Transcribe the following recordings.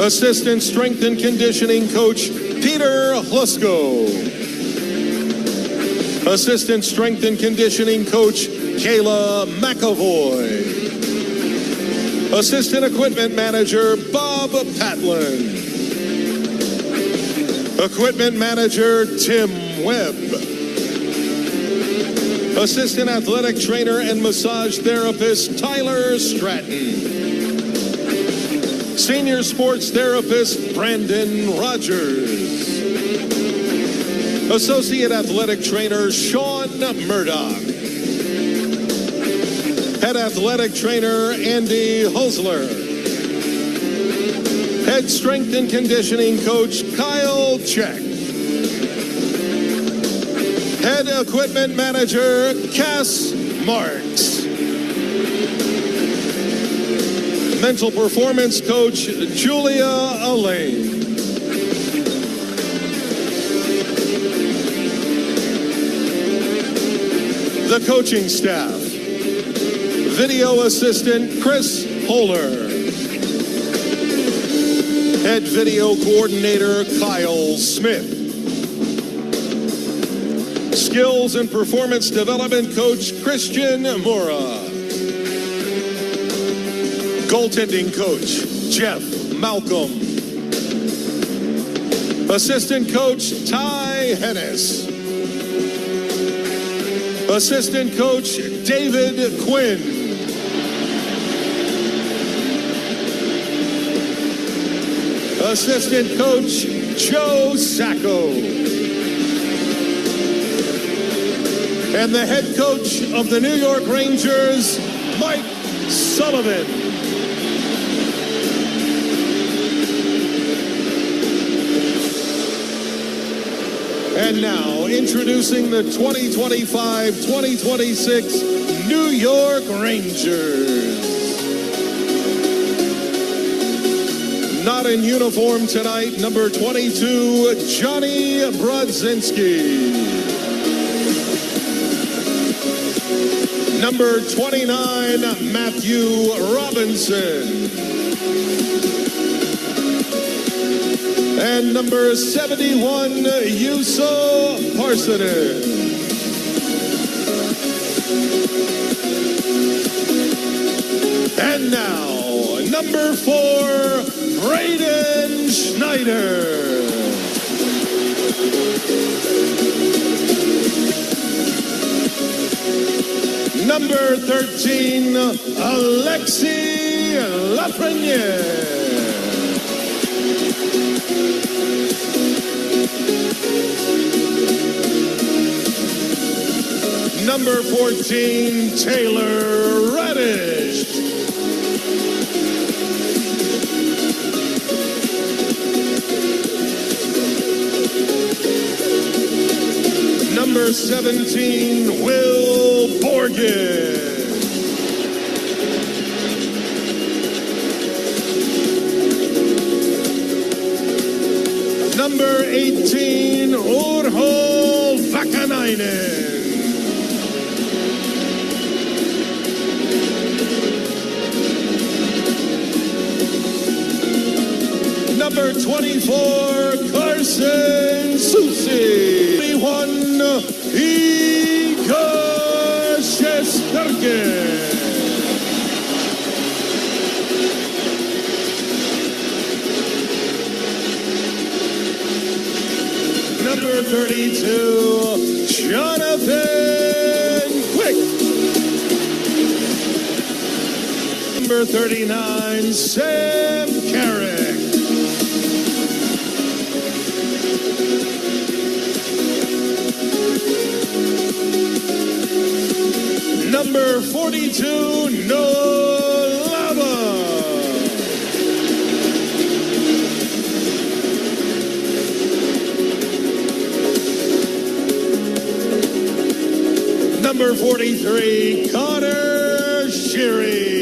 Assistant Strength and Conditioning Coach Peter Hlusko. Assistant Strength and Conditioning Coach Kayla McAvoy. Assistant Equipment Manager Bob Patlin. Equipment Manager Tim Webb. Assistant Athletic Trainer and Massage Therapist Tyler Stratton. Senior Sports Therapist Brandon Rogers. Associate Athletic Trainer Sean Murdoch. Head Athletic Trainer Andy Hosler. Head Strength and Conditioning Coach Kyle Check. Head Equipment Manager Cass Marks. Mental Performance Coach Julia Elaine. The coaching staff. Video Assistant Chris Holler. Head Video Coordinator Kyle Smith. Skills and Performance Development Coach Christian Mora. Goaltending Coach Jeff Malcolm. Assistant Coach Ty Hennis. Assistant Coach David Quinn. Assistant Coach Joe Sacco. And the head coach of the New York Rangers, Mike Sullivan. And now, introducing the 2025-2026 New York Rangers. Not in uniform tonight, number 22, Johnny Brodzinski. Number 29, Matthew Robinson. And number 71, Yuso Parsonen. And now, number 4, Braden Schneider. Number 13, Alexis Lafreniere. Number 14, Taylor Radish. Number 17, Will Borgen. Number 18, Urho Vakanainen. Number 24, Carson Soucy. 21, Igor Shesterkin. Number 32, Jonathan Quick. Number 39, Sam Carrick. Number 42, Noah Lava. Number 43, Connor Sheary.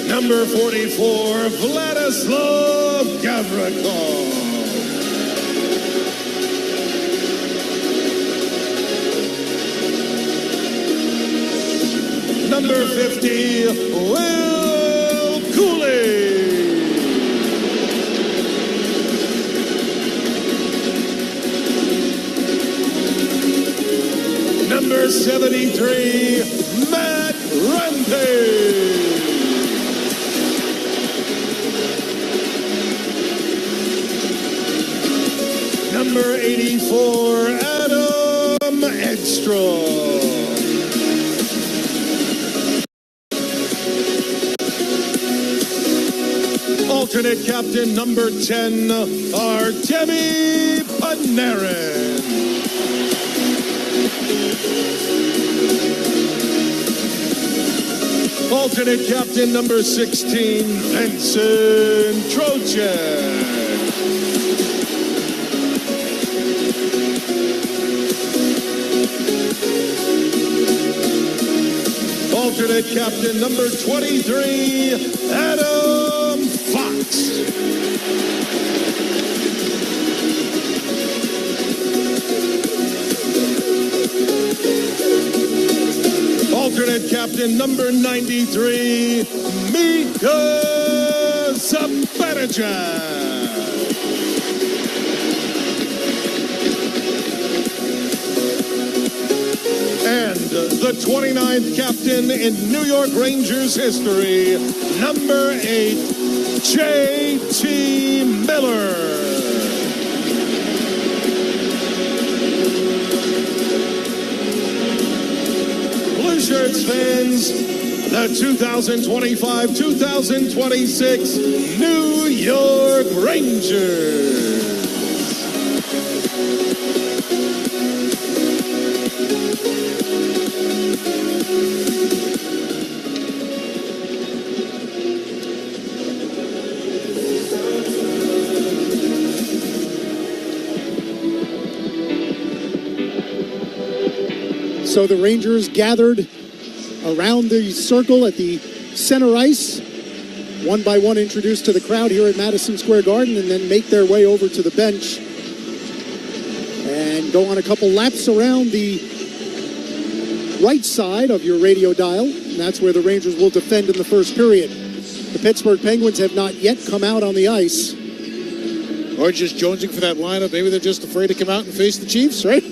Number 44, Vladislav Gavrikov. number 50, Will Cooley. Number 73, Matt Rampage. Number 84, Adam Edstrom. Alternate captain number 10, Artemi Panarin. Alternate captain number 16, Vincent Trocheck. Alternate captain number 23, Adam Fox. Alternate captain number 93, Mika Zibanejad. And the 29th captain in New York Rangers history, number 8, J.T. Miller. Blue Shirts fans, the 2025-2026 New York Rangers. So the Rangers gathered around the circle at the center ice, one by one introduced to the crowd here at Madison Square Garden, and then make their way over to the bench and go on a couple laps around the right side of your radio dial. And that's where the Rangers will defend in the first period. The Pittsburgh Penguins have not yet come out on the ice. Or just jonesing for that lineup. Maybe they're just afraid to come out and face the Chiefs, right?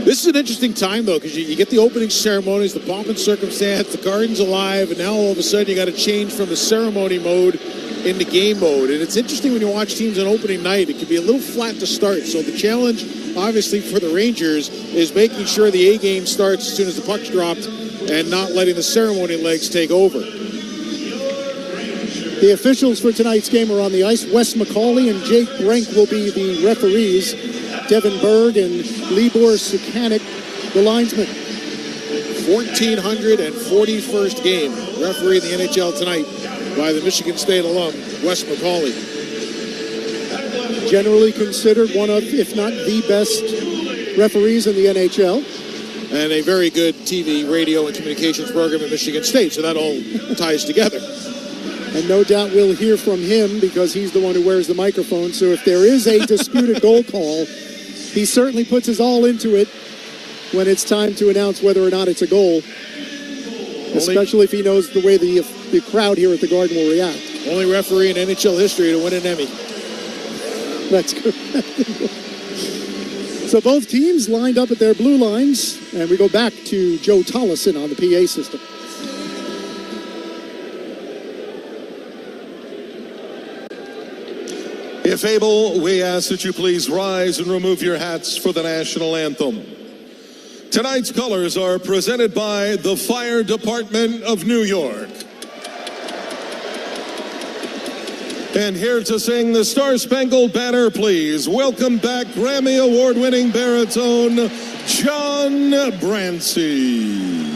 This is an interesting time, though, because you get the opening ceremonies, the pomp and circumstance, the Garden's alive, and now all of a sudden you got to change from the ceremony mode into game mode. And it's interesting when you watch teams on opening night. It can be a little flat to start. So the challenge, obviously, for the Rangers is making sure the A game starts as soon as the puck's dropped and not letting the ceremony legs take over. The officials for tonight's game are on the ice. Wes McCauley and Jake Brink will be the referees. Devin Berg and Libor Sukanik, the linesmen. 1,441st game referee in the NHL tonight by the Michigan State alum, Wes McCauley. Generally considered one of, if not the best referees in the NHL. And a very good TV, radio, and communications program at Michigan State, so that all ties together. And no doubt we'll hear from him because he's the one who wears the microphone. So if there is a disputed goal call, he certainly puts his all into it when it's time to announce whether or not it's a goal, especially if he knows the way the crowd here at the Garden will react. Only referee in NHL history to win an Emmy. That's good. So both teams lined up at their blue lines, and we go back to Joe Tollison on the PA system. If able, we ask that you please rise and remove your hats for the national anthem. Tonight's colors are presented by the Fire Department of New York. And here to sing the Star-Spangled Banner, please welcome back Grammy Award-winning baritone John Brancy.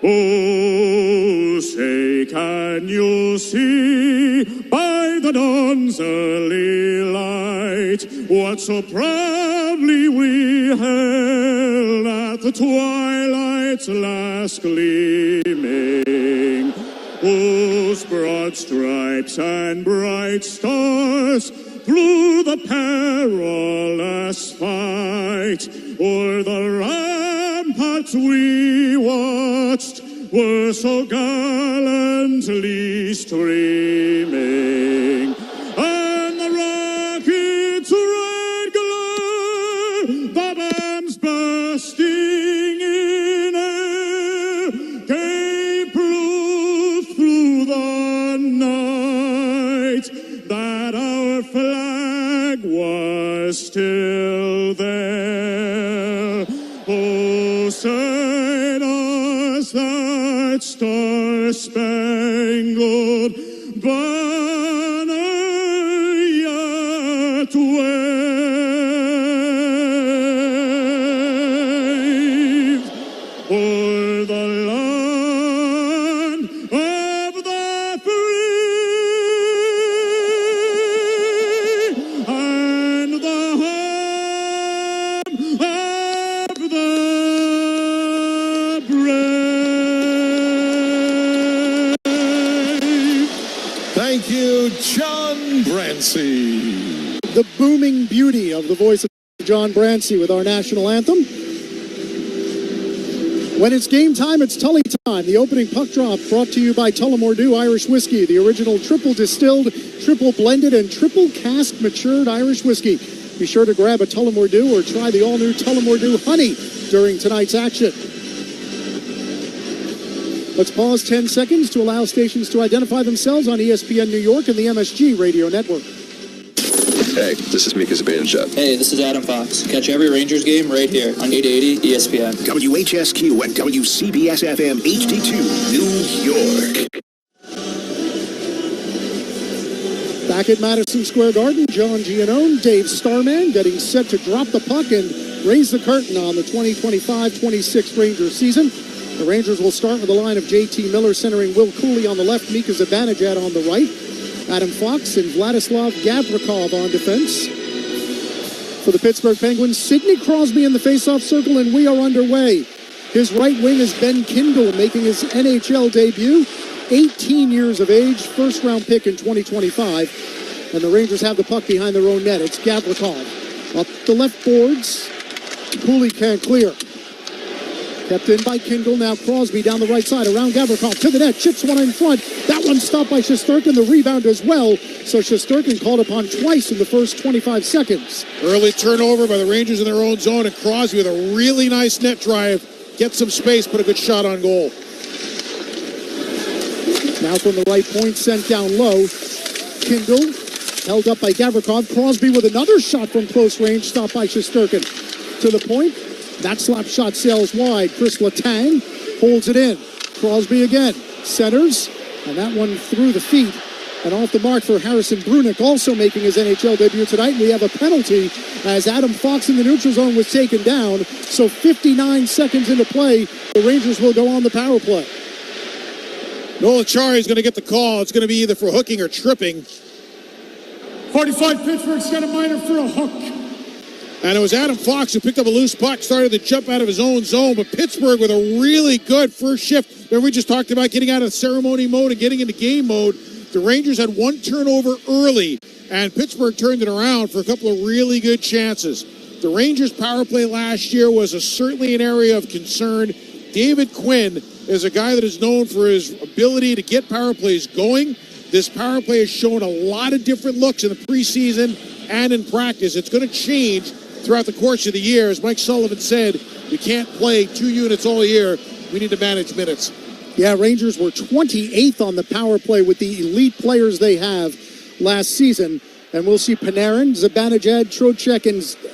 Oh, say, can you see by the dawn's early light what so proudly we held at the twilight's last gleaming, whose broad stripes and bright stars through the perilous fight. O'er the ramparts we watched were so gallantly streaming, and the rockets' red glare, the bombs bursting in air, gave proof through the night that our flag was still there. Oh, send us that star-spangled banner yet wave o'er the land of the free and the home of the brave. Thank you, John Brancy. The booming beauty of the voice of John Brancy with our national anthem. When it's game time, it's Tully time. The opening puck drop brought to you by Tullamore Dew Irish Whiskey, the original triple distilled, triple blended, and triple cask matured Irish whiskey. Be sure to grab a Tullamore Dew or try the all-new Tullamore Dew Honey during tonight's action. Let's pause 10 seconds to allow stations to identify themselves on ESPN New York and the MSG Radio Network. Hey, this is Mika Zibanejad. Hey, this is Adam Fox. Catch every Rangers game right here on 880 ESPN. WHSQ and WCBS FM HD2, New York. Back at Madison Square Garden, John Giannone, Dave Starman getting set to drop the puck and raise the curtain on the 2025-26 Rangers season. The Rangers will start with a line of JT Miller centering Will Cooley on the left, Mika Zibanejad on the right, Adam Fox and Vladislav Gavrikov on defense. For the Pittsburgh Penguins, Sidney Crosby in the faceoff circle, and we are underway. His right wing is Ben Kindle, making his NHL debut, 18 years of age, first-round pick in 2025. And the Rangers have the puck behind their own net. It's Gavrikov. Up the left boards, Cooley can't clear. Kept in by Kindle, now Crosby down the right side, around Gavrikov, to the net, chips one in front. That one stopped by Shesterkin, the rebound as well. So Shesterkin called upon twice in the first 25 seconds. Early turnover by the Rangers in their own zone, and Crosby with a really nice net drive. Get some space, put a good shot on goal. Now from the right point, sent down low. Kindle held up by Gavrikov. Crosby with another shot from close range, stopped by Shesterkin. To the point. That slap shot sails wide. Chris Letang holds it in. Crosby again. Centers. And that one through the feet. And off the mark for Harrison Brunick, also making his NHL debut tonight. We have a penalty as Adam Fox in the neutral zone was taken down. So 59 seconds into play, the Rangers will go on the power play. Noel Acciari is going to get the call. It's going to be either for hooking or tripping. 45 Pittsburgh's got a minor for a hook. And it was Adam Fox who picked up a loose puck, started to jump out of his own zone, but Pittsburgh with a really good first shift. Remember, we just talked about getting out of ceremony mode and getting into game mode. The Rangers had one turnover early, and Pittsburgh turned it around for a couple of really good chances. The Rangers' power play last year was certainly an area of concern. David Quinn is a guy that is known for his ability to get power plays going. This power play has shown a lot of different looks in the preseason and in practice. It's going to change throughout the course of the year. As Mike Sullivan said, we can't play two units all year. We need to manage minutes. Yeah, Rangers were 28th on the power play with the elite players they have last season. And we'll see Panarin, Zibanejad, Trocheck,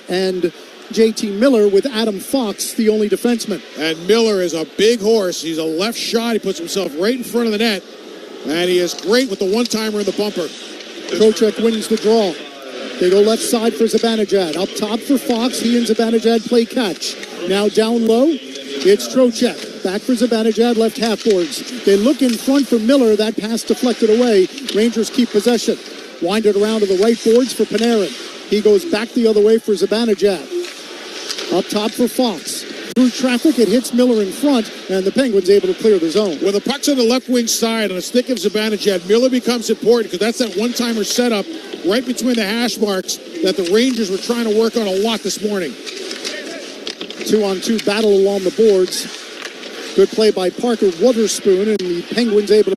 and JT Miller with Adam Fox, the only defenseman. And Miller is a big horse. He's a left shot. He puts himself right in front of the net. And he is great with the one-timer in the bumper. Trocheck wins the draw. They go left side for Zibanejad. Up top for Fox. He and Zibanejad play catch. Now down low, it's Trocheck. Back for Zibanejad, left half boards. They look in front for Miller. That pass deflected away. Rangers keep possession. Wind it around to the right boards for Panarin. He goes back the other way for Zibanejad. Up top for Fox. Through traffic, it hits Miller in front, and the Penguins able to clear the zone. When the puck's on the left wing side on a stick of Zibanejad, Miller becomes important because that's that one-timer setup right between the hash marks that the Rangers were trying to work on a lot this morning. 2-on-2 battle along the boards. Good play by Parker Wotherspoon, and the Penguins able to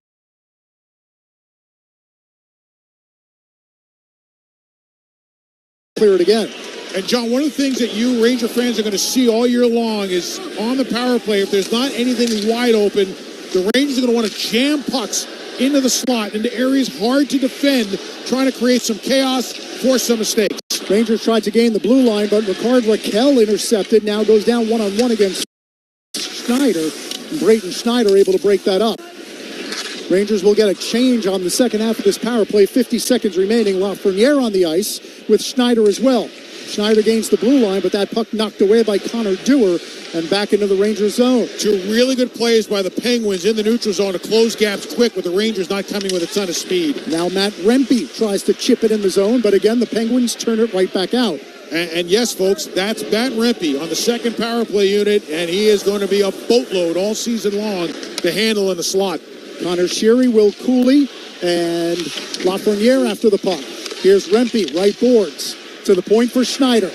clear it again. And John, one of the things that you Ranger fans are going to see all year long is on the power play, if there's not anything wide open, the Rangers are going to want to jam pucks into the slot, into areas hard to defend, trying to create some chaos, force some mistakes. Rangers tried to gain the blue line, but Ricard Raquel intercepted. Now goes down one-on-one against Schneider. And Brayton Schneider able to break that up. Rangers will get a change on the second half of this power play. 50 seconds remaining. Lafreniere on the ice with Schneider as well. Schneider gains the blue line, but that puck knocked away by Connor Dewar and back into the Rangers zone. Two really good plays by the Penguins in the neutral zone to close gaps quick with the Rangers not coming with a ton of speed. Now Matt Rempe tries to chip it in the zone, but again, the Penguins turn it right back out. And yes, folks, that's Matt Rempe on the second power play unit, and he is going to be a boatload all season long to handle in the slot. Connor Sheary, Will Cooley, and Lafreniere after the puck. Here's Rempe, right boards. To the point for Schneider.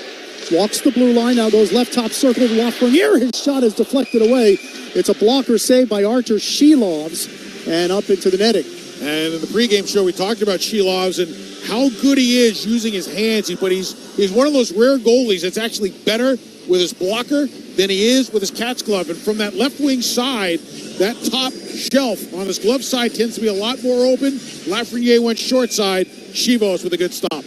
Walks the blue line, now goes left top circle to Lafreniere. His shot is deflected away. It's a blocker saved by Artur Shilovs and up into the netting. And in the pregame show, we talked about Shilovs and how good he is using his hands. But he's one of those rare goalies that's actually better with his blocker than he is with his cat's glove. And from that left wing side, that top shelf on his glove side tends to be a lot more open. Lafreniere went short side. Shilovs with a good stop.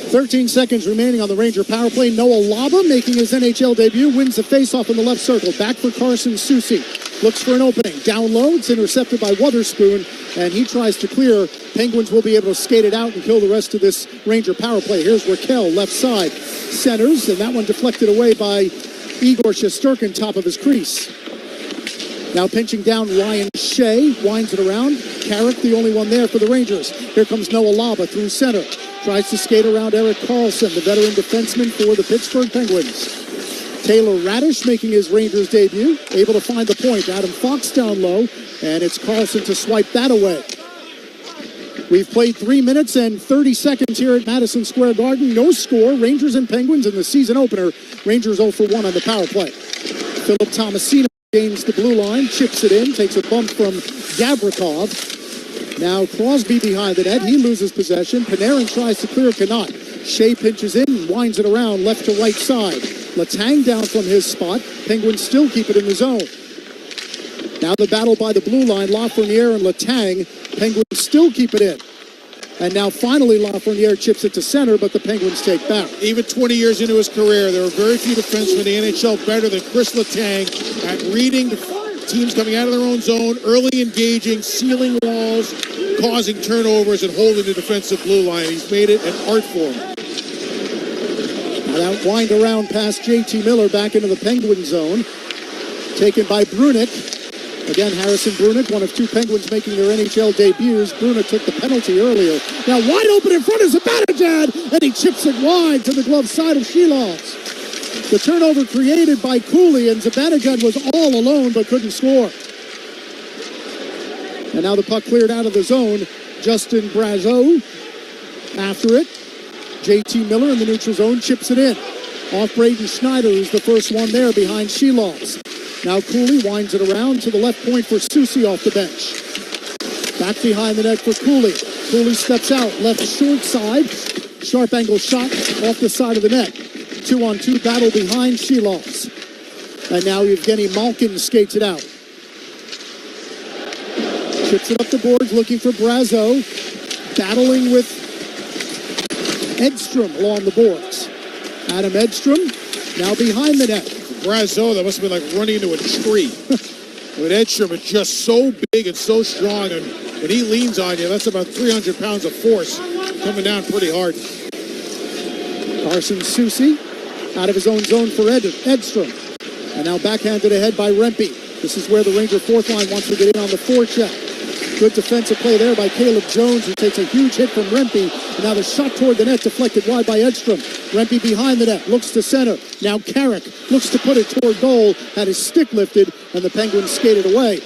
13 seconds remaining on the Ranger power play. Noah Laba making his NHL debut, wins the faceoff in the left circle. Back for Carson Soucy. Looks for an opening. Down low, it's intercepted by Wotherspoon, and he tries to clear. Penguins will be able to skate it out and kill the rest of this Ranger power play. Here's Raquel, left side. Centers, and that one deflected away by Igor Shesterkin, top of his crease. Now pinching down Ryan Shea, winds it around. Carrick, the only one there for the Rangers. Here comes Noah Laba through center. Tries to skate around Erik Karlsson, the veteran defenseman for the Pittsburgh Penguins. Taylor Radish making his Rangers debut, able to find the point. Adam Fox down low, and it's Karlsson to swipe that away. We've played 3 minutes and 30 seconds here at Madison Square Garden. No score. Rangers and Penguins in the season opener. Rangers 0 for 1 on the power play. Philip Tomasino gains the blue line, chips it in, takes a bump from Gavrikov. Now Crosby behind the net. He loses possession. Panarin tries to clear, cannot. Shea pinches in and winds it around left to right side. Letang down from his spot. Penguins still keep it in the zone. Now the battle by the blue line. Lafreniere and Letang. Penguins still keep it in. And now finally Lafreniere chips it to center, but the Penguins take back. Even 20 years into his career, there are very few defensemen in the NHL better than Chris Letang at reading teams coming out of their own zone, early engaging, sealing walls, causing turnovers, and holding the defensive blue line. He's made it an art form. Now that wind around past JT Miller back into the Penguin zone. Taken by Brunick. Again, Harrison Brunick, one of two Penguins making their NHL debuts. Brunick took the penalty earlier. Now wide open in front is Zibanejad, and he chips it wide to the glove side of Shilovs. The turnover created by Cooley, and Zibanejad was all alone but couldn't score. And now the puck cleared out of the zone. Justin Brazeau after it. JT Miller in the neutral zone chips it in. Off Braden Schneider, who's the first one there behind Shilovs. Now Cooley winds it around to the left point for Soucy off the bench. Back behind the net for Cooley. Cooley steps out, left short side. Sharp angle shot off the side of the net. 2-on-2 battle behind Shilovs. And now Evgeny Malkin skates it out. Chips it up the boards, looking for Brazeau. Battling with Edstrom along the boards. Adam Edstrom now behind the net. Brazeau, that must have been like running into a tree. With Edstrom, it's just so big and so strong, and when he leans on you, that's about 300 pounds of force coming down pretty hard. Carson Soucy out of his own zone for Edstrom. And now backhanded ahead by Rempe. This is where the Ranger fourth line wants to get in on the forecheck. Good defensive play there by Caleb Jones, who takes a huge hit from Rempe. And now the shot toward the net deflected wide by Edstrom. Rempe behind the net, looks to center. Now Carrick looks to put it toward goal, had his stick lifted, and the Penguins skated away.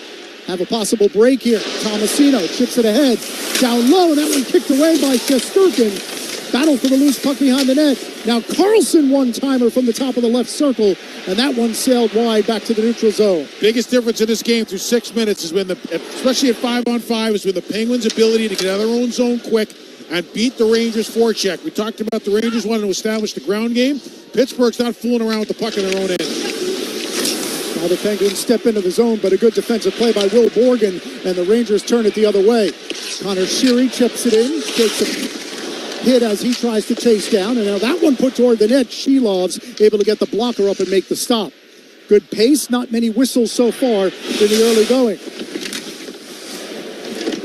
have a possible break here. Tomasino chips it ahead. Down low, and that one kicked away by Shesterkin. Battle for the loose puck behind the net. Now Carlson one-timer from the top of the left circle, and that one sailed wide back to the neutral zone. Biggest difference in this game through 6 minutes has been, especially at 5-on-5, has been the Penguins' ability to get out of their own zone quick and beat the Rangers' forecheck. We talked about the Rangers wanting to establish the ground game. Pittsburgh's not fooling around with the puck in their own end. Now the Penguins step into the zone, but a good defensive play by Will Borgen, and the Rangers turn it the other way. Connor Sheary chips it in, takes a hit as he tries to chase down, and now that one put toward the net. Shilov's able to get the blocker up and make the stop. Good pace, not many whistles so far in the early going.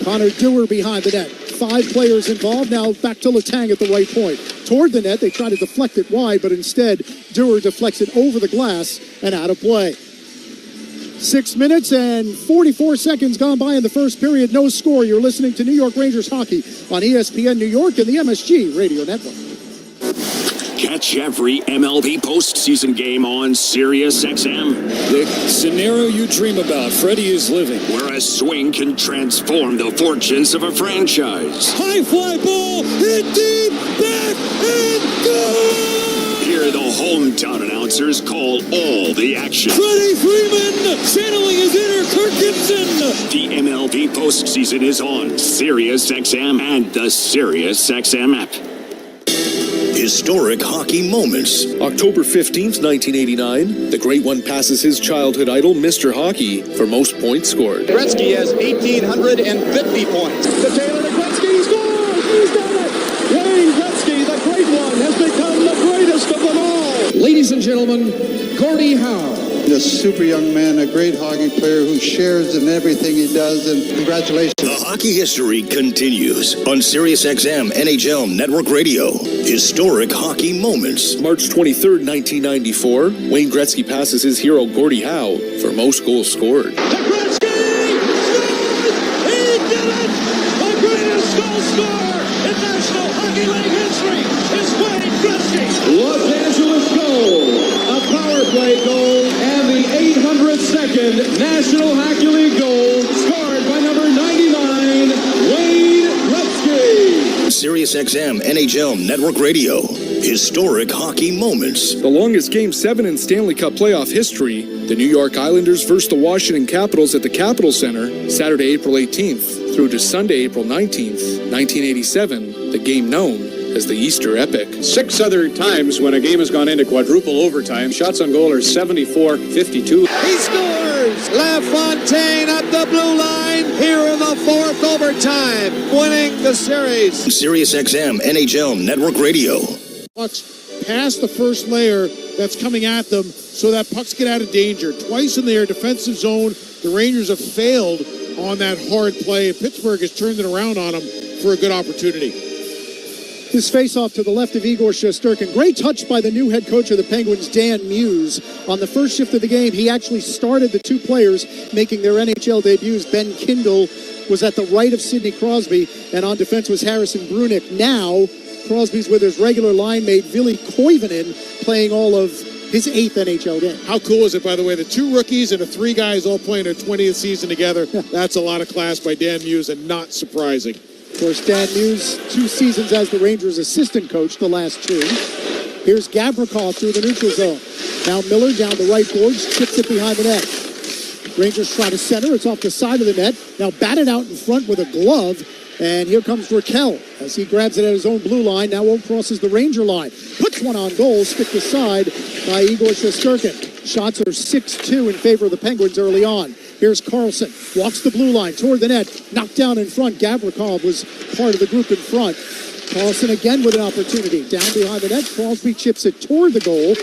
Connor Dewar behind the net. 5 players involved. Now back to Letang at the right point. Toward the net, they try to deflect it wide, but instead Dewar deflects it over the glass and out of play. 6 minutes and 44 seconds gone by in the first period. No score. You're listening to New York Rangers hockey on ESPN New York and the MSG Radio Network. Catch every MLB postseason game on SiriusXM. The scenario you dream about, Freddie is living. Where a swing can transform the fortunes of a franchise. High fly ball, hit deep, back, and go! Hear the hometown announcers call all the action. Freddie Freeman channeling his inner Kirk Gibson. The MLB postseason is on SiriusXM and the SiriusXM app. Historic hockey moments. October 15th, 1989, the Great One passes his childhood idol, Mr. Hockey, for most points scored. Gretzky has 1,850 points. The Taylor to Gretzky scores! He's done it! Wayne Gretzky, the Great One, has become the greatest of them all! Ladies and gentlemen, Gordie Howe. A super young man, a great hockey player who shares in everything he does, and congratulations. The hockey history continues on SiriusXM NHL Network Radio. Historic hockey moments. March 23rd, 1994, Wayne Gretzky passes his hero Gordie Howe for most goals scored. Gretzky scores! He did it! The greatest goal scorer in National Hockey League history is Wayne Gretzky. Los Angeles goal, a power play goal, and the 802nd National Hockey League goal scored by number 99, Wayne Gretzky. SiriusXM NHL Network Radio. Historic hockey moments. The longest Game 7 in Stanley Cup playoff history, the New York Islanders versus the Washington Capitals at the Capitol Center, Saturday, April 18th through to Sunday, April 19th, 1987, the game known as the Easter Epic. 6 other times when a game has gone into quadruple overtime, shots on goal are 74-52. He scores! LaFontaine at the blue line here in the 4th overtime, winning the series. SiriusXM NHL Network Radio. Pucks past the first layer that's coming at them so that pucks get out of danger. Twice in their defensive zone, the Rangers have failed on that hard play. Pittsburgh has turned it around on them for a good opportunity. His face-off to the left of Igor Shesterkin. Great touch by the new head coach of the Penguins, Dan Muse. On the first shift of the game, he actually started the 2 players making their NHL debuts. Ben Kindle was at the right of Sidney Crosby, and on defense was Harrison Brunick. Now, Crosby's with his regular line mate, Ville Koivunen, playing all of his 8th NHL game. How cool is it, by the way, the 2 rookies and the 3 guys all playing their 20th season together? That's a lot of class by Dan Muse and not surprising. Of course, Dan Muse, 2 seasons as the Rangers' assistant coach, the last 2. Here's Gavrikov through the neutral zone. Now Miller down the right boards, chips it behind the net. Rangers try to center. It's off the side of the net. Now batted out in front with a glove. And here comes Raquel as he grabs it at his own blue line. Now crosses the Ranger line. Puts one on goal, sticked aside by Igor Shesterkin. Shots are 6-2 in favor of the Penguins early on. Here's Carlson. Walks the blue line toward the net. Knocked down in front. Gavrikov was part of the group in front. Carlson again with an opportunity. Down behind the net. Crosby chips it toward the goal.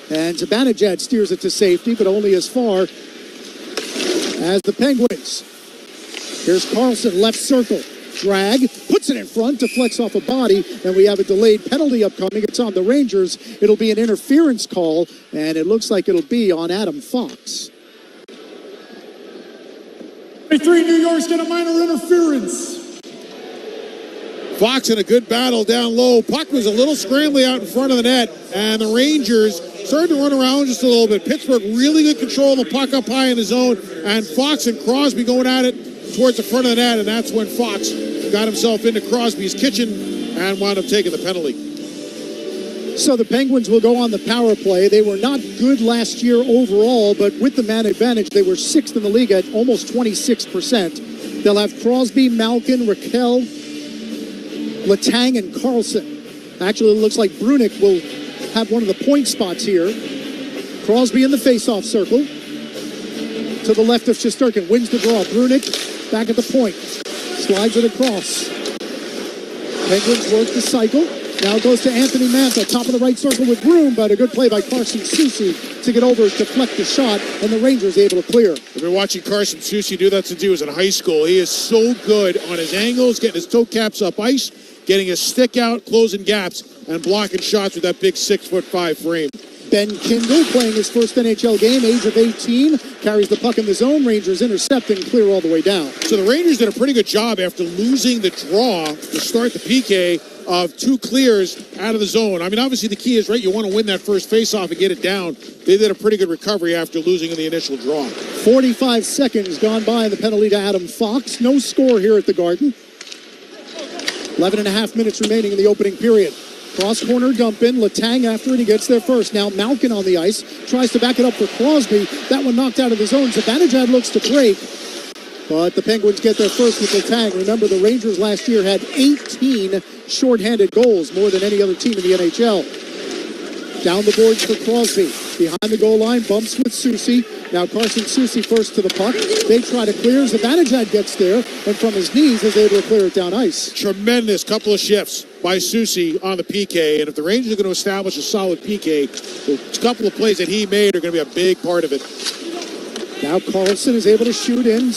And Zibanejad steers it to safety, but only as far as the Penguins. Here's Carlson, left circle. Drag, puts it in front, deflects off a body, and we have a delayed penalty upcoming. It's on the Rangers. It'll be an interference call, and it looks like it'll be on Adam Fox. 3 New York's got a minor interference. Fox in a good battle down low. Puck was a little scrambly out in front of the net, and the Rangers starting to run around just a little bit. Pittsburgh really good control of the puck up high in the zone, and Fox and Crosby going at it towards the front of the net, and that's when Fox got himself into Crosby's kitchen and wound up taking the penalty. So the Penguins will go on the power play. They were not good last year overall, but with the man advantage, they were 6th in the league at almost 26%. They'll have Crosby, Malkin, Raquel, Letang, and Carlson. Actually, it looks like Brunick will have one of the point spots here. Crosby in the face-off circle. To the left of Shesterkin. Wins the draw. Brunick back at the point. Slides it across. Penguins work the cycle. Now it goes to Anthony Mantha, top of the right circle with room, but a good play by Carson Soucy to get over, deflect the shot, and the Rangers able to clear. We've been watching Carson Soucy do that since he was in high school. He is so good on his angles, getting his toe caps up ice, getting his stick out, closing gaps, and blocking shots with that big 6'5" frame. Ben Kindle playing his first NHL game, age of 18, carries the puck in the zone. Rangers intercept and clear all the way down. So the Rangers did a pretty good job after losing the draw to start the PK of 2 clears out of the zone. I mean, obviously the key is, right, you want to win that first faceoff and get it down. They did a pretty good recovery after losing in the initial draw. 45 seconds gone by, the penalty to Adam Fox. No score here at the Garden. 11 and a half minutes remaining in the opening period. Cross corner dump in. Letang after it. He gets there first. Now Malkin on the ice. Tries to back it up for Crosby. That one knocked out of the zone. Zibanejad looks to break. But the Penguins get there first with Letang. Remember, the Rangers last year had 18 shorthanded goals, more than any other team in the NHL. Down the boards for Crosby. Behind the goal line, bumps with Soucy. Now Carson Soucy first to the puck. They try to clear. Zibanejad gets there, and from his knees is able to clear it down ice. Tremendous couple of shifts by Soucy on the PK, and if the Rangers are going to establish a solid PK, the couple of plays that he made are going to be a big part of it. Now Carlson is able to shoot in.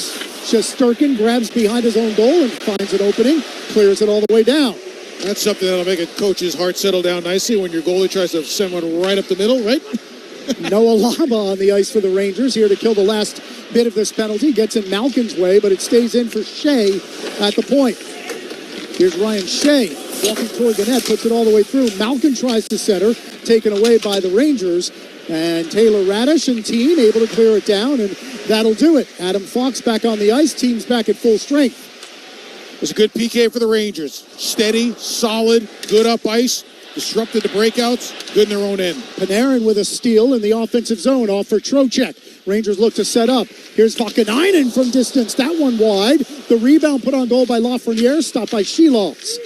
Shesterkin grabs behind his own goal and finds an opening, clears it all the way down. That's something that'll make a coach's heart settle down nicely when your goalie tries to send one right up the middle, right? Noah Lama on the ice for the Rangers here to kill the last bit of this penalty. Gets in Malkin's way, but it stays in for Shea at the point. Here's Ryan Shea walking toward the net, puts it all the way through. Malkin tries to center, taken away by the Rangers. And Taylor Radish and team able to clear it down, and that'll do it. Adam Fox back on the ice, team's back at full strength. It was a good PK for the Rangers. Steady, solid, good up ice, disrupted the breakouts, good in their own end. Panarin with a steal in the offensive zone off for Trocheck. Rangers look to set up. Here's Vakanainen from distance. That one wide. The rebound put on goal by Lafreniere, stopped by Shelovs.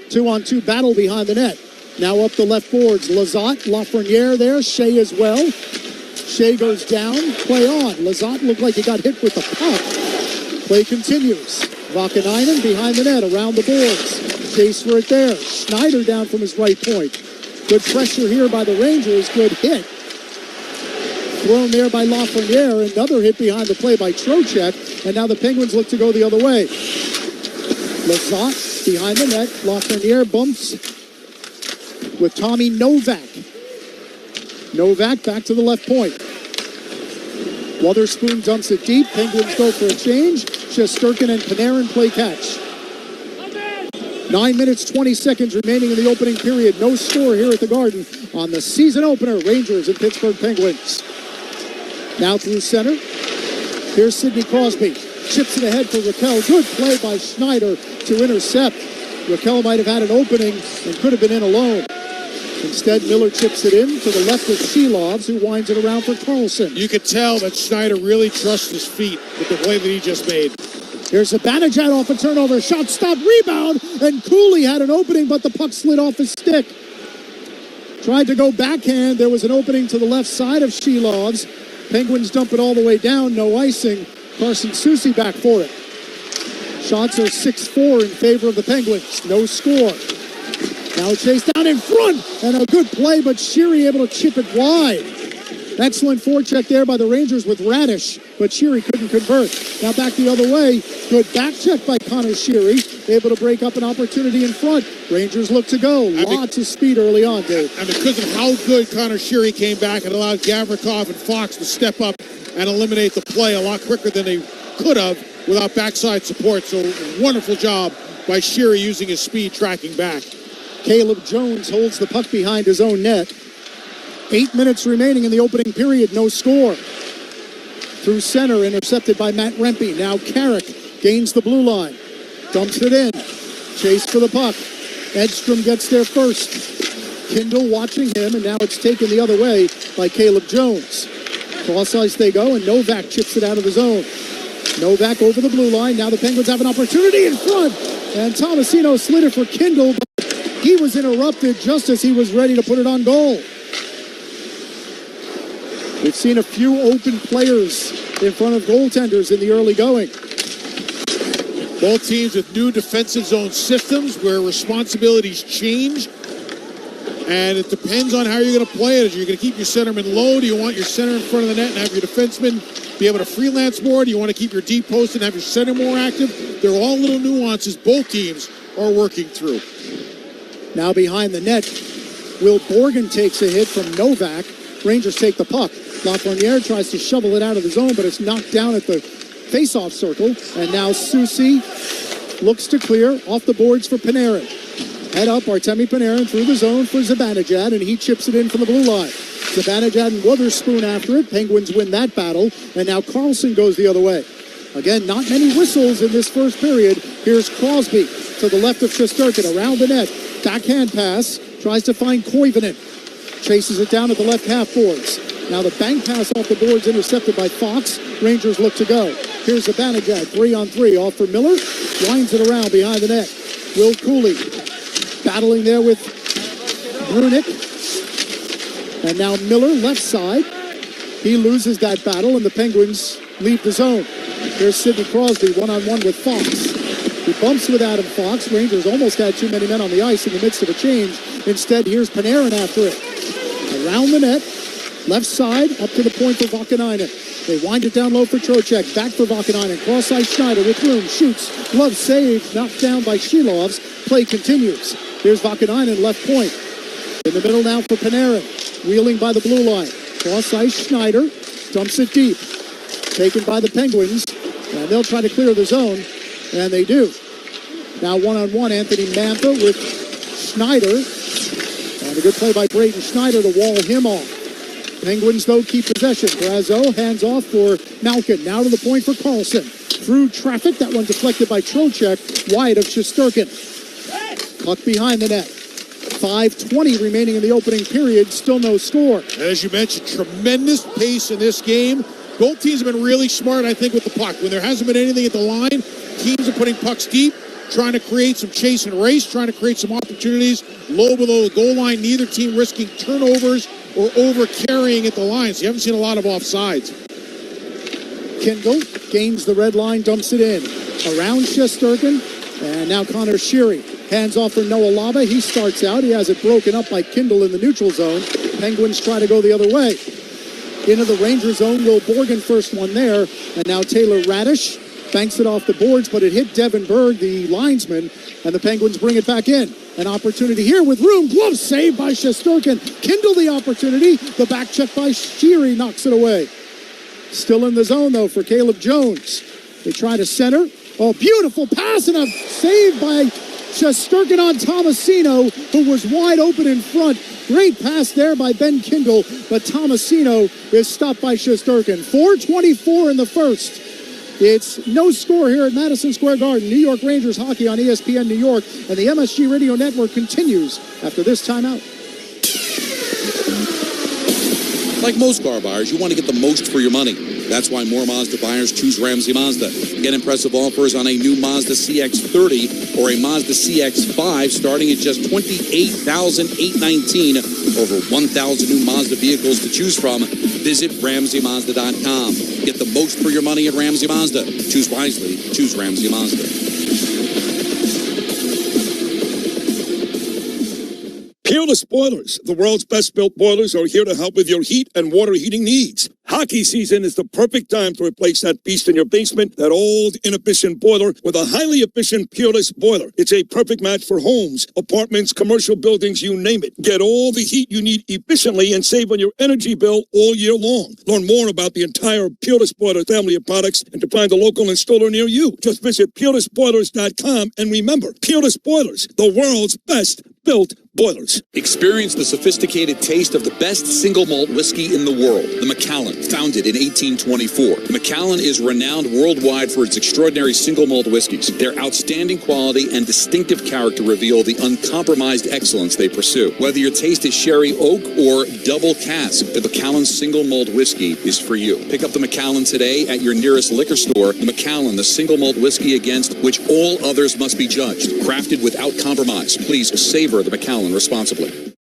2-on-2 battle behind the net. Now up the left boards. Lizotte, Lafreniere there. Shea as well. Shea goes down. Play on. Lizotte looked like he got hit with the puck. Play continues. Vakanainen behind the net, around the boards. Chase for it there. Schneider down from his right point. Good pressure here by the Rangers. Good hit. Thrown there by Lafreniere. Another hit behind the play by Trocheck. And now the Penguins look to go the other way. Lizotte behind the net. Lafreniere bumps with Tommy Novak. Novak back to the left point. Wotherspoon dumps it deep. Penguins go for a change. Shesterkin and Panarin play catch. 9 minutes, 20 seconds remaining in the opening period. No score here at the Garden on the season opener. Rangers and Pittsburgh Penguins. Now through center. Here's Sidney Crosby. Chips it ahead for Raquel. Good play by Schneider to intercept. Raquel might have had an opening and could have been in alone. Instead, Miller chips it in to the left of Shelovs, who winds it around for Carlson. You could tell that Schneider really trusts his feet with the play that he just made. Here's Zibanejad off a turnover. Shot stop, rebound, and Cooley had an opening, but the puck slid off his stick. Tried to go backhand. There was an opening to the left side of Shelovs. Penguins dump it all the way down. No icing. Carson Soucy back for it. Shots are 6-4 in favor of the Penguins. No score. Now chase down in front, and a good play, but Sheary able to chip it wide. Excellent forecheck there by the Rangers with Radish, but Sheary couldn't convert. Now back the other way. Good back check by Connor Sheary, able to break up an opportunity in front. Rangers look to go. Lots of speed early on, Dave. And because of how good Connor Sheary came back, it allowed Gavrikov and Fox to step up and eliminate the play a lot quicker than they could have without backside support. So wonderful job by Sheary using his speed tracking back. Caleb Jones holds the puck behind his own net. 8 minutes remaining in the opening period. No score. Through center, intercepted by Matt Rempe. Now Carrick gains the blue line. Dumps it in. Chase for the puck. Edstrom gets there first. Kindle watching him, and now it's taken the other way by Caleb Jones. Cross ice they go, and Novak chips it out of the zone. Novak over the blue line. Now the Penguins have an opportunity in front. And Tomasino slid it for Kindle, but he was interrupted just as he was ready to put it on goal. We've seen a few open players in front of goaltenders in the early going. Both teams with new defensive zone systems where responsibilities change. And it depends on how you're going to play it. Are you going to keep your centerman low? Do you want your center in front of the net and have your defenseman be able to freelance more? Do you want to keep your deep post and have your center more active? They're all little nuances both teams are working through. Now behind the net, Will Borgen takes a hit from Novak. Rangers take the puck. Lafreniere tries to shovel it out of the zone, but it's knocked down at the face-off circle. And now Susi looks to clear off the boards for Panarin. Head up, Artemi Panarin through the zone for Zibanejad, and he chips it in from the blue line. Zibanejad and Witherspoon after it. Penguins win that battle, and now Carlson goes the other way. Again, not many whistles in this first period. Here's Crosby to the left of Shesterkin, around the net. Backhand pass, tries to find Koivunen. Chases it down at the left half boards. Now the bank pass off the boards intercepted by Fox. Rangers look to go. Here's Zibanejad, 3-on-3, off for Miller. Winds it around behind the net. Will Cooley battling there with Brunick. And now Miller, left side. He loses that battle, and the Penguins leave the zone. Here's Sidney Crosby, one-on-one with Fox. He bumps with Adam Fox. Rangers almost had too many men on the ice in the midst of a change. Instead, here's Panarin after it. Around the net, left side, up to the point for Vakanainen. They wind it down low for Trocheck. Back for Vakanainen. Cross-ice Schneider with room. Shoots. Glove saved. Knocked down by Shilovs. Play continues. Here's Vakanainen, left point. In the middle now for Panarin. Wheeling by the blue line. Cross-ice Schneider. Dumps it deep. Taken by the Penguins. And they'll try to clear the zone. And they do. Now one-on-one, Anthony Mantha with Schneider. And a good play by Braden Schneider to wall him off. Penguins, though, keep possession. Brazeau hands off for Malkin. Now to the point for Carlson. Through traffic. That one deflected by Trocheck. Wide of Shesterkin. Puck behind the net. 5:20 remaining in the opening period. Still no score. As you mentioned, tremendous pace in this game. Both teams have been really smart, I think, with the puck. When there hasn't been anything at the line, teams are putting pucks deep, trying to create some chase and race, trying to create some opportunities low below the goal line. Neither team risking turnovers or over carrying at the line. So you haven't seen a lot of offsides. Kindle gains the red line, dumps it in. Around Shesterkin, and now Connor Sheary. Hands off for Noah Laba. He starts out. He has it broken up by Kindle in the neutral zone. Penguins try to go the other way. Into the Ranger zone, Will Borgen first one there. And now Taylor Radish banks it off the boards, but it hit Devin Berg, the linesman, and the Penguins bring it back in. An opportunity here with room. Glove saved by Shesterkin. Kindle the opportunity. The back check by Sheary knocks it away. Still in the zone, though, for Caleb Jones. They try to center. Oh, beautiful pass and a save by Shesterkin on Tomasino, who was wide open in front. Great pass there by Ben Kindle, but Tomasino is stopped by Shesterkin. 4:24 in the first. It's no score here at Madison Square Garden. New York Rangers hockey on ESPN New York, and the MSG Radio Network continues after this timeout. Like most car buyers, you want to get the most for your money. That's why more Mazda buyers choose Ramsey Mazda. Get impressive offers on a new Mazda CX-30 or a Mazda CX-5 starting at just $28,819. Over 1,000 new Mazda vehicles to choose from. Visit RamseyMazda.com. Get the most for your money at Ramsey Mazda. Choose wisely. Choose Ramsey Mazda. Peerless Boilers, the world's best built boilers, are here to help with your heat and water heating needs. Hockey season is the perfect time to replace that beast in your basement, that old, inefficient boiler, with a highly efficient Peerless Boiler. It's a perfect match for homes, apartments, commercial buildings, you name it. Get all the heat you need efficiently and save on your energy bill all year long. Learn more about the entire Peerless Boiler family of products and to find a local installer near you. Just visit PeerlessBoilers.com and remember, Peerless Boilers, the world's best built boilers. boilers. Experience the sophisticated taste of the best single malt whiskey in the world, the Macallan, founded in 1824. The Macallan is renowned worldwide for its extraordinary single malt whiskeys. Their outstanding quality and distinctive character reveal the uncompromised excellence they pursue. Whether your taste is sherry, oak, or double cask, the Macallan single malt whiskey is for you. Pick up the Macallan today at your nearest liquor store. The Macallan, the single malt whiskey against which all others must be judged. Crafted without compromise. Please savor the Macallan responsibly.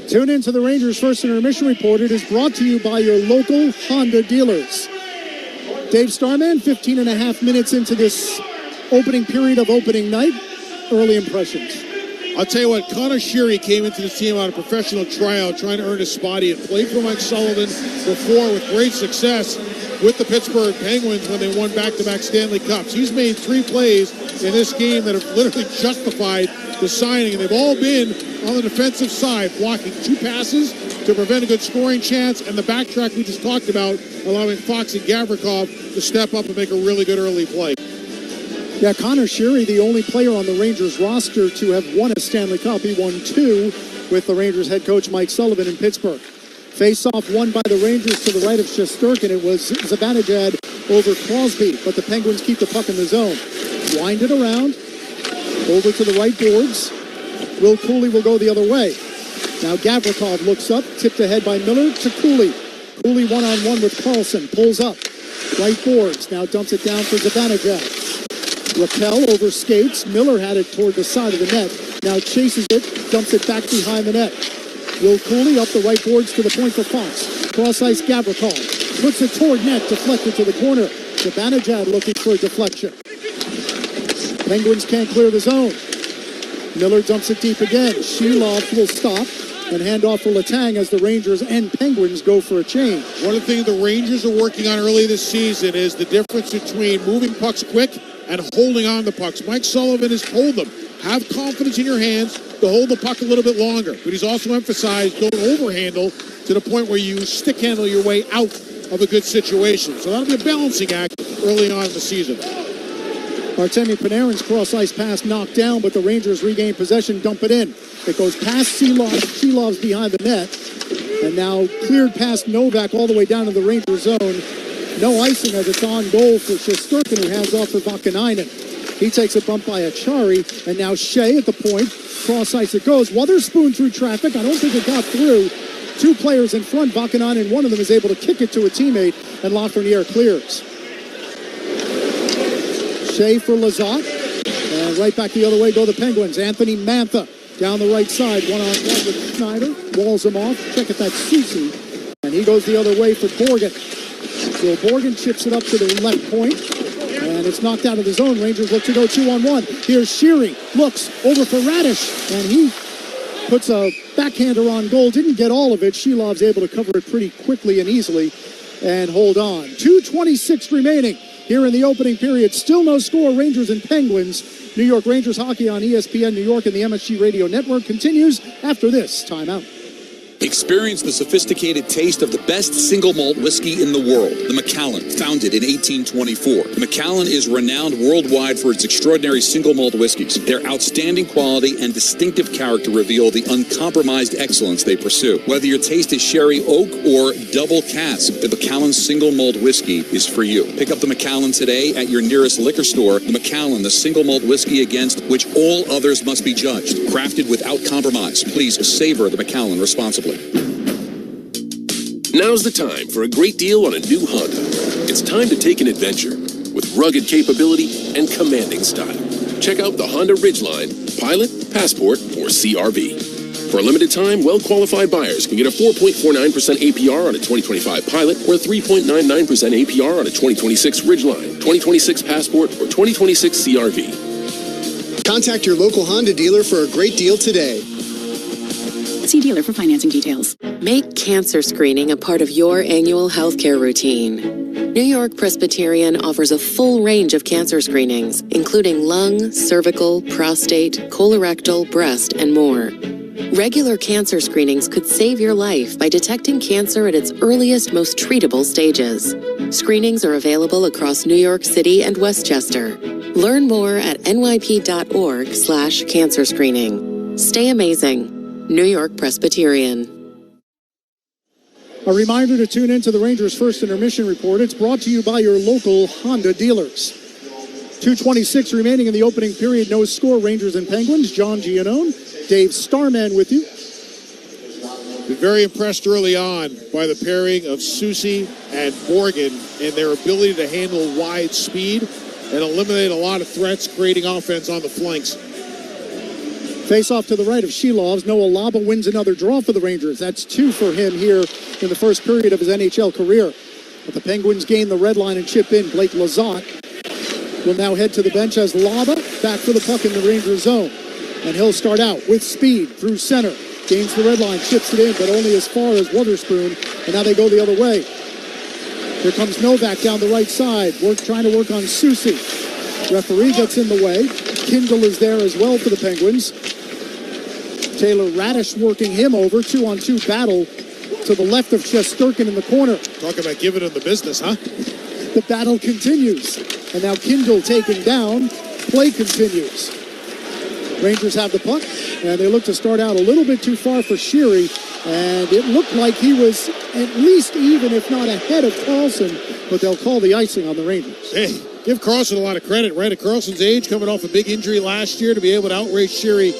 Tune in to the Rangers First Intermission Report. It is brought to you by your local Honda dealers. Dave Starman, 15 and a half minutes into this opening period of opening night. Early impressions. I'll tell you what, Connor Sheary came into this team on a professional tryout trying to earn his spot. He had played for Mike Sullivan before with great success with the Pittsburgh Penguins when they won back-to-back Stanley Cups. He's made 3 plays in this game that have literally justified the signing, and they've all been on the defensive side, blocking 2 passes to prevent a good scoring chance, and the backtrack we just talked about, allowing Fox and Gavrikov to step up and make a really good early play. Yeah, Connor Sheary, the only player on the Rangers roster to have won a Stanley Cup. He won 2 with the Rangers head coach Mike Sullivan in Pittsburgh. Face-off won by the Rangers to the right of Shesterkin. It was Zibanejad over Crosby, but the Penguins keep the puck in the zone. Wind it around, over to the right boards. Will Cooley will go the other way. Now Gavrikov looks up, tipped ahead by Miller to Cooley. Cooley one-on-one with Carlson, pulls up. Right boards, now dumps it down for Zibanejad. Raquel over skates. Miller had it toward the side of the net. Now chases it, dumps it back behind the net. Will Cooley up the right boards to the point for Fox. Cross-ice Gavrikov. Puts it toward net, deflected to the corner. Zibanejad looking for a deflection. Penguins can't clear the zone. Miller dumps it deep again. Sheilov will stop and hand off for Letang as the Rangers and Penguins go for a change. One of the things the Rangers are working on early this season is the difference between moving pucks quick and holding on the pucks. Mike Sullivan has told them, have confidence in your hands to hold the puck a little bit longer. But he's also emphasized, don't overhandle to the point where you stick handle your way out of a good situation. So that'll be a balancing act early on in the season. Artemi Panarin's cross-ice pass knocked down, but the Rangers regain possession, dump it in. It goes past Sheelov's behind the net, and now cleared past Novak all the way down to the Rangers zone. No icing as it's on goal for Shesterkin, who hands off for Vakanainen. He takes a bump by Achari, and now Shea at the point. Cross-ice it goes. Wotherspoon through traffic. I don't think it got through. 2 players in front. Vakanainen, one of them is able to kick it to a teammate, and Lafreniere clears. Shea for Lizotte. And right back the other way go the Penguins. Anthony Mantha down the right side. One-on-one with Schneider. Walls him off. Check if that's Soucy. And he goes the other way for Borgen. So Borgen chips it up to the left point. And it's knocked out of the zone. Rangers look to go 2-on-1. Here's Sheary. Looks over for Radish. And he puts a backhander on goal. Didn't get all of it. Sheilov's able to cover it pretty quickly and easily and hold on. 2:26 remaining here in the opening period. Still no score. Rangers and Penguins. New York Rangers hockey on ESPN New York and the MSG Radio Network continues after this timeout. Experience the sophisticated taste of the best single malt whiskey in the world, the Macallan, founded in 1824. The Macallan is renowned worldwide for its extraordinary single malt whiskeys. Their outstanding quality and distinctive character reveal the uncompromised excellence they pursue. Whether your taste is sherry, oak, or double cask, the Macallan single malt whiskey is for you. Pick up the Macallan today at your nearest liquor store. The Macallan, the single malt whiskey against which all others must be judged. Crafted without compromise. Please savor the Macallan responsibly. Now's the time for a great deal on a new Honda. It's time to take an adventure with rugged capability and commanding style. Check out the Honda Ridgeline, Pilot, Passport, or CR-V. For a limited time, well-qualified buyers can get a 4.49% APR on a 2025 Pilot or 3.99% APR on a 2026 Ridgeline, 2026 Passport, or 2026 CR-V. Contact your local Honda dealer for a great deal today. See dealer for financing details. Make cancer screening a part of your annual healthcare routine. New York Presbyterian offers a full range of cancer screenings, including lung, cervical, prostate, colorectal, breast, and more. Regular cancer screenings could save your life by detecting cancer at its earliest, most treatable stages. Screenings are available across New York City and Westchester. Learn more at nyp.org/cancer screening. Stay amazing. New York Presbyterian. A reminder to tune into the Rangers' first intermission report. It's brought to you by your local Honda dealers. 2:26 remaining in the opening period. No score. Rangers and Penguins. John Giannone, Dave Starman with you. Been very impressed early on by the pairing of Soucy and Morgan and their ability to handle wide speed and eliminate a lot of threats, creating offense on the flanks. Face off to the right of Shilovs. Noah Laba wins another draw for the Rangers. That's 2 for him here in the first period of his NHL career. But the Penguins gain the red line and chip in. Blake Lizotte will now head to the bench as Laba back for the puck in the Rangers zone. And he'll start out with speed through center. Gains the red line, chips it in, but only as far as Wotherspoon. And now they go the other way. Here comes Novak down the right side. Trying to work on Soucy. Referee gets in the way. Kindle is there as well for the Penguins. Taylor Radish working him over. 2-on-2 battle to the left of Shesterkin in the corner. Talk about giving him the business, huh? The battle continues. And now Kindle taken down. Play continues. Rangers have the puck, and they look to start out a little bit too far for Sheary. And it looked like he was at least even, if not ahead of Carlson, but they'll call the icing on the Rangers. Hey, give Carlson a lot of credit, right? At Carlson's age, coming off a big injury last year, to be able to outrace Sheary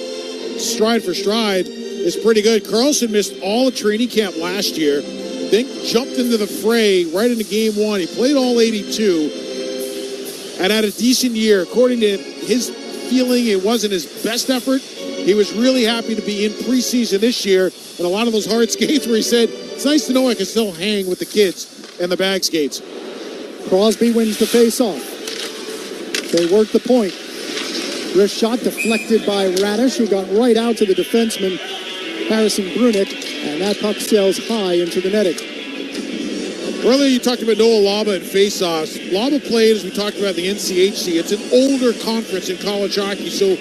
stride for stride is pretty good. Carlson missed all of training camp last year, then jumped into the fray right into game one. He played all 82 and had a decent year. According to his feeling, it wasn't his best effort. He was really happy to be in preseason this year, and a lot of those hard skates where he said, it's nice to know I can still hang with the kids and the bag skates. Crosby wins the faceoff. They work the point. Wrist shot deflected by Radish, who got right out to the defenseman, Harrison Brunick, and that puck sails high into the netting. Earlier you talked about Noah Laba and faceoffs. Laba played, as we talked about, the NCHC. It's an older conference in college hockey, so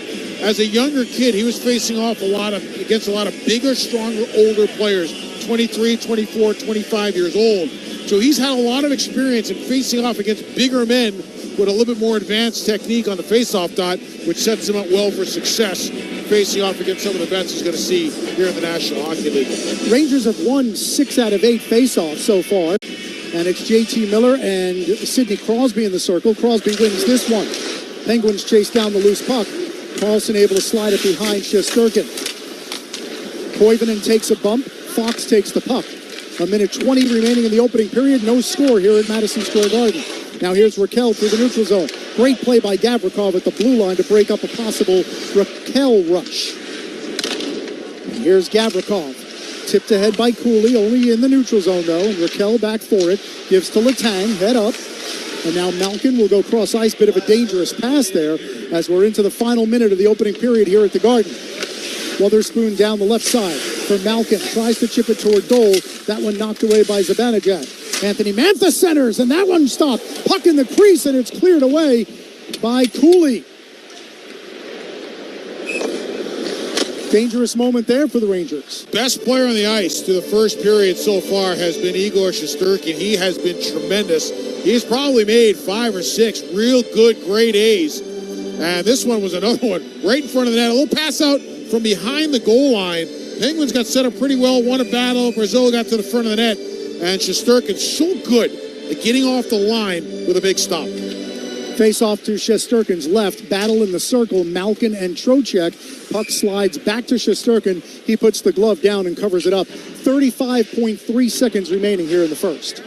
as a younger kid, he was facing off against a lot of bigger, stronger, older players, 23, 24, 25 years old. So he's had a lot of experience in facing off against bigger men with a little bit more advanced technique on the face-off dot, which sets him up well for success facing off against some of the vets he's going to see here in the National Hockey League. Rangers have won 6 out of 8 face-offs so far, and it's J.T. Miller and Sidney Crosby in the circle. Crosby wins this one. Penguins chase down the loose puck. Carlson able to slide it behind Shesterkin. Koivunen takes a bump. Fox takes the puck. 1:20 remaining in the opening period. No score here at Madison Square Garden. Now here's Raquel through the neutral zone. Great play by Gavrikov at the blue line to break up a possible Raquel rush. And here's Gavrikov. Tipped ahead by Cooley, only in the neutral zone though, and Raquel back for it. Gives to Letang, head up. And now Malkin will go cross ice. Bit of a dangerous pass there as we're into the final minute of the opening period here at the Garden. Wotherspoon down the left side for Malkin. Tries to chip it toward goal. That one knocked away by Zibanejad. Anthony Mantha centers, and that one stopped. Puck in the crease, and it's cleared away by Cooley. Dangerous moment there for the Rangers. Best player on the ice through the first period so far has been Igor Shesterkin. He has been tremendous. He's probably made 5 or 6 real good grade A's. And this one was another one right in front of the net. A little pass out from behind the goal line. Penguins got set up pretty well, won a battle. Brazil got to the front of the net. And Shesterkin's so good at getting off the line with a big stop. Face off to Shesterkin's left. Battle in the circle. Malkin and Trocheck. Puck slides back to Shesterkin. He puts the glove down and covers it up. 35.3 seconds remaining here in the first.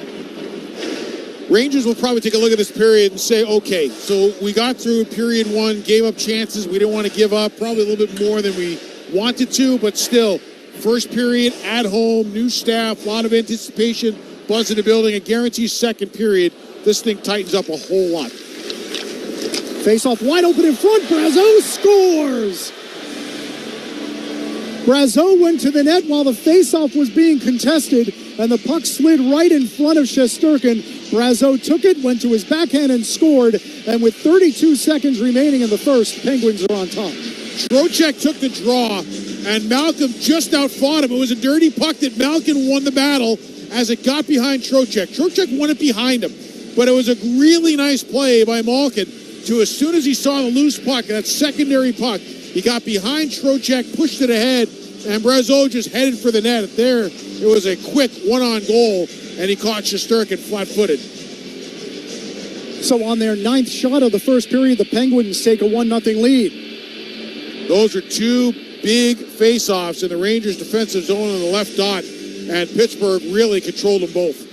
Rangers will probably take a look at this period and say, okay, so we got through period 1, gave up chances. We didn't want to give up. Probably a little bit more than we wanted to, but still, first period at home, new staff, a lot of anticipation, buzz in the building. I guarantee second period, this thing tightens up a whole lot. Face-off wide open in front. Brazeau scores! Brazeau went to the net while the face-off was being contested, and the puck slid right in front of Shesterkin. Brazeau took it, went to his backhand, and scored. And with 32 seconds remaining in the first, Penguins are on top. Trocheck took the draw, and Malcolm just outfought him. It was a dirty puck that Malkin won the battle as it got behind Trocheck. Trocheck won it behind him, but it was a really nice play by Malkin to, as soon as he saw the loose puck, that secondary puck, He got behind Trocheck, pushed it ahead, and Brazeau just headed for the net. There, it was a quick one-on goal, and he caught Shesterkin flat-footed. So on their 9th shot of the first period, the Penguins take a 1-0 lead. Those are two big face-offs in the Rangers' defensive zone on the left dot, and Pittsburgh really controlled them both.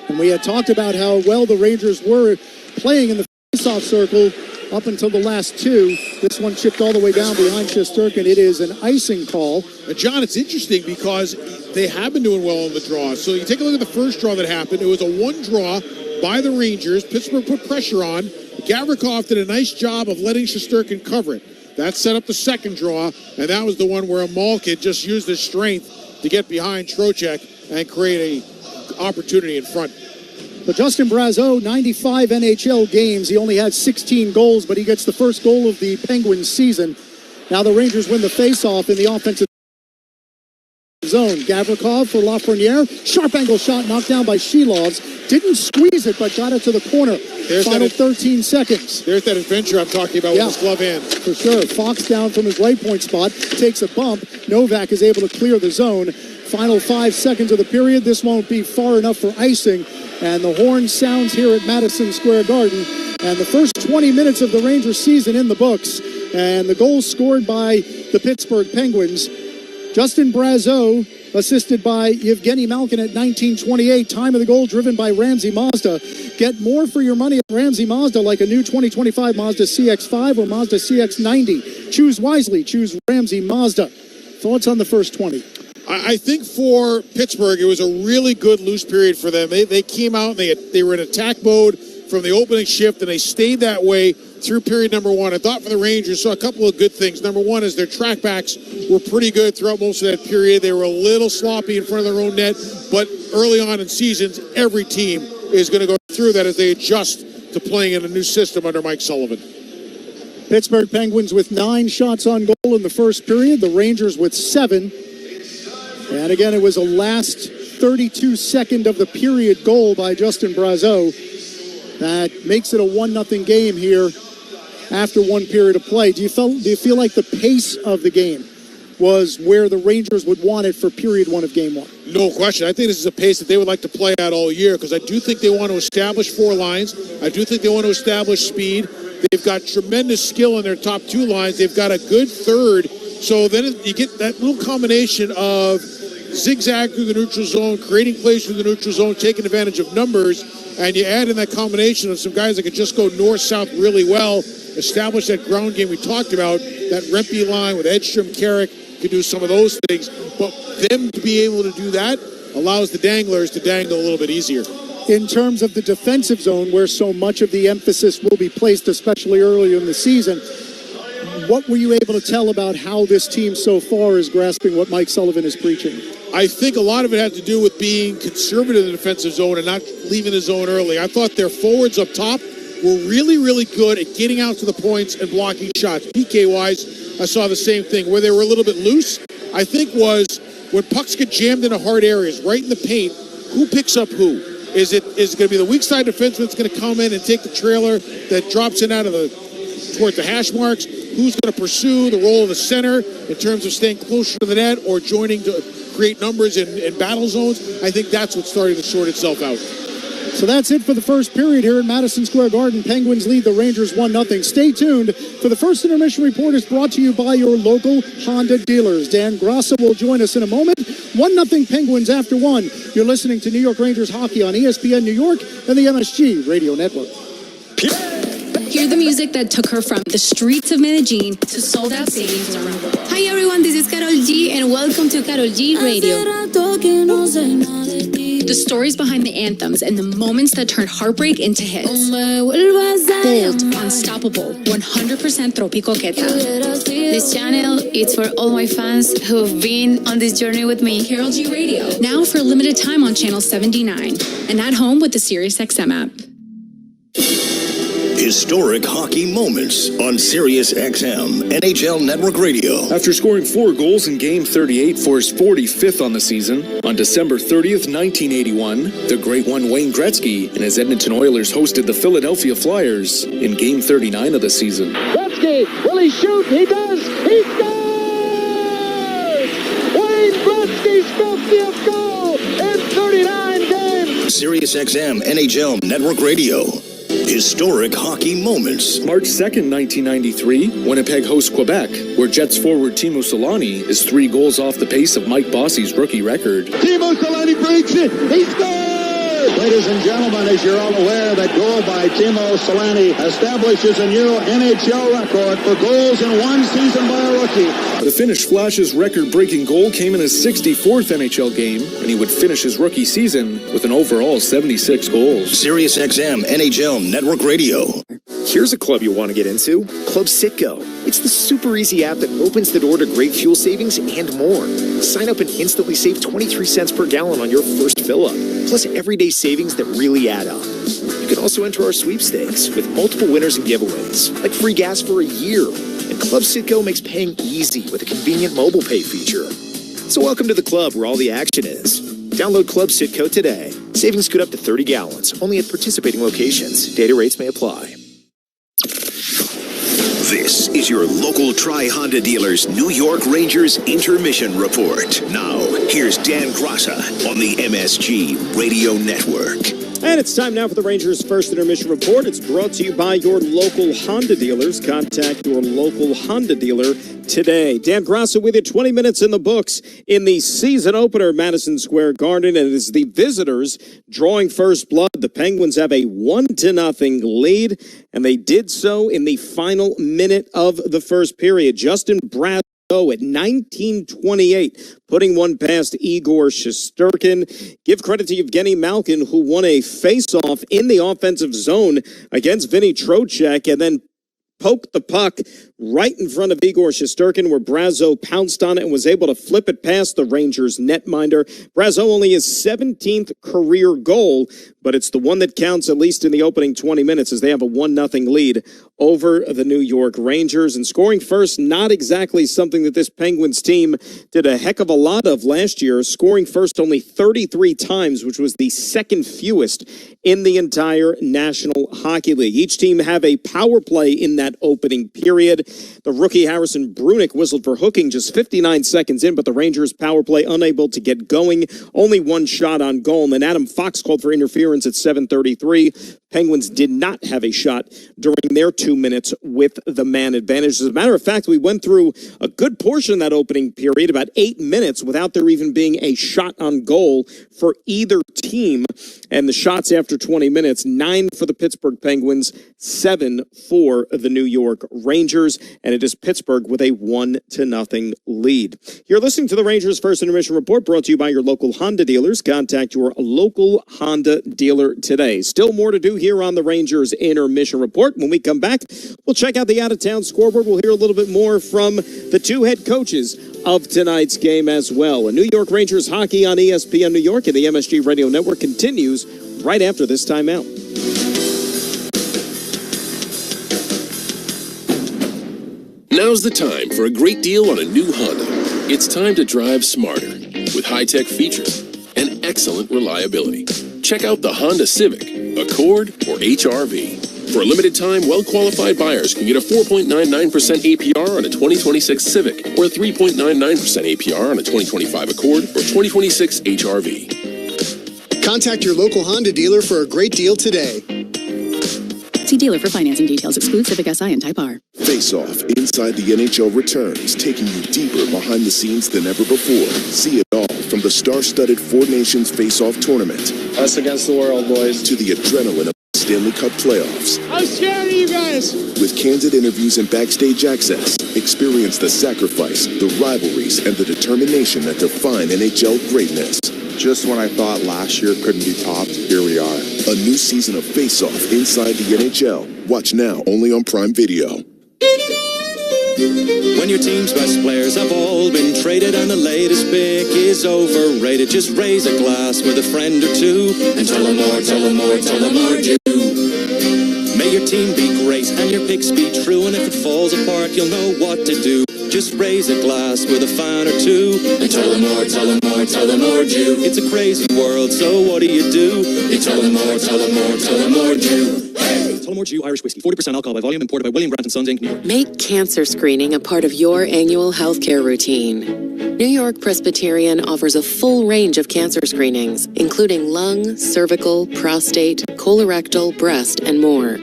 And we had talked about how well the Rangers were playing in the face-off circle up until the last two. This one chipped all the way down behind Shesterkin. It is an icing call. And John, it's interesting because they have been doing well on the draw. So you take a look at the first draw that happened. It was a one draw by the Rangers. Pittsburgh put pressure on. Gavrikov did a nice job of letting Shesterkin cover it. That set up the second draw, and that was the one where Malkin just used his strength to get behind Trocheck and create an opportunity in front. But Justin Brazeau, 95 NHL games. He only had 16 goals, but he gets the first goal of the Penguins season. Now the Rangers win the faceoff in the offensive zone. Gavrikov for Lafreniere. Sharp angle shot knocked down by Shilovs. Didn't squeeze it, but got it to the corner. Final 13 seconds. There's that adventure I'm talking about with his glove hand. For sure. Fox down from his right point spot. Takes a bump. Novak is able to clear the zone. Final 5 seconds of the period. This won't be far enough for icing. And the horn sounds here at Madison Square Garden. And the first 20 minutes of the Rangers season in the books. And the goal scored by the Pittsburgh Penguins. Justin Brazeau, assisted by Evgeny Malkin at 19:28. Time of the goal driven by Ramsey Mazda. Get more for your money at Ramsey Mazda, like a new 2025 Mazda CX-5 or Mazda CX-90. Choose wisely. Choose Ramsey Mazda. Thoughts on the first 20? I think for Pittsburgh, it was a really good loose period for them. They came out, and they were in attack mode from the opening shift, and they stayed that way through period number one. I thought for the Rangers, saw a couple of good things. Number one is their trackbacks were pretty good throughout most of that period. They were a little sloppy in front of their own net, but early on in seasons, every team is going to go through that as they adjust to playing in a new system under Mike Sullivan. Pittsburgh Penguins with 9 shots on goal in the first period. The Rangers with 7. And again, it was a last 32-second of the period goal by Justin Brazeau that makes it a 1-0 game here after one period of play. Do you feel like the pace of the game was where the Rangers would want it for period one of game one? No question. I think this is a pace that they would like to play at all year, because I do think they want to establish 4 lines. I do think they want to establish speed. They've got tremendous skill in their top 2 lines. They've got a good third. So then you get that little combination of zigzag through the neutral zone, creating plays through the neutral zone, taking advantage of numbers, and you add in that combination of some guys that could just go north-south really well, establish that ground game we talked about, that Rempe line with Edstrom, Carrick could do some of those things, but them to be able to do that allows the danglers to dangle a little bit easier. In terms of the defensive zone, where so much of the emphasis will be placed, especially early in the season, what were you able to tell about how this team so far is grasping what Mike Sullivan is preaching? I think a lot of it had to do with being conservative in the defensive zone and not leaving the zone early. I thought their forwards up top were really, really good at getting out to the points and blocking shots. PK-wise, I saw the same thing. Where they were a little bit loose, I think, was when pucks get jammed into hard areas, right in the paint, who picks up who? Is it going to be the weak side defenseman that's going to come in and take the trailer that drops in out of toward the hash marks? Who's going to pursue the role of the center in terms of staying closer to the net or joining to create numbers in battle zones? I think that's what's starting to sort itself out. So that's it for the first period here at Madison Square Garden. Penguins lead the Rangers 1-0. Stay tuned for the first intermission report. Is brought to you by your local Honda dealers. Dan Grassa will join us in a moment. 1-0 Penguins after 1. You're listening to New York Rangers hockey on ESPN New York and the MSG Radio Network. Hear the music that took her from the streets of Medellin to sold-out stadiums around the world. Hi everyone, this is Karol G and welcome to Karol G Radio. The stories behind the anthems and the moments that turned heartbreak into hits. Bold, unstoppable, 100% Tropico Queta. This channel is for all my fans who've been on this journey with me. Karol G Radio, now for a limited time on Channel 79 and at home with the SiriusXM app. Historic hockey moments on SiriusXM NHL Network Radio. After scoring 4 goals in Game 38 for his 45th on the season, on December 30th, 1981, the Great One Wayne Gretzky and his Edmonton Oilers hosted the Philadelphia Flyers in Game 39 of the season. Gretzky. Will he shoot? He does. He scores! Wayne Gretzky's 50th goal in 39 games. Sirius XM NHL Network Radio. Historic hockey moments. March 2nd, 1993, Winnipeg hosts Quebec, where Jets forward Timo Solani is 3 goals off the pace of Mike Bossy's rookie record. Timo Solani breaks it. He scores! Ladies and gentlemen, as you're all aware, that goal by Timo Solani establishes a new NHL record for goals in one season by a rookie. The Finnish Flash's record-breaking goal came in his 64th NHL game, and he would finish his rookie season with an overall 76 goals. Sirius XM NHL Network Radio. Here's a club you'll want to get into, Club Citgo. It's the super easy app that opens the door to great fuel savings and more. Sign up and instantly save 23 cents per gallon on your first fill-up, plus everyday savings that really add up. You can also enter our sweepstakes with multiple winners and giveaways, like free gas for a year. And Club Citgo makes paying easy with a convenient mobile pay feature. So welcome to the club where all the action is. Download Club Citgo today. Savings good up to 30 gallons, only at participating locations. Data rates may apply. This is your local Tri-Honda dealer's New York Rangers Intermission Report. Now, here's Dan Grassa on the MSG Radio Network. And it's time now for the Rangers' first intermission report. It's brought to you by your local Honda dealers. Contact your local Honda dealer today. Dan Grassa with you, 20 minutes in the books in the season opener at Madison Square Garden. And it is the visitors drawing first blood. The Penguins have a 1-0 lead, and they did so in the final minute of the first period. Justin Brazeau at 19:28, putting one past Igor Shesterkin. Give credit to Evgeny Malkin, who won a face-off in the offensive zone against Vinny Trocheck, and then poked the puck right in front of Igor Shesterkin, where Brazeau pounced on it and was able to flip it past the Rangers netminder. Brazeau only his 17th career goal, but it's the one that counts, at least in the opening 20 minutes, as they have a 1-0 lead over the New York Rangers. And scoring first, not exactly something that this Penguins team did a heck of a lot of last year. Scoring first only 33 times, which was the second fewest in the entire National Hockey League. Each team have a power play in that opening period. The rookie Harrison Brunick whistled for hooking just 59 seconds in, but the Rangers power play unable to get going. Only one shot on goal, and then Adam Fox called for interference at 7:33. Penguins did not have a shot during their 2 minutes with the man advantage. As a matter of fact, we went through a good portion of that opening period, about 8 minutes, without there even being a shot on goal for either team. And the shots after 20 minutes, 9 for the Pittsburgh Penguins, 7 for the New York Rangers. And it is Pittsburgh with a 1-0 lead. You're listening to the Rangers' first intermission report, brought to you by your local Honda dealers. Contact your local Honda dealer today. Still more to do here on the Rangers intermission report. When we come back, we'll check out the out-of-town scoreboard. We'll hear a little bit more from the two head coaches of tonight's game as well. And New York Rangers hockey on ESPN New York and the MSG Radio Network continues right after this timeout. Now's the time for a great deal on a new Honda. It's time to drive smarter with high-tech features and excellent reliability. Check out the Honda Civic, Accord, or HR-V. For a limited time, well-qualified buyers can get a 4.99% APR on a 2026 Civic or a 3.99% APR on a 2025 Accord or 2026 HR-V. Contact your local Honda dealer for a great deal today. See dealer for financing details. Exclude Civic Si and Type R. Face Off Inside the NHL returns, taking you deeper behind the scenes than ever before. See it all from the star-studded Four Nations Face Off tournament. Us against the world, boys. To the adrenaline of Stanley Cup playoffs. I'm scared of you guys. With candid interviews and backstage access, experience the sacrifice, the rivalries, and the determination that define NHL greatness. Just when I thought last year couldn't be topped, here we are. A new season of Face Off Inside the NHL. Watch now only on Prime Video. When your team's best players have all been traded and the latest pick is overrated, just raise a glass with a friend or two and tell them more, tell them more, tell them more do. May your team be great and your picks be true, and if it falls apart you'll know what to do. Just raise a glass with a fan or two and tell them more, tell them more, tell them more do. It's a crazy world, so what do? You tell them more, tell them more, tell them more do. Hey! Tullamore Dew Irish Whiskey. 40% alcohol by volume, imported by William Grant & Sons, Inc., New York. Make cancer screening a part of your annual healthcare routine. New York Presbyterian offers a full range of cancer screenings, including lung, cervical, prostate, colorectal, breast, and more.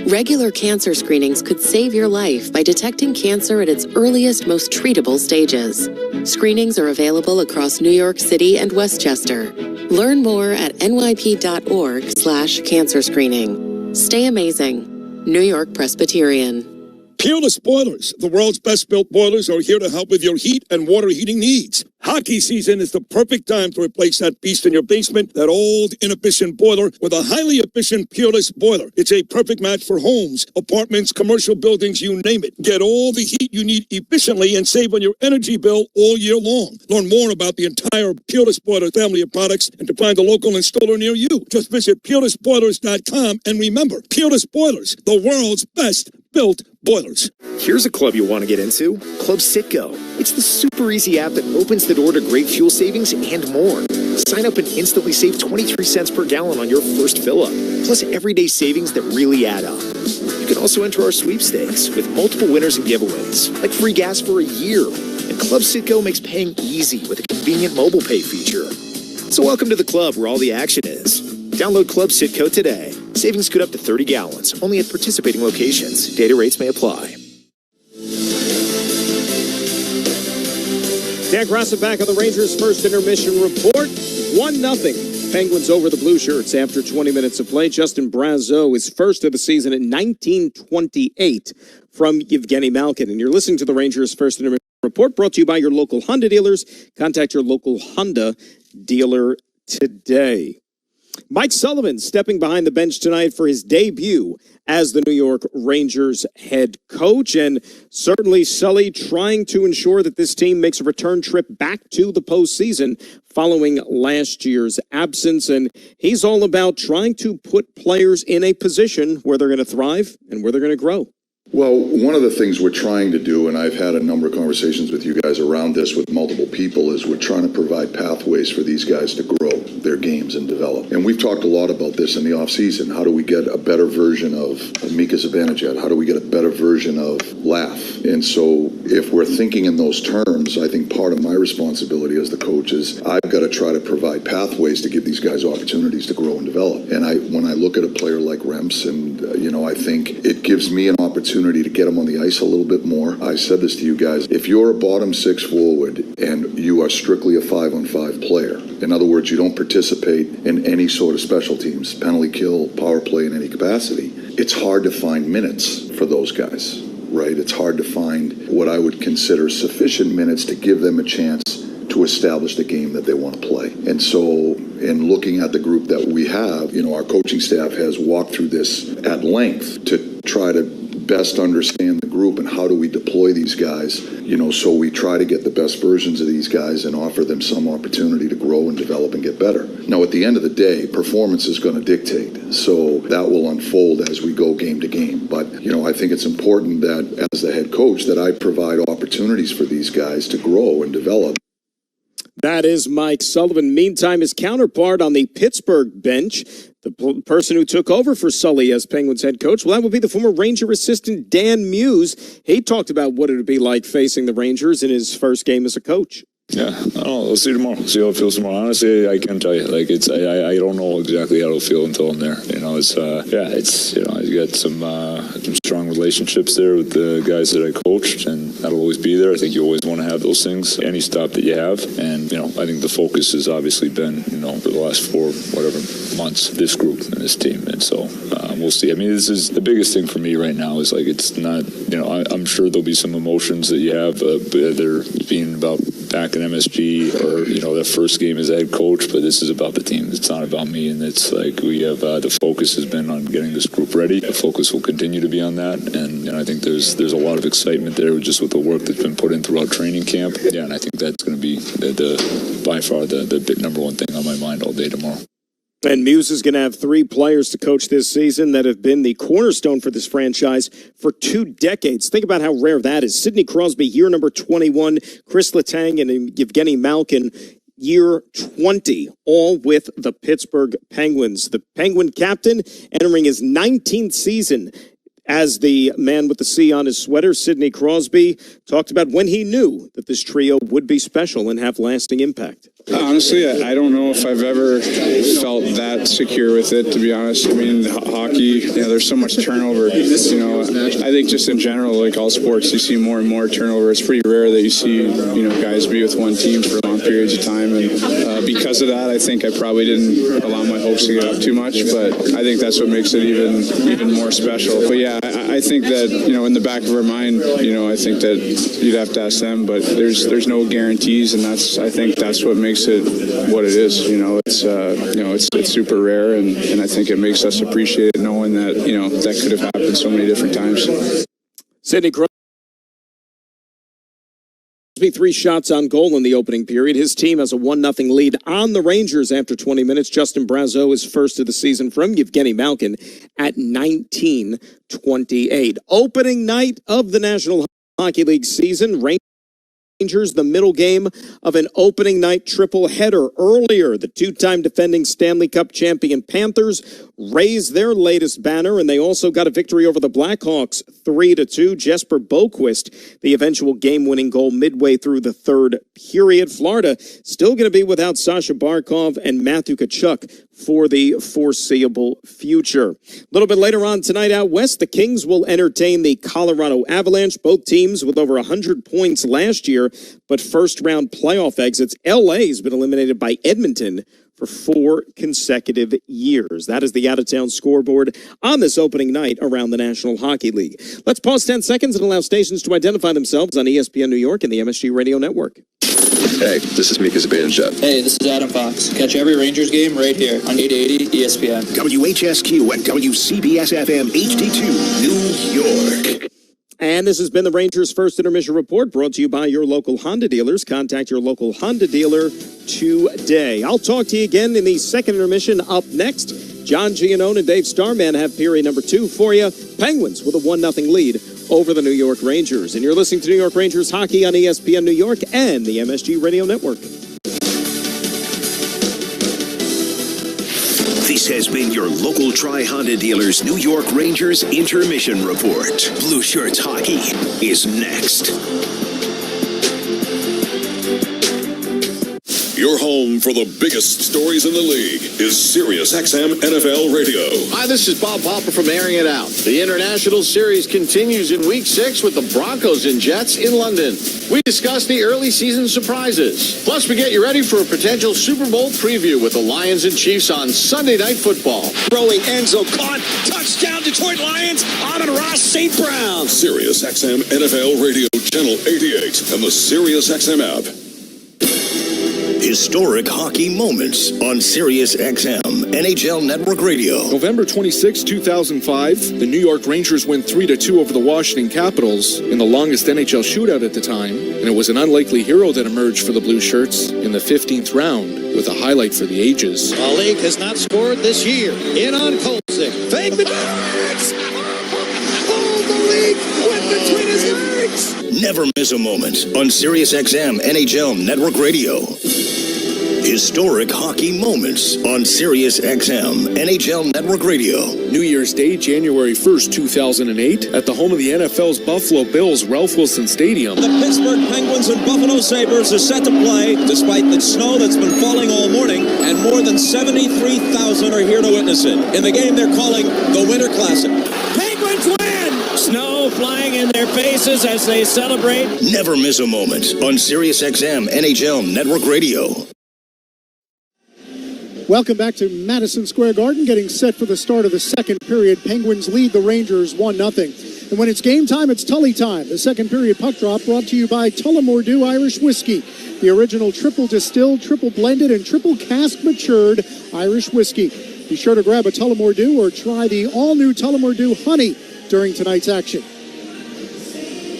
Regular cancer screenings could save your life by detecting cancer at its earliest, most treatable stages. Screenings are available across New York City and Westchester. Learn more at nyp.org/cancer screening. Stay amazing. New York Presbyterian. Peerless Boilers, the world's best built boilers, are here to help with your heat and water heating needs. Hockey season is the perfect time to replace that beast in your basement, that old, inefficient boiler, with a highly efficient Peerless boiler. It's a perfect match for homes, apartments, commercial buildings, you name it. Get all the heat you need efficiently and save on your energy bill all year long. Learn more about the entire Peerless Boiler family of products and to find a local installer near you. Just visit PeerlessBoilers.com and remember, Peerless Boilers, the world's best built boilers. Here's a club you want to get into, Club Citgo. It's the super easy app that opens the door to great fuel savings and more. Sign up and instantly save 23 cents per gallon on your first fill-up, plus everyday savings that really add up. You can also enter our sweepstakes with multiple winners and giveaways, like free gas for a year. And Club Citgo makes paying easy with a convenient mobile pay feature. So welcome to the club where all the action is. Download Club Citgo today. Savings could up to 30 gallons, only at participating locations. Data rates may apply. Dan Grassa back on the Rangers' first intermission report. 1-0. Penguins over the Blue Shirts after 20 minutes of play. Justin Brazeau is first of the season at 1928 from Evgeny Malkin. And you're listening to the Rangers' first intermission report, brought to you by your local Honda dealers. Contact your local Honda dealer today. Mike Sullivan stepping behind the bench tonight for his debut as the New York Rangers head coach. And certainly Sully trying to ensure that this team makes a return trip back to the postseason following last year's absence. And he's all about trying to put players in a position where they're going to thrive and where they're going to grow. Well, one of the things we're trying to do, and I've had a number of conversations with you guys around this with multiple people, is we're trying to provide pathways for these guys to grow their games and develop. And we've talked a lot about this in the offseason. How do we get a better version of Mika Zibanejad? How do we get a better version of Laugh? And so if we're thinking in those terms, I think part of my responsibility as the coach is I've got to try to provide pathways to give these guys opportunities to grow and develop. And when I look at a player like Remps, and I think it gives me an opportunity to get him on the ice a little bit more. I said this to you guys. If you're a bottom six forward and you are strictly a 5-on-5 player, in other words, you don't participate in any sort of special teams, penalty kill, power play in any capacity, it's hard to find minutes for those guys, right? It's hard to find what I would consider sufficient minutes to give them a chance to establish the game that they want to play. And so in looking at the group that we have, our coaching staff has walked through this at length to try to best understand the group and how do we deploy these guys, so we try to get the best versions of these guys and offer them some opportunity to grow and develop and get better. Now, at the end of the day, performance is going to dictate. So that will unfold as we go game to game. But, I think it's important that as the head coach that I provide opportunities for these guys to grow and develop. That is Mike Sullivan. Meantime, his counterpart on the Pittsburgh bench, the person who took over for Sully as Penguins head coach, well, that would be the former Ranger assistant Dan Muse. He talked about what it would be like facing the Rangers in his first game as a coach. Yeah, I don't know. We'll see tomorrow. See how it feels tomorrow. Honestly, I can't tell you. I don't know exactly how it'll feel until I'm there. You got some strong relationships there with the guys that I coached, and that'll always be there. I think you always want to have those things, any stop that you have. And, I think the focus has obviously been, for the last 4 months, this group and this team. And so we'll see. I mean, this is the biggest thing for me right now is it's not, I'm sure there'll be some emotions that you have, they're being about back in MSG or, that first game as head coach, but this is about the team. It's not about me. And it's we have, the focus has been on getting this group ready. The focus will continue to be on that. And I think there's a lot of excitement there just with the work that's been put in throughout training camp. Yeah, and I think that's going to be by far the big number one thing on my mind all day tomorrow. And Muse is going to have 3 players to coach this season that have been the cornerstone for this franchise for 2 decades. Think about how rare that is. Sidney Crosby, year number 21, Chris Letang, and Evgeny Malkin, year 20, all with the Pittsburgh Penguins. The Penguin captain entering his 19th season as the man with the C on his sweater, Sidney Crosby, talked about when he knew that this trio would be special and have lasting impact. Honestly, I don't know if I've ever felt that secure with it, to be honest. I mean, hockey, there's so much turnover. I think just in general, like all sports, you see more and more turnover. It's pretty rare that you see, guys be with one team for long periods of time. And because of that, I think I probably didn't allow my hopes to get up too much. But I think that's what makes it even more special. But yeah, I think that, in the back of our mind, I think that you'd have to ask them. But there's no guarantees, and I think that's what makes it what it is. It's super rare, and I think it makes us appreciate it, knowing that that could have happened so many different times. Sidney Crosby, 3 shots on goal in the opening period. His team has a 1-0 lead on the Rangers after 20 minutes. Justin Brazeau is first of the season from Evgeny Malkin at 19:28. Opening night of the National Hockey League season. Rangers, the middle game of an opening night triple header. Earlier, the 2-time defending Stanley Cup champion Panthers raised their latest banner, and they also got a victory over the Blackhawks 3-2. Jesper Boquist, the eventual game-winning goal midway through the third period. Florida still going to be without Sasha Barkov and Matthew Tkachuk for the foreseeable future. A little bit later on tonight out west, the Kings will entertain the Colorado Avalanche, both teams with over 100 points last year, but first-round playoff exits. LA's been eliminated by Edmonton for 4 consecutive years. That is the out-of-town scoreboard on this opening night around the National Hockey League. Let's pause 10 seconds and allow stations to identify themselves on ESPN New York and the MSG Radio Network. Hey, this is Mika Zibanejad. Hey, this is Adam Fox. Catch every Rangers game right here on 880 ESPN. WHSQ and WCBS-FM HD2, New York. And this has been the Rangers First Intermission Report, brought to you by your local Honda dealers. Contact your local Honda dealer today. I'll talk to you again in the second intermission. Up next, John Giannone and Dave Starman have period number 2 for you. Penguins with a 1-0 lead over the New York Rangers. And you're listening to New York Rangers hockey on ESPN New York and the MSG Radio Network. This has been your local Tri-Honda dealers New York Rangers Intermission Report. Blue Shirts Hockey is next. Your home for the biggest stories in the league is Sirius XM NFL Radio. Hi, this is Bob Popper from Airing It Out. The International Series continues in Week 6 with the Broncos and Jets in London. We discuss the early season surprises. Plus, we get you ready for a potential Super Bowl preview with the Lions and Chiefs on Sunday Night Football. Rolling Enzo caught. Touchdown Detroit Lions. Amon-Ra St. Brown. Sirius XM NFL Radio Channel 88 and the Sirius XM app. Historic hockey moments on Sirius XM NHL Network Radio. November 26, 2005, the New York Rangers win 3-2 over the Washington Capitals in the longest NHL shootout at the time, and it was an unlikely hero that emerged for the Blue Shirts in the 15th round with a highlight for the ages. Malik has not scored this year. In on Kolzig. Fake the Birds! Oh, Malik went between his legs! Never miss a moment on Sirius XM NHL Network Radio. Historic hockey moments on Sirius XM NHL Network Radio. New Year's Day, January 1st, 2008, at the home of the NFL's Buffalo Bills, Ralph Wilson Stadium. The Pittsburgh Penguins and Buffalo Sabres are set to play despite the snow that's been falling all morning, and more than 73,000 are here to witness it. In the game they're calling the Winter Classic. Penguins win! Snow flying in their faces as they celebrate. Never miss a moment on Sirius XM NHL Network Radio. Welcome back to Madison Square Garden, getting set for the start of the second period. Penguins lead the Rangers 1-0. And when it's game time, it's Tully time. The second period puck drop brought to you by Tullamore Irish Whiskey, the original triple distilled, triple blended, and triple cask matured Irish whiskey. Be sure to grab a Tullamore Dew or try the all-new Tullamore Dew Honey during tonight's action.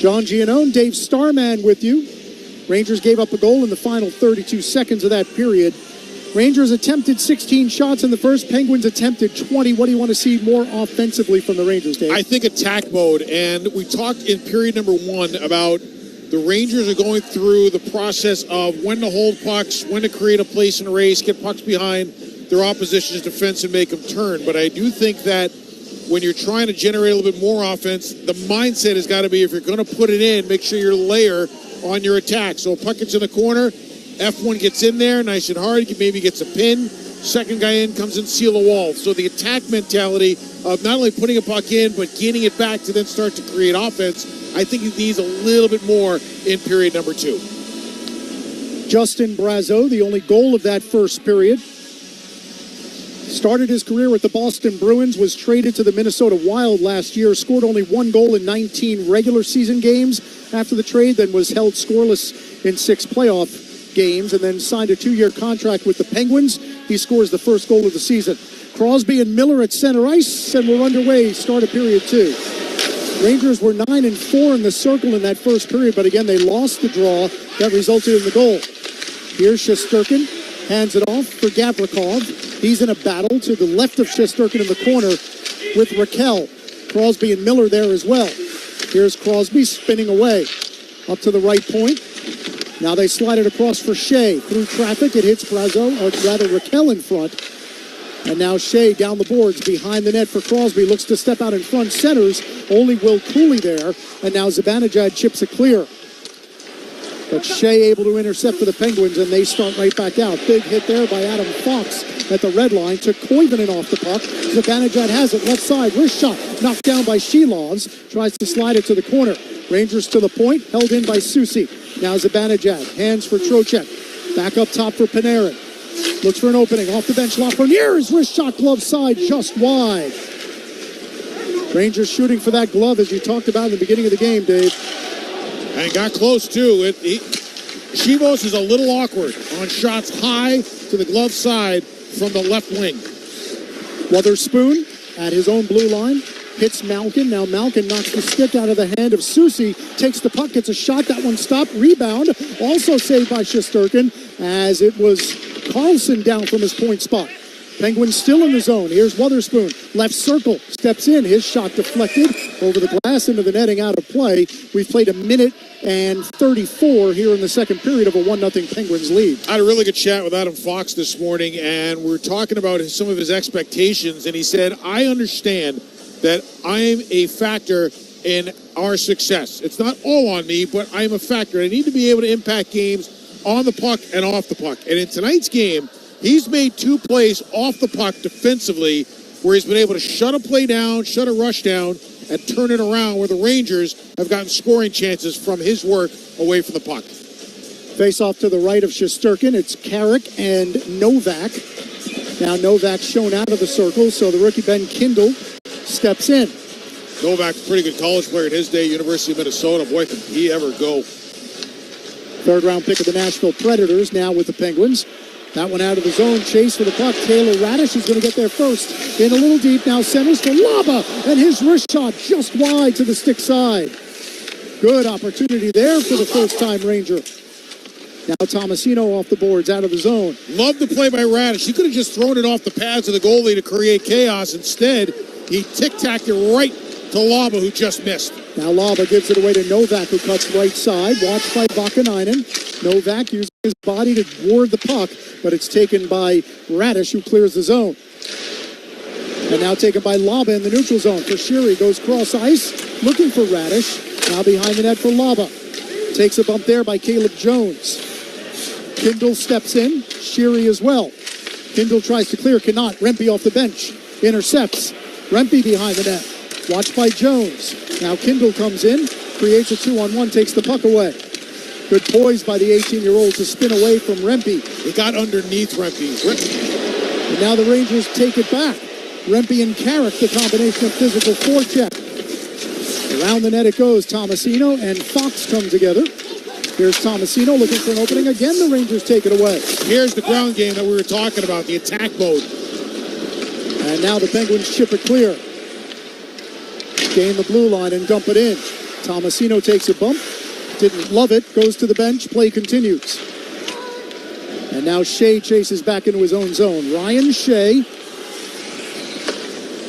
John Giannone, Dave Starman with you. Rangers gave up a goal in the final 32 seconds of that period. Rangers attempted 16 shots in the first. Penguins attempted 20. What do you want to see more offensively from the Rangers, Dave? I think attack mode. And we talked in period number 1 about the Rangers are going through the process of when to hold pucks, when to create a place in a race, get pucks behind their opposition's defense and make them turn. But I do think that when you're trying to generate a little bit more offense, the mindset has got to be, if you're going to put it in, make sure you're layer on your attack. So puck gets in the corner, F1 gets in there, nice and hard, maybe gets a pin. Second guy in comes in, seal the wall. So the attack mentality of not only putting a puck in, but getting it back to then start to create offense, I think it needs a little bit more in period number 2. Justin Brazeau, the only goal of that first period. Started his career with the Boston Bruins, was traded to the Minnesota Wild last year, scored only 1 goal in 19 regular season games after the trade, then was held scoreless in 6 playoff games, and then signed a 2-year contract with the Penguins. He scores the first goal of the season. Crosby and Miller at center ice, and we're underway, start of period 2. Rangers were 9-4 in the circle in that first period, but again, they lost the draw that resulted in the goal. Here's Shesterkin, hands it off for Gavrikov. He's in a battle to the left of Shesterkin in the corner with Raquel. Crosby and Miller there as well. Here's Crosby spinning away up to the right point. Now they slide it across for Shea. Through traffic, it hits Brazeau, or rather Raquel in front. And now Shea down the boards behind the net for Crosby. Looks to step out in front, centers. Only Will Cooley there. And now Zibanejad chips it clear. But Shea able to intercept for the Penguins, and they start right back out. Big hit there by Adam Fox at the red line. Took Koivunen off the puck. Zibanejad has it left side. Wrist shot knocked down by Shilovs. Tries to slide it to the corner. Rangers to the point. Held in by Susi. Now Zibanejad. Hands for Trocheck. Back up top for Panarin. Looks for an opening. Off the bench. Lafreniere. His wrist shot glove side just wide. Rangers shooting for that glove as you talked about in the beginning of the game, Dave. And got close, too. Chivos is a little awkward on shots high to the glove side from the left wing. Wotherspoon at his own blue line. Hits Malkin. Now Malkin knocks the stick out of the hand of Susi. Takes the puck, gets a shot. That one stopped. Rebound. Also saved by Shesterkin as it was Carlson down from his point spot. Penguins still in the zone. Here's Wotherspoon. Left circle. Steps in. His shot deflected over the glass into the netting, out of play. We've played 1:34 here in the second period of a 1-0 Penguins lead. I had a really good chat with Adam Fox this morning, and we were talking about some of his expectations, and he said, I understand that I'm a factor in our success. It's not all on me, but I'm a factor. I need to be able to impact games on the puck and off the puck. And in tonight's game, he's made 2 plays off the puck defensively where he's been able to shut a play down, shut a rush down, and turn it around where the Rangers have gotten scoring chances from his work away from the puck. Face off to the right of Shesterkin. It's Carrick and Novak. Now Novak shown out of the circle, so the rookie Ben Kindle steps in. Novak, pretty good college player in his day, University of Minnesota. Boy, can he ever go. 3rd round pick of the Nashville Predators, now with the Penguins. That one out of the zone, chase for the puck. Taylor Radish is going to get there first. In a little deep, now centers for Laba, and his wrist shot just wide to the stick side. Good opportunity there for the first-time Ranger. Now Tomasino off the boards, out of the zone. Love the play by Radish. He could have just thrown it off the pads of the goalie to create chaos. Instead, he tic-tacked it right to Laba, who just missed. Now Laba gives it away to Novak, who cuts right side. Watched by Vakanainen. Novak using his body to ward the puck, but it's taken by Radish, who clears the zone. And now taken by Laba in the neutral zone. For Sheary, goes cross ice, looking for Radish. Now behind the net for Laba. Takes a bump there by Caleb Jones. Kindle steps in. Sheary as well. Kindle tries to clear, cannot. Rempe off the bench. Intercepts. Rempe behind the net. Watched by Jones. Now Kindle comes in. Creates a 2-on-1. Takes the puck away. Good poise by the 18-year-old to spin away from Rempe. He got underneath Rempe. And now the Rangers take it back. Rempe and Carrick, the combination of physical forecheck. Around the net it goes. Tomasino and Fox come together. Here's Tomasino looking for an opening. Again, the Rangers take it away. Here's the ground game that we were talking about, the attack mode. And now the Penguins chip it clear. Gain the blue line and dump it in. Tomasino takes a bump. Didn't love it. Goes to the bench. Play continues. And now Shea chases back into his own zone. Ryan Shea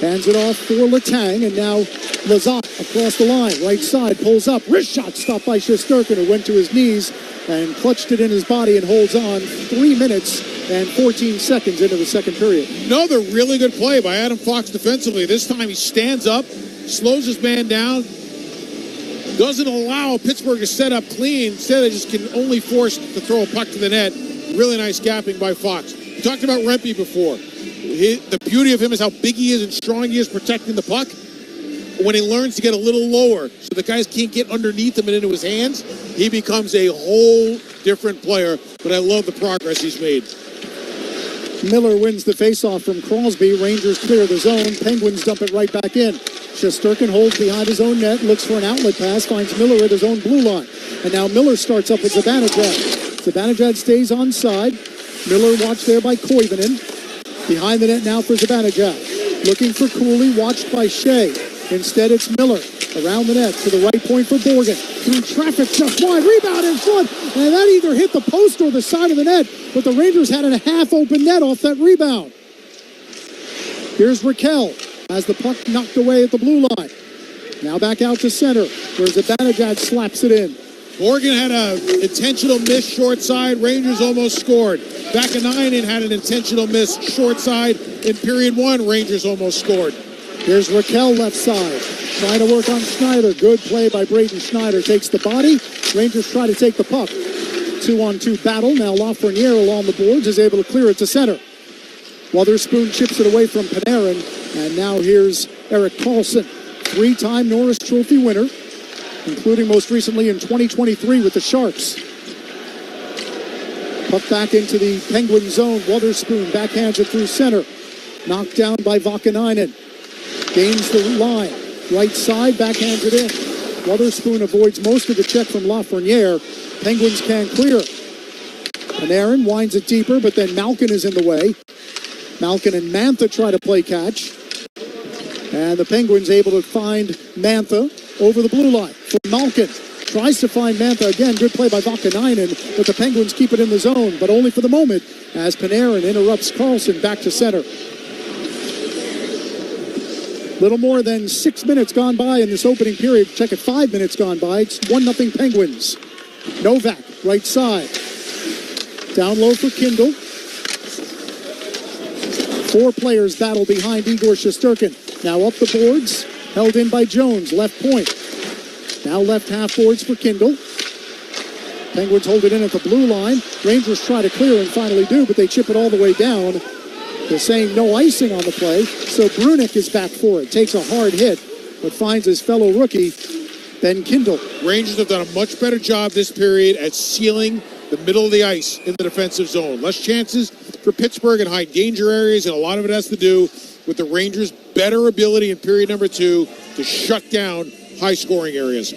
Hands it off for Letang, and now Lazat across the line. Right side, pulls up. Wrist shot stopped by Shesterkin, who went to his knees and clutched it in his body and holds on. 3 minutes and 14 seconds into the second period. Another really good play by Adam Fox defensively. This time he stands up, slows his man down, doesn't allow Pittsburgh to set up clean. Instead, they just can only force to throw a puck to the net. Really nice gapping by Fox. We talked about Rempe before. The beauty of him is how big he is and strong he is protecting the puck. When he learns to get a little lower so the guys can't get underneath him and into his hands, he becomes a whole different player. But I love the progress he's made. Miller wins the faceoff from Crosby. Rangers clear the zone. Penguins dump it right back in. Shesterkin holds behind his own net, looks for an outlet pass, finds Miller at his own blue line. And now Miller starts up with Zibanejad. Zibanejad stays on side. Miller watched there by Koivunen. Behind the net now for Zibanejad. Looking for Cooley, watched by Shea. Instead, it's Miller around the net to the right point for Borgen. Through traffic, just wide, rebound in front. And that either hit the post or the side of the net, but the Rangers had a half-open net off that rebound. Here's Raquel as the puck knocked away at the blue line. Now back out to center, where Zibanejad slaps it in. Morgan had an intentional miss short side. Rangers almost scored. Vakanainen had an intentional miss short side. In period one, Rangers almost scored. Here's Raquel left side, trying to work on Schneider. Good play by Braden Schneider. Takes the body. Rangers try to take the puck. 2-on-2 battle. Now Lafreniere along the boards is able to clear it to center. Wotherspoon chips it away from Panarin. And now here's Erik Karlsson, 3-time Norris Trophy winner, including most recently in 2023 with the Sharks. Puck back into the Penguin zone. Wotherspoon backhands it through center. Knocked down by Vakanainen. Gains the line. Right side, backhands it in. Wotherspoon avoids most of the check from Lafreniere. Penguins can't clear. Panarin winds it deeper, but then Malkin is in the way. Malkin and Mantha try to play catch. And the Penguins able to find Mantha over the blue line. For Malkin. Tries to find Mantha again. Good play by Vakanainen, but the Penguins keep it in the zone, but only for the moment as Panarin interrupts Karlsson back to center. Little more than 6 minutes gone by in this opening period. Check it, 5 minutes gone by. It's 1-0 Penguins. Novak, right side. Down low for Kindle. 4 players battle behind Igor Shesterkin. Now up the boards, held in by Jones, left point. Now left half boards for Kindle. Penguins hold it in at the blue line. Rangers try to clear and finally do, but they chip it all the way down. They're saying no icing on the play, so Brunick is back for it. Takes a hard hit, but finds his fellow rookie, Ben Kindle. Rangers have done a much better job this period at sealing the middle of the ice in the defensive zone. Less chances for Pittsburgh in high danger areas, and a lot of it has to do with the Rangers' better ability in period number 2 to shut down high-scoring areas.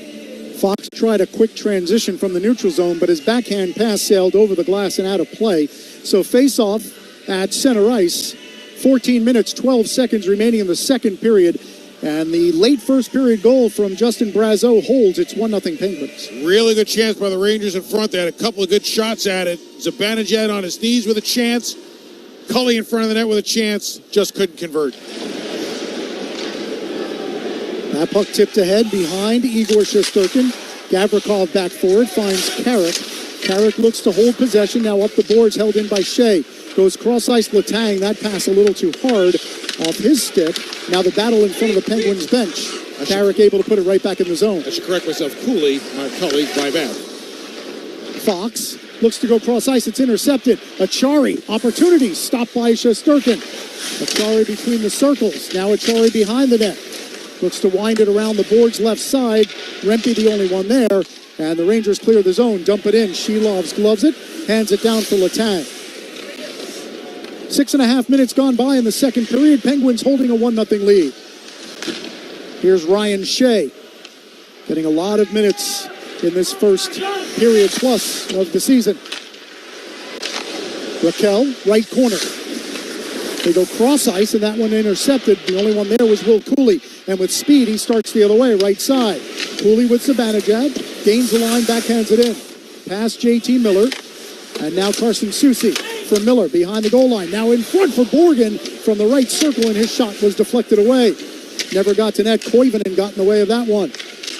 Fox tried a quick transition from the neutral zone, but his backhand pass sailed over the glass and out of play. So face-off at center ice. 14 minutes, 12 seconds remaining in the second period. And the late first period goal from Justin Brazeau holds. It's 1-0 Penguins. Really good chance by the Rangers in front. They had a couple of good shots at it. Zibanejad on his knees with a chance. Cully in front of the net with a chance. Just couldn't convert. That puck tipped ahead behind Igor Shesterkin. Gavrikov back forward, finds Carrick. Carrick looks to hold possession. Now up the boards, held in by Shea. Goes cross-ice Letang. That pass a little too hard off his stick. Now the battle in front of the Penguins bench. Carrick able to put it right back in the zone. I should correct myself. Cooley, not Cully, my bad. Fox looks to go cross-ice. It's intercepted. Achari, opportunity, stopped by Shesterkin. Achari between the circles. Now Achari behind the net. Looks to wind it around the boards left side. Rempe the only one there. And the Rangers clear the zone. Dump it in. Shelovs gloves it. Hands it down for Letang. 6.5 minutes gone by in the second period. Penguins holding a 1-0 lead. Here's Ryan Shea. Getting a lot of minutes in this first period plus of the season. Raquel, right corner. They go cross-ice, and that one intercepted. The only one there was Will Cooley. And with speed, he starts the other way, right side. Cooley with Zibanejad. Gains the line, backhands it in. Past JT Miller. And now Carson Soucy for Miller behind the goal line. Now in front for Borgen from the right circle, and his shot was deflected away. Never got to net. Koivunen got in the way of that one.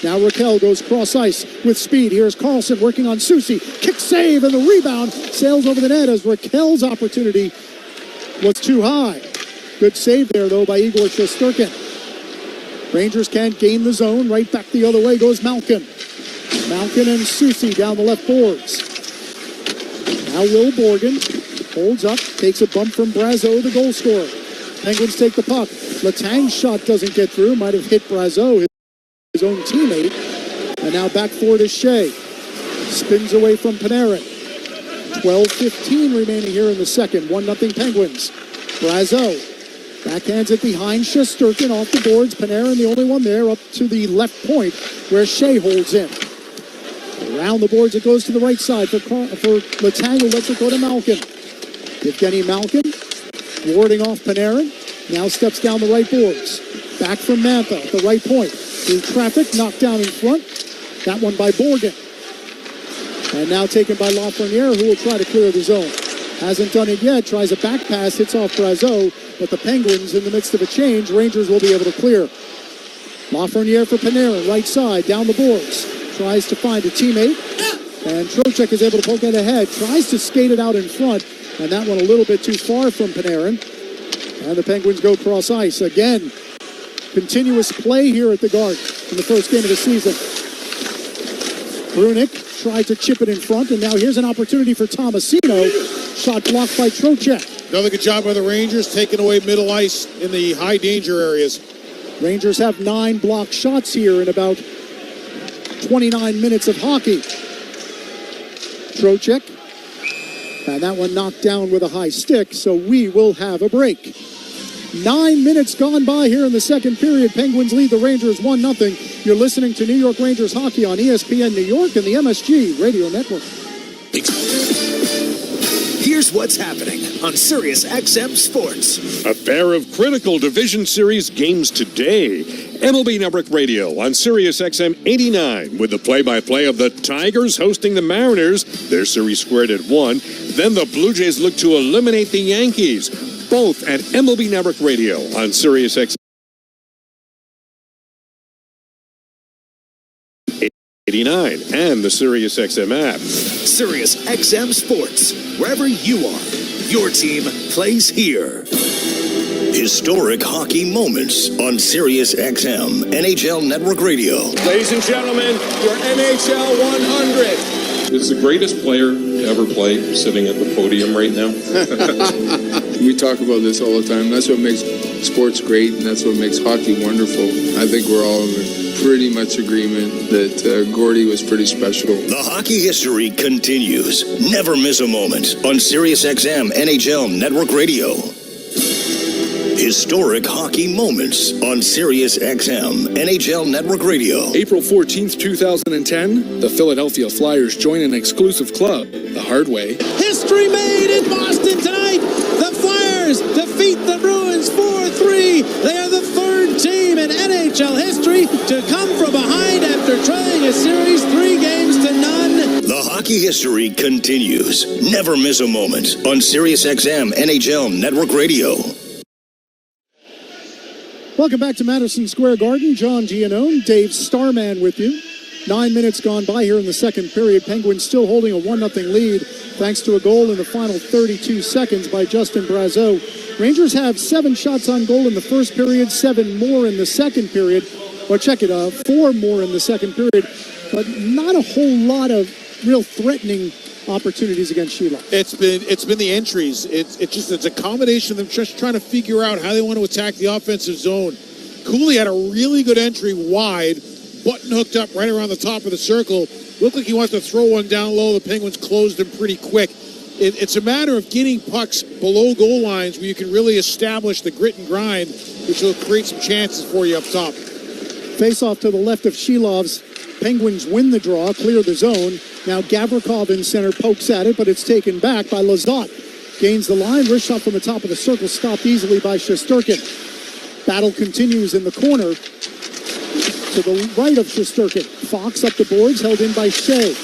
Now Raquel goes cross ice with speed. Here's Carlson working on Soucy. Kick save, and the rebound sails over the net as Raquel's opportunity was too high. Good save there, though, by Igor Shesterkin. Rangers can't gain the zone. Right back the other way goes Malkin. Malkin and Soucy down the left boards. Now Will Borgen holds up, takes a bump from Brazeau, the goal scorer. Penguins take the puck. Letang's shot doesn't get through. Might have hit Brazeau, his own teammate. And now back forward is Shea. Spins away from Panarin. 12:15 remaining here in the second. 1-0 Penguins. Brazeau backhands it behind Shesterkin off the boards. Panarin the only one there up to the left point where Shea holds in. Around the boards it goes to the right side for Letang, who lets it go to Malkin. Evgeny Malkin warding off Panarin. Now steps down the right boards. Back from Mantha at the right point. Through traffic, knocked down in front. That one by Borgen. And now taken by Lafreniere, who will try to clear the zone. Hasn't done it yet. Tries a back pass, hits off Brazeau. But the Penguins, in the midst of a change, Rangers will be able to clear. Lafreniere for Panarin, right side, down the boards. Tries to find a teammate. And Trocheck is able to poke it ahead. Tries to skate it out in front. And that one a little bit too far from Panarin. And the Penguins go cross ice. Again, continuous play here at the Garden in the first game of the season. Brunick tried to chip it in front, and now here's an opportunity for Tomasino. Shot blocked by Trocheck. Another good job by the Rangers, taking away middle ice in the high danger areas. Rangers have 9 blocked shots here in about 29 minutes of hockey. Trocheck. And that one knocked down with a high stick, so we will have a break. 9 minutes gone by here in the second period. Penguins lead the Rangers 1-0. You're listening to New York Rangers hockey on ESPN New York and the MSG Radio Network. Here's what's happening on Sirius XM Sports. A pair of critical Division Series games today. MLB Network Radio on Sirius XM 89 with the play-by-play of the Tigers hosting the Mariners. Their series squared at 1. Then the Blue Jays look to eliminate the Yankees. Both at MLB Network Radio on Sirius XM 89 and the Sirius XM app. Sirius XM Sports. Wherever you are, your team plays here. Historic hockey moments on Sirius XM NHL Network Radio. Ladies and gentlemen, your NHL 100. Is the greatest player to ever play sitting at the podium right now? We talk about this all the time. That's what makes sports great, and that's what makes hockey wonderful. I think we're all in pretty much agreement that Gordy was pretty special. The hockey history continues. Never miss a moment on Sirius XM NHL Network Radio. Historic hockey moments on Sirius XM NHL Network Radio. April 14th, 2010, the Philadelphia Flyers join an exclusive club, the Hard Way. History made in Boston tonight. The Flyers defeat the Bruins 4-3. They are the third team in NHL history to come from behind after trailing a series 3-0. The hockey history continues. Never miss a moment on Sirius XM NHL Network Radio. Welcome back to Madison Square Garden. John Giannone, Dave Starman with you. 9 minutes gone by here in the second period. Penguins still holding a 1-0 lead thanks to a goal in the final 32 seconds by Justin Brazeau. Rangers have 7 shots on goal in the first period, 7 more in the second period. Or check it out, 4 more in the second period. But not a whole lot of real threatening opportunities against Sheila. It's been the entries. It's a combination of them just trying to figure out how they want to attack the offensive zone. Cooley had a really good entry wide, button hooked up right around the top of the circle. Looked like he wants to throw one down low. The Penguins closed him pretty quick. It's a matter of getting pucks below goal lines where you can really establish the grit and grind, which will create some chances for you up top. Face off to the left of Shilov's. Penguins win the draw, clear the zone. Now Gavrikov in center pokes at it, but it's taken back by Lazat. Gains the line. Wrist shot from the top of the circle, stopped easily by Shesterkin. Battle continues in the corner to the right of Shesterkin. Fox up the boards, held in by Shea.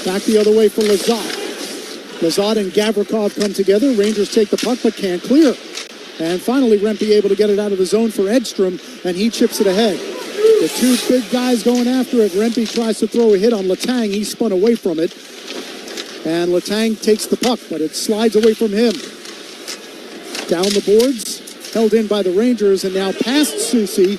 Back the other way for Lazat. Lazard and Gavrikov come together. Rangers take the puck but can't clear. And finally, Rempe able to get it out of the zone for Edstrom, and he chips it ahead. The two big guys going after it. Rempe tries to throw a hit on Letang. He spun away from it. And Letang takes the puck, but it slides away from him. Down the boards, held in by the Rangers, and now past Soucy,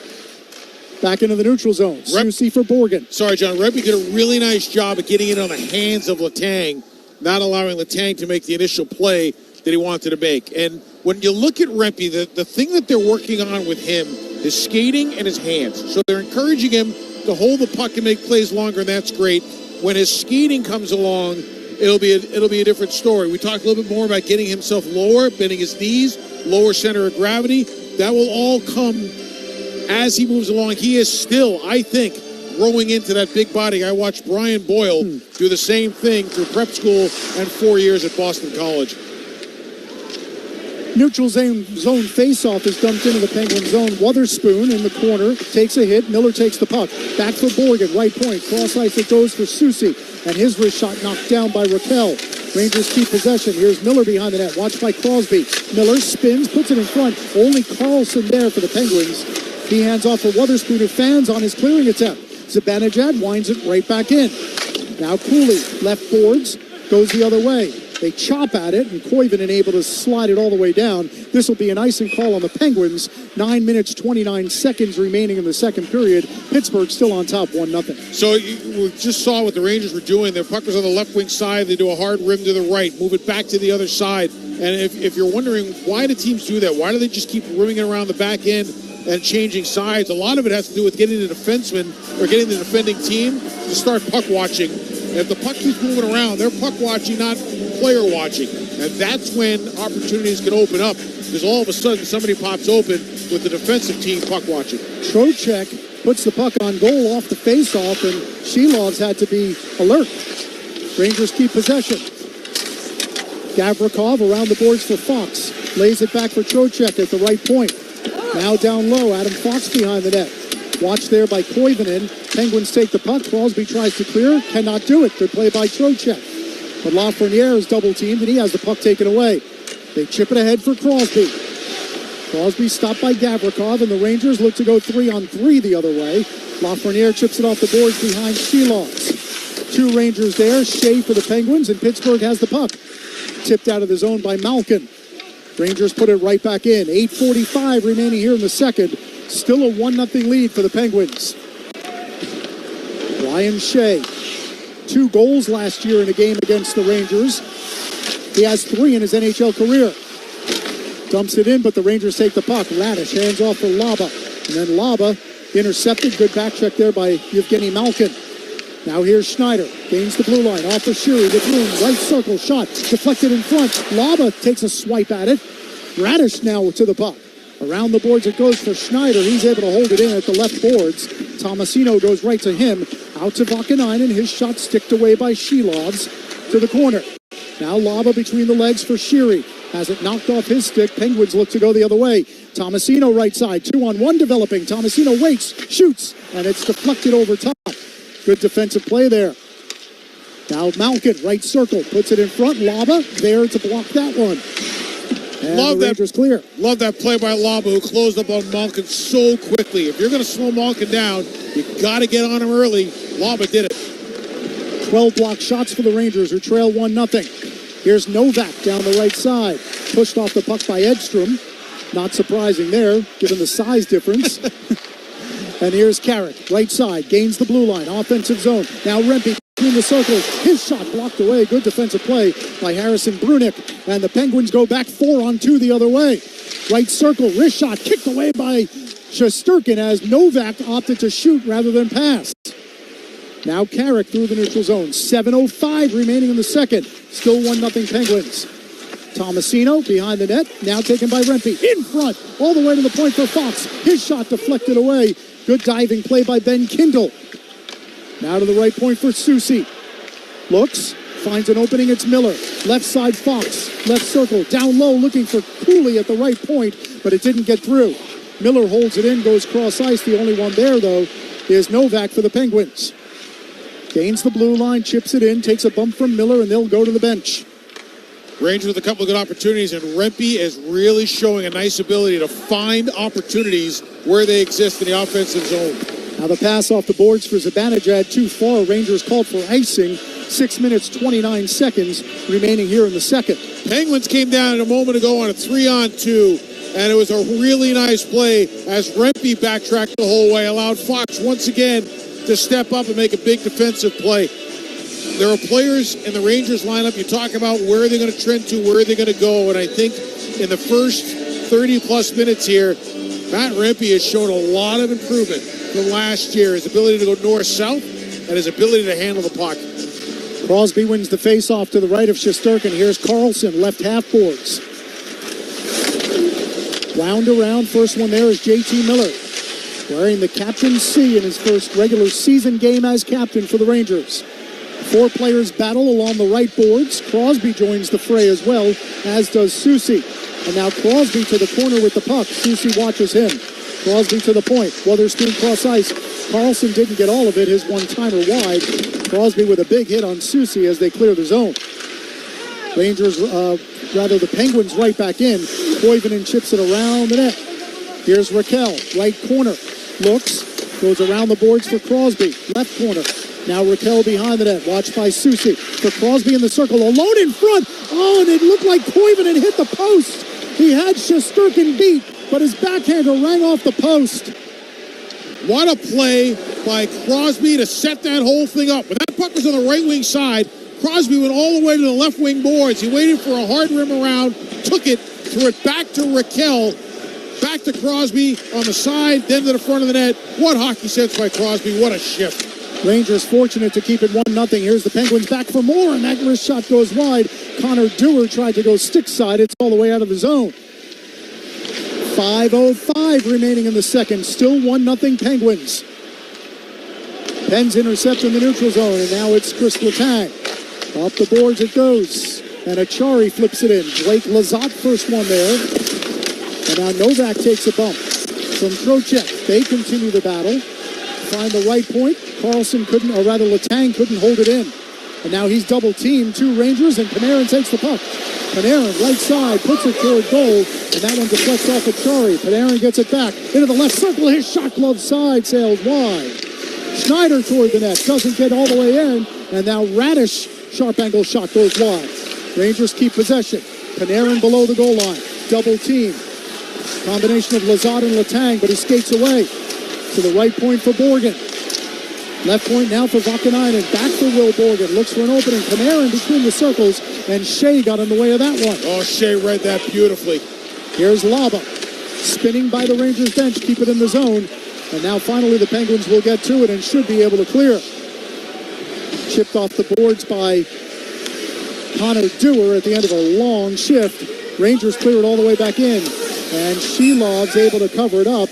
back into the neutral zone. Soucy for Borgen. Sorry, John. Rempe did a really nice job of getting it on the hands of Letang, not allowing Letang to make the initial play that he wanted to make. And when you look at Rempe, the thing that they're working on with him is skating and his hands. So they're encouraging him to hold the puck and make plays longer, and that's great. When his skating comes along, it'll be a different story. We talked a little bit more about getting himself lower, bending his knees, lower center of gravity. That will all come as he moves along. He is still, I think, growing into that big body. I watched Brian Boyle do the same thing through prep school and 4 years at Boston College. Neutral zone face-off is dumped into the Penguin zone. Wotherspoon in the corner takes a hit. Miller takes the puck. Back for Borgen, right point. Cross ice it goes for Soucy. And his wrist shot knocked down by Raquel. Rangers keep possession. Here's Miller behind the net. Watched by Crosby. Miller spins, puts it in front. Only Carlson there for the Penguins. He hands off for Wotherspoon, who fans on his clearing attempt. Zibanejad winds it right back in. Now Cooley, left boards, goes the other way. They chop at it, and Koivunen able to slide it all the way down. This will be an icing call on the Penguins. 9 minutes, 29 seconds remaining in the second period. Pittsburgh still on top, 1-0. So we just saw what the Rangers were doing. Their puck was on the left wing side. They do a hard rim to the right, move it back to the other side. And if you're wondering why do teams do that, why do they just keep rimming it around the back end and changing sides? A lot of it has to do with getting the defenseman or getting the defending team to start puck watching. If the puck keeps moving around, they're puck watching, not player watching. And that's when opportunities can open up, because all of a sudden somebody pops open with the defensive team puck watching. Trocheck puts the puck on goal off the face-off, and Shilov's had to be alert. Rangers keep possession. Gavrikov around the boards for Fox. Lays it back for Trocheck at the right point. Now down low, Adam Fox behind the net. Watched there by Koivunen. Penguins take the puck. Crosby tries to clear. Cannot do it. Good play by Trocheck. But Lafreniere is double-teamed, and he has the puck taken away. They chip it ahead for Crosby. Crosby stopped by Gavrikov, and the Rangers look to go 3-on-3 the other way. Lafreniere chips it off the boards behind Shilovs. Two Rangers there. Shea for the Penguins, and Pittsburgh has the puck. Tipped out of the zone by Malkin. Rangers put it right back in. 8:45 remaining here in the second. Still a 1-0 lead for the Penguins. Ryan Shea. 2 goals last year in a game against the Rangers. He has 3 in his NHL career. Dumps it in, but the Rangers take the puck. Radish hands off for Laba. And then Laba intercepted. Good back check there by Evgeny Malkin. Now here's Schneider. Gains the blue line. Off for Shuri. The Bloom. Right circle. Shot. Deflected in front. Laba takes a swipe at it. Radish now to the puck. Around the boards it goes for Schneider. He's able to hold it in at the left boards. Tomasino goes right to him. Out to Vakanainen. His shot sticked away by Shilovs to the corner. Now Laba between the legs for Shiri. Has it knocked off his stick. Penguins look to go the other way. Tomasino right side. 2-on-1 developing. Tomasino waits. Shoots. And it's deflected over top. Good defensive play there. Now Malkin, right circle. Puts it in front. Laba there to block that one. And love the Rangers clear. Love that play by Laba, who closed up on Malkin so quickly. If you're going to slow Malkin down, you got to get on him early. Laba did it. 12 block shots for the Rangers, who trail 1-0. Here's Novak down the right side. Pushed off the puck by Edstrom. Not surprising there, given the size difference. And here's Carrick, right side, gains the blue line, offensive zone. Now Rempe between the circles. His shot blocked away. Good defensive play by Harrison Brunick. And the Penguins go back 4-on-2 the other way. Right circle, wrist shot kicked away by Shesterkin as Novak opted to shoot rather than pass. Now Carrick through the neutral zone. 7:05 remaining in the second. Still 1-0 Penguins. Tomasino behind the net. Now taken by Rempe. In front. All the way to the point for Fox. His shot deflected away. Good diving play by Ben Kindle. Now to the right point for Soucy. Looks. Finds an opening. It's Miller. Left side Fox. Left circle. Down low looking for Cooley at the right point. But it didn't get through. Miller holds it in. Goes cross ice. The only one there though is Novak for the Penguins. Gains the blue line, chips it in, takes a bump from Miller, and they'll go to the bench. Rangers with a couple of good opportunities, and Rempe is really showing a nice ability to find opportunities where they exist in the offensive zone. Now the pass off the boards for Zibanejad too far. Rangers called for icing. 6 minutes, 29 seconds remaining here in the second. Penguins came down a moment ago on a 3-on-2, and it was a really nice play as Rempe backtracked the whole way, allowed Fox once again to step up and make a big defensive play. There are players in the Rangers lineup, you talk about where they're going to trend to, where they're going to go, and I think in the first 30-plus minutes here, Matt Rempe has shown a lot of improvement from last year. His ability to go north-south and his ability to handle the puck. Crosby wins the face-off to the right of Shesterkin. Here's Carlson, left half boards. Wound around, first one there is JT Miller, wearing the captain's C in his first regular season game as captain for the Rangers. 4 players battle along the right boards. Crosby joins the fray as well, as does Soucy. And now Crosby to the corner with the puck. Soucy watches him. Crosby to the point. Weatherspoon cross ice. Carlson didn't get all of it. His one-timer wide. Crosby with a big hit on Soucy as they clear the zone. The Penguins right back in. Koivunen chips it around the net. Here's Raquel, right corner. Looks, goes around the boards for Crosby. Left corner. Now Raquel behind the net, watched by Soucy. For Crosby in the circle, alone in front. Oh, and it looked like Koivunen hit the post. He had Shesterkin beat, but his backhander rang off the post. What a play by Crosby to set that whole thing up. When that puck was on the right wing side, Crosby went all the way to the left wing boards. He waited for a hard rim around, took it, threw it back to Raquel, back to Crosby on the side, then to the front of the net. What hockey sense by Crosby. What a shift. Rangers fortunate to keep it 1-0. Here's the Penguins back for more, and that wrist shot goes wide. Connor Dewar tried to go stick side. It's all the way out of the zone. 5:05 remaining in the second. Still 1-0 Penguins. Pens intercept in the neutral zone, and now it's Chris Letang. Off the boards it goes, and Achari flips it in. Blake Lizotte first one there. And now Novak takes a bump from Trocheck. They continue the battle. Find the right point. Carlson couldn't, or rather Letang couldn't hold it in. And now he's double-teamed, 2 Rangers, and Panarin takes the puck. Panarin, right side, puts it toward goal, and that one deflects off Achari. Panarin gets it back into the left circle. His shot glove side sails wide. Schneider toward the net, doesn't get all the way in, and now Radish, sharp angle shot goes wide. Rangers keep possession. Panarin below the goal line, double-team. Combination of Lizotte and Letang, but he skates away to the right point for Borgen. Left point now for Vakanainen. Back for Will Borgen. Looks for an opening. Panarin between the circles, and Shea got in the way of that one. Oh, Shea read that beautifully. Here's Laba. Spinning by the Rangers bench. Keep it in the zone. And now finally the Penguins will get to it and should be able to clear. Chipped off the boards by Connor Dewar at the end of a long shift. Rangers clear it all the way back in. And Shelov's able to cover it up.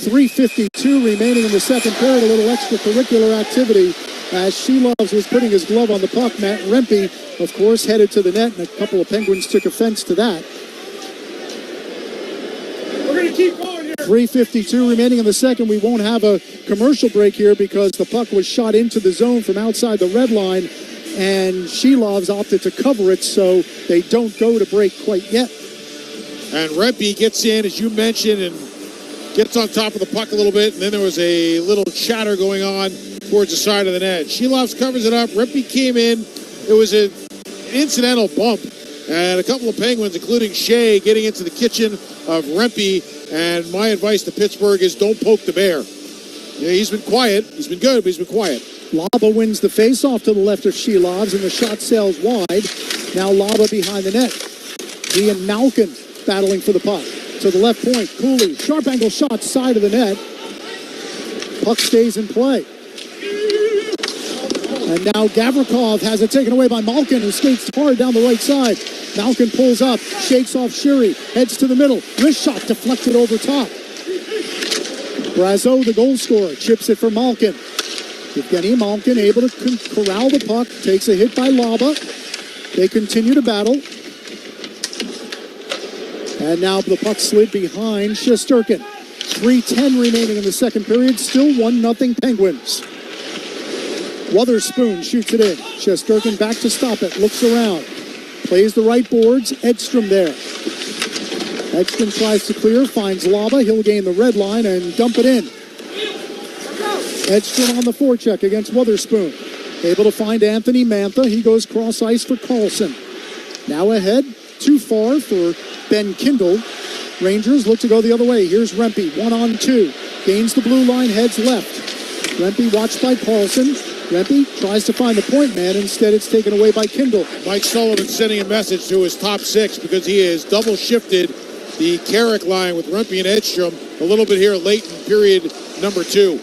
3:52 remaining in the second period. A little extracurricular activity as Shelovs was putting his glove on the puck. Matt Rempe, of course, headed to the net, and a couple of Penguins took offense to that. We're going to keep going here. 3:52 remaining in the second. We won't have a commercial break here because the puck was shot into the zone from outside the red line, and Shelovs opted to cover it, so they don't go to break quite yet. And Rempe gets in, as you mentioned, and gets on top of the puck a little bit, and then there was a little chatter going on towards the side of the net. Shelovs covers it up. Rempe came in. It was an incidental bump, and a couple of Penguins, including Shea, getting into the kitchen of Rempe. And my advice to Pittsburgh is don't poke the bear. Yeah, he's been quiet. He's been good, but he's been quiet. Laba wins the face-off to the left of Shelovs, and the shot sails wide. Now Laba behind the net. He and Malkin battling for the puck. To the left point, Cooley, sharp angle shot, side of the net. Puck stays in play. And now Gavrikov has it taken away by Malkin, who skates hard down the right side. Malkin pulls up, shakes off Shiri, heads to the middle. Wrist shot deflected over top. Brazeau, the goal scorer, chips it for Malkin. Evgeny Malkin able to corral the puck, takes a hit by Laba. They continue to battle. And now the puck slid behind Shesterkin. 3:10 remaining in the second period. Still 1-0 Penguins. Weatherspoon shoots it in. Shesterkin back to stop it. Looks around. Plays the right boards. Edstrom there. Edstrom tries to clear, finds Lava. He'll gain the red line and dump it in. Edstrom on the forecheck against Witherspoon. Able to find Anthony Mantha. He goes cross ice for Carlson. Now ahead, too far for Ben Kindle. Rangers look to go the other way. Here's Rempe, 1-on-2. Gains the blue line, heads left. Rempe watched by Carlson. Rempe tries to find the point man. Instead, it's taken away by Kindle. Mike Sullivan sending a message to his top six because he has double shifted the Carrick line with Rempe and Edstrom a little bit here late in period number 2.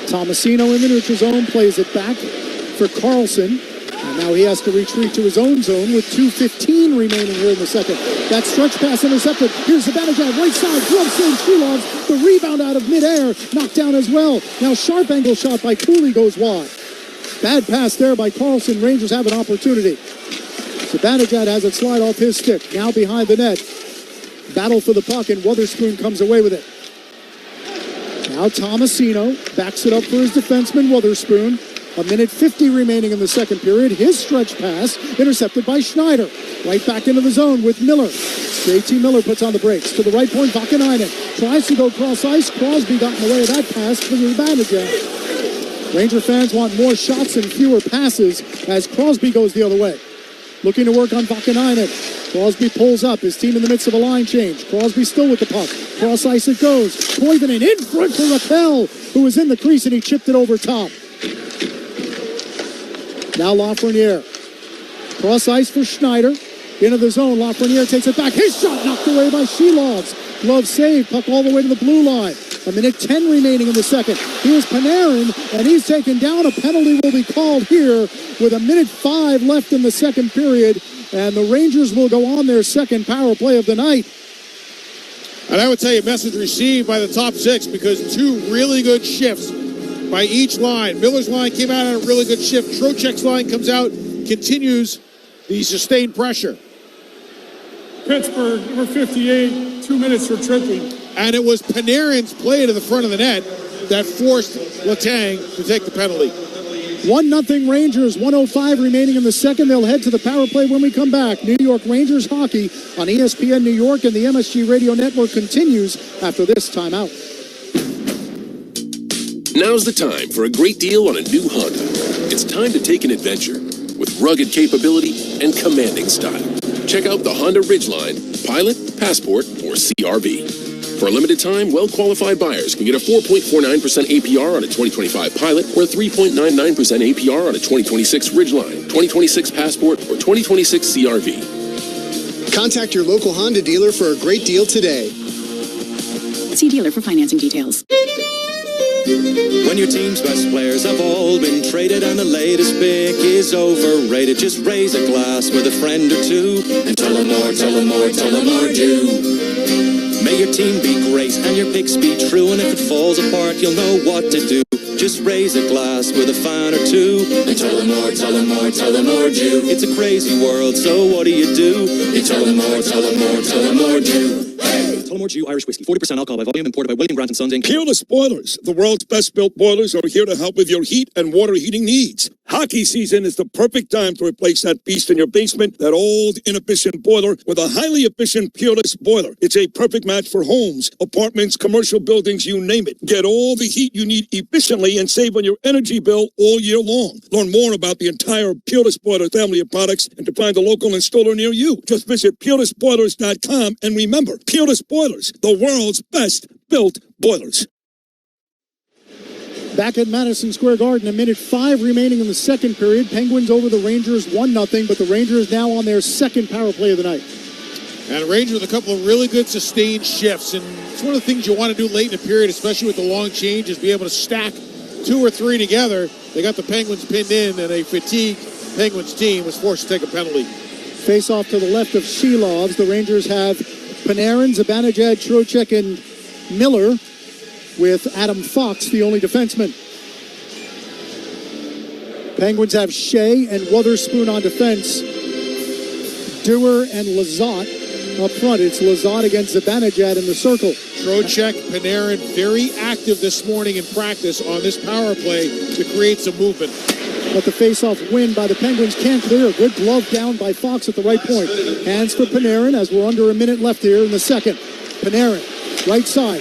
Tomasino in the neutral zone plays it back for Carlson. And now he has to retreat to his own zone with 2:15 remaining here in the second. That stretch pass intercepted. Here's the Zibanejad, right side, glove save, Shilov. The rebound out of midair, knocked down as well. Now sharp angle shot by Cooley goes wide. Bad pass there by Carlson. Rangers have an opportunity. Zibanejad has it slide off his stick. Now behind the net. Battle for the puck, and Witherspoon comes away with it. Now Tomasino backs it up for his defenseman, Witherspoon. 1:50 remaining in the second period. His stretch pass intercepted by Schneider. Right back into the zone with Miller. JT Miller puts on the brakes. To the right point, Vakanainen tries to go cross ice. Crosby got in the way of that pass for the advantage. Ranger fans want more shots and fewer passes as Crosby goes the other way. Looking to work on Vakanainen. Crosby pulls up. His team in the midst of a line change. Crosby still with the puck. Cross ice it goes. Koivunen in front for Raquel, who was in the crease and he chipped it over top. Now Lafreniere. Cross ice for Schneider. Into the zone. Lafreniere takes it back. His shot knocked away by Shilovs. Glove save. Puck all the way to the blue line. 1:10 remaining in the second. Here's Panarin, and he's taken down. A penalty will be called here with 1:05 left in the second period. And the Rangers will go on their second power play of the night. And I would tell you, message received by the top six because two really good shifts by each line. Miller's line came out on a really good shift. Trocheck's line comes out, continues the sustained pressure. Pittsburgh, number 58, 2 minutes for tripping. And it was Panarin's play to the front of the net that forced Letang to take the penalty. 1-0 Rangers, 1:05 remaining in the second. They'll head to the power play when we come back. New York Rangers hockey on ESPN New York and the MSG Radio Network continues after this timeout. Now's the time for a great deal on a new Honda. It's time to take an adventure with rugged capability and commanding style. Check out the Honda Ridgeline, Pilot, Passport, or CR-V. For a limited time, well-qualified buyers can get a 4.49% APR on a 2025 Pilot or a 3.99% APR on a 2026 Ridgeline, 2026 Passport, or 2026 CR-V. Contact your local Honda dealer for a great deal today. See dealer for financing details. When your team's best players have all been traded and the latest pick is overrated, just raise a glass with a friend or two and tell them more, tell them more, tell them more do. May your team be great and your picks be true, and if it falls apart, you'll know what to do. Just raise a glass with a fan or two and tell them more, tell them more, tell them more do. It's a crazy world, so what do? You tell them more, tell them more, tell them more do. Tullamore Dew Irish Whiskey, 40% alcohol by volume, imported by William Grant & Sons, Inc. Peerless Boilers, the world's best-built boilers, are here to help with your heat and water heating needs. Hockey season is the perfect time to replace that beast in your basement, that old, inefficient boiler, with a highly efficient Peerless boiler. It's a perfect match for homes, apartments, commercial buildings, you name it. Get all the heat you need efficiently and save on your energy bill all year long. Learn more about the entire Peerless Boiler family of products and to find a local installer near you. Just visit PeerlessBoilers.com and remember, Peerless Boilers, the world's best built boilers. Back at Madison Square Garden, 1:05 remaining in the second period. Penguins over the Rangers 1-0, but the Rangers now on their second power play of the night. And Rangers with a couple of really good sustained shifts. And it's one of the things you want to do late in a period, especially with the long change, is be able to stack two or three together. They got the Penguins pinned in, and a fatigued Penguins team was forced to take a penalty. Face off to the left of Shilovs. The Rangers have Panarin, Zibanejad, Trocheck, and Miller, with Adam Fox, the only defenseman. Penguins have Shea and Witherspoon on defense. Dewar and Lizotte up front. It's Lizotte against Zibanejad in the circle. Trocheck, Panarin, very active this morning in practice on this power play to create some movement. but the face-off win by the Penguins can't clear. A good glove down by Fox at the right point. Hands for Panarin as we're under a minute left here in the second. Panarin, right side,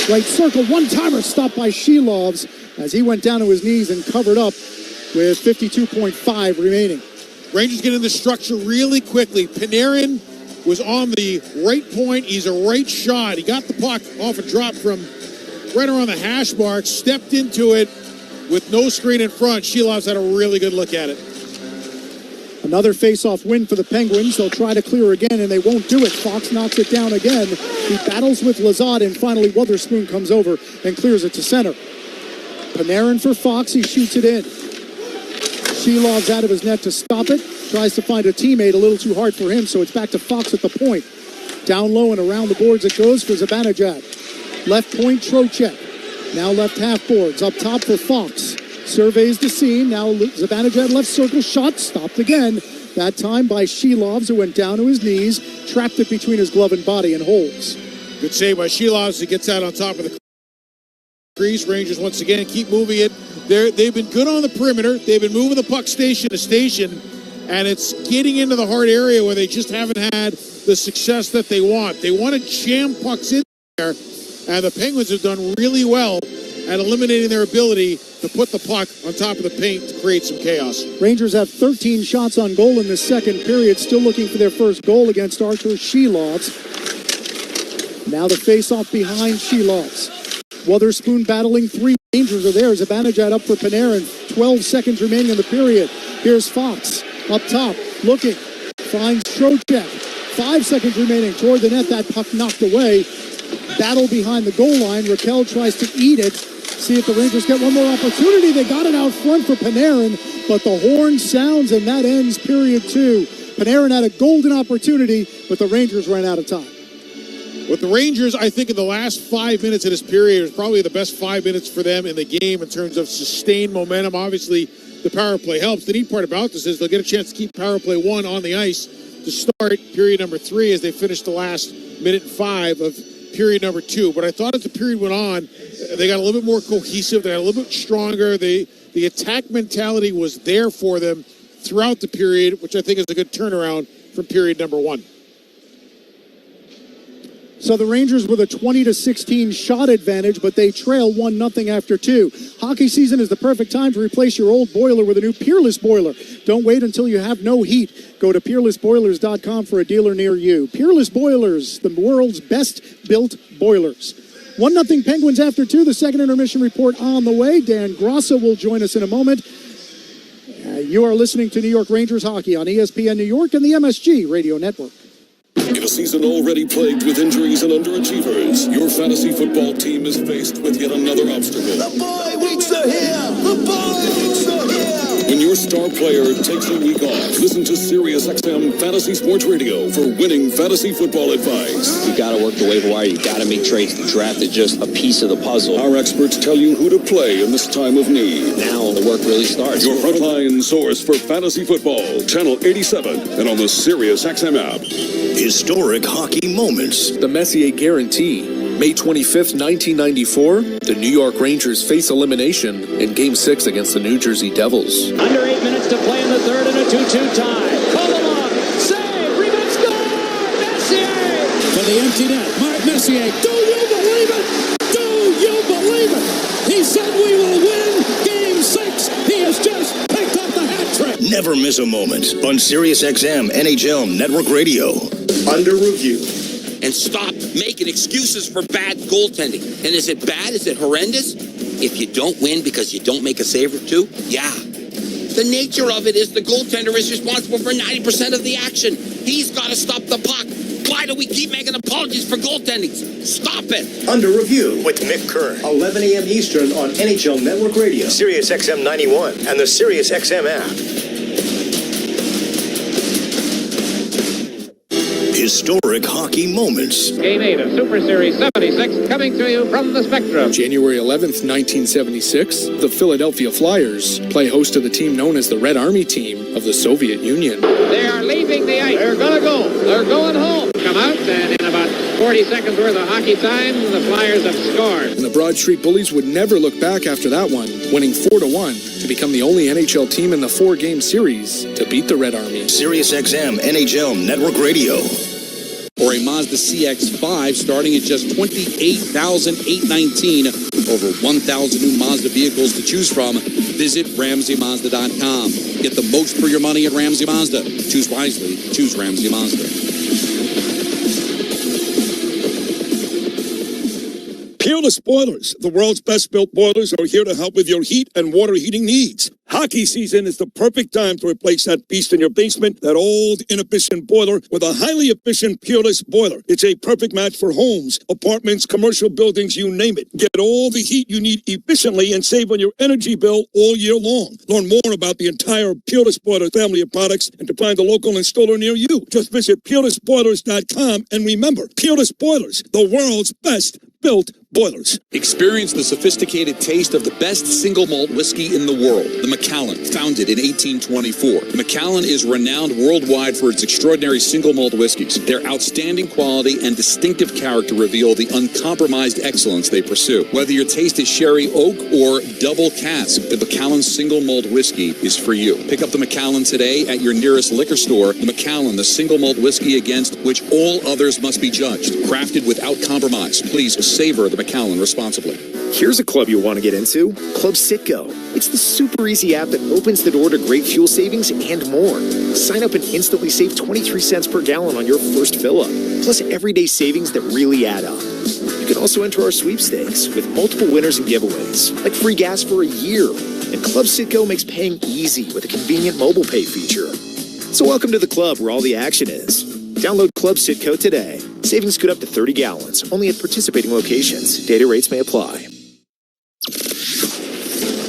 right circle, one-timer stopped by Shelovs as he went down to his knees and covered up with 52.5 remaining. Rangers get in the structure really quickly. Panarin was on the right point. He's a right shot. He got the puck off a drop from right around the hash mark, stepped into it with no screen in front. Shelovs had a really good look at it. Another face-off win for the Penguins. They'll try to clear again, and they won't do it. Fox knocks it down again. He battles with Lazard, and finally Wotherspoon comes over and clears it to center. Panarin for Fox. He shoots it in. Shelovs out of his net to stop it. Tries to find a teammate, a little too hard for him, so it's back to Fox at the point. Down low and around the boards it goes for Zibanejad. Left point, Trocheck. Now left half boards. Up top for Fox. Surveys the scene. Now Zibanejad left circle shot. Stopped again. That time by Shelovs, who went down to his knees. Trapped it between his glove and body and holds. Good save by Shelovs. He gets out on top of the crease. Rangers once again keep moving it. They've been good on the perimeter. They've been moving the puck station to station. And it's getting into the hard area where they just haven't had the success that they want. They want to jam pucks in there. And the Penguins have done really well at eliminating their ability to put the puck on top of the paint to create some chaos. Rangers have 13 shots on goal in the second period, still looking for their first goal against Arthur Shelovs. Now the face-off behind Shelovs. Wotherspoon battling three. Rangers are there. Zibanejad up for Panarin. 12 seconds remaining in the period. Here's Fox up top, looking. Finds Trocheck. 5 seconds remaining toward the net. That puck knocked away. Battle behind the goal line. Raquel tries to eat it. See if the Rangers get one more opportunity. They got it out front for Panarin, but the horn sounds and that ends period 2. Panarin had a golden opportunity, but the Rangers ran out of time. With the Rangers, I think in the last 5 minutes of this period, it was probably the best 5 minutes for them in the game in terms of sustained momentum. Obviously, the power play helps. The neat part about this is they'll get a chance to keep power play 1 on the ice to start period number 3 as they finish the last minute 5 of period number 2. But I thought as the period went on, they got a little bit more cohesive. They got a little bit stronger. The attack mentality was there for them throughout the period, which I think is a good turnaround from period number 1. So the Rangers with a 20-16 shot advantage, but they trail 1-0 after 2. Hockey season is the perfect time to replace your old boiler with a new Peerless boiler. Don't wait until you have no heat. Go to peerlessboilers.com for a dealer near you. Peerless Boilers, the world's best built boilers. 1-0 Penguins after 2. The second intermission report on the way. Dan Grossa will join us in a moment. You are listening to New York Rangers hockey on ESPN New York and the MSG Radio Network. In a season already plagued with injuries and underachievers, your fantasy football team is faced with yet another obstacle. The boy weeks are here! The boy weeks are here! When your star player takes a week off, listen to SiriusXM Fantasy Sports Radio for winning fantasy football advice. You got to work the waiver wire. You got to make trades. The draft is just a piece of the puzzle. Our experts tell you who to play in this time of need. Now the work really starts. Your frontline source for fantasy football, Channel 87, and on the SiriusXM app. Historic hockey moments. The Messier Guarantee. May 25th, 1994, the New York Rangers face elimination in Game 6 against the New Jersey Devils. Under 8 minutes to play in the third and a 2-2 tie. Kovalov, save, rebound, score! Messier! For the empty net, Mark Messier. Do you believe it? Do you believe it? He said we will win Game 6. He has just picked up the hat trick. Never miss a moment on SiriusXM NHL Network Radio. Under review. And stop making excuses for bad goaltending. And is it bad? Is it horrendous? If you don't win because you don't make a save or two, yeah. The nature of it is the goaltender is responsible for 90% of the action. He's got to stop the puck. Why do we keep making apologies for goaltending? Stop it. Under review with Mick Kern. 11 a.m. Eastern on NHL Network Radio. SiriusXM 91 and the SiriusXM app. Historic hockey moments. Game 8 of Super Series 76 coming to you from the Spectrum. January 11th, 1976, the Philadelphia Flyers play host to the team known as the Red Army team of the Soviet Union. They are leaving the ice. They're going to go. They're going home. Come out, and in about 40 seconds worth of hockey time. The Flyers have scored. And the Broad Street Bullies would never look back after that one, winning 4-1 to become the only NHL team in the 4-game series to beat the Red Army. Sirius XM NHL Network Radio. Or a Mazda CX-5 starting at just $28,819. Over 1,000 new Mazda vehicles to choose from. Visit RamseyMazda.com. Get the most for your money at Ramsey Mazda. Choose wisely. Choose Ramsey Mazda. Peerless Boilers, the world's best built boilers, are here to help with your heat and water heating needs. Hockey season is the perfect time to replace that beast in your basement, that old, inefficient boiler, with a highly efficient Peerless boiler. It's a perfect match for homes, apartments, commercial buildings, you name it. Get all the heat you need efficiently and save on your energy bill all year long. Learn more about the entire Peerless Boiler family of products and to find a local installer near you. Just visit PeerlessBoilers.com and remember, Peerless Boilers, the world's best built boilers. Experience the sophisticated taste of the best single malt whiskey in the world, the Macallan, founded in 1824. Macallan is renowned worldwide for its extraordinary single malt whiskeys. Their outstanding quality and distinctive character reveal the uncompromised excellence they pursue. Whether your taste is sherry oak or double cask, the Macallan single malt whiskey is for you. Pick up the Macallan today at your nearest liquor store. The Macallan, the single malt whiskey against which all others must be judged. Crafted without compromise. Please savor the Macallan responsibly. Here's a club you'll want to get into, Club Citgo. It's the super easy app that opens the door to great fuel savings and more. Sign up and instantly save 23 cents per gallon on your first fill-up, plus everyday savings that really add up. You can also enter our sweepstakes with multiple winners and giveaways, like free gas for a year. And Club Citgo makes paying easy with a convenient mobile pay feature. So welcome to the club where all the action is. Download Club Citgo today. Savings could up to 30 gallons, only at participating locations. Data rates may apply.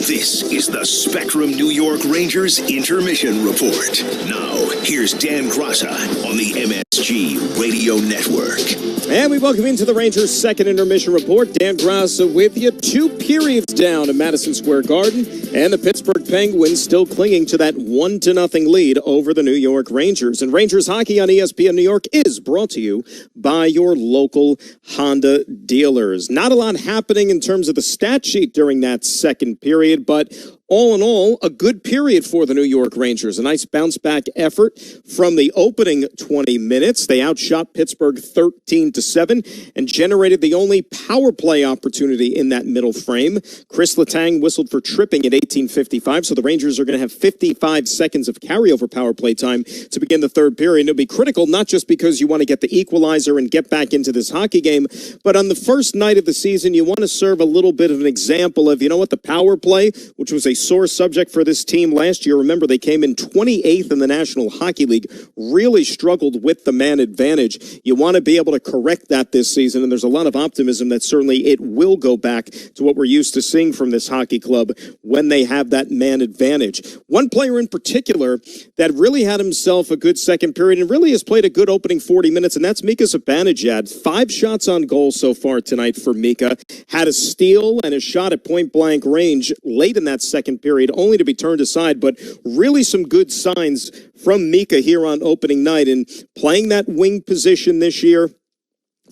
This is the Spectrum New York Rangers Intermission Report. Now, here's Dan Grassa on the MSG Radio Network. And we welcome into the Rangers' second intermission report. Dan Grassa with you. 2 periods down at Madison Square Garden, and the Pittsburgh Penguins still clinging to that 1-0 lead over the New York Rangers. And Rangers hockey on ESPN New York is brought to you by your local Honda dealers. Not a lot happening in terms of the stat sheet during that second period, but all in all, a good period for the New York Rangers. A nice bounce-back effort from the opening 20 minutes. They outshot Pittsburgh 13-7 and generated the only power play opportunity in that middle frame. Chris Letang whistled for tripping at 18:55, so the Rangers are going to have 55 seconds of carryover power play time to begin the third period. It'll be critical, not just because you want to get the equalizer and get back into this hockey game, but on the first night of the season, you want to serve a little bit of an example of, you know what, the power play, which was a sore subject for this team last year. Remember, they came in 28th in the National Hockey League, really struggled with the man advantage. You want to be able to correct that this season, and there's a lot of optimism that certainly it will go back to what we're used to seeing from this hockey club when they have that man advantage. One player in particular that really had himself a good second period and really has played a good opening 40 minutes, and that's Mika Zibanejad. 5 shots on goal so far tonight for Mika. Had a steal and a shot at point-blank range late in that second period, only to be turned aside, but really some good signs from Mika here on opening night, and playing that wing position this year.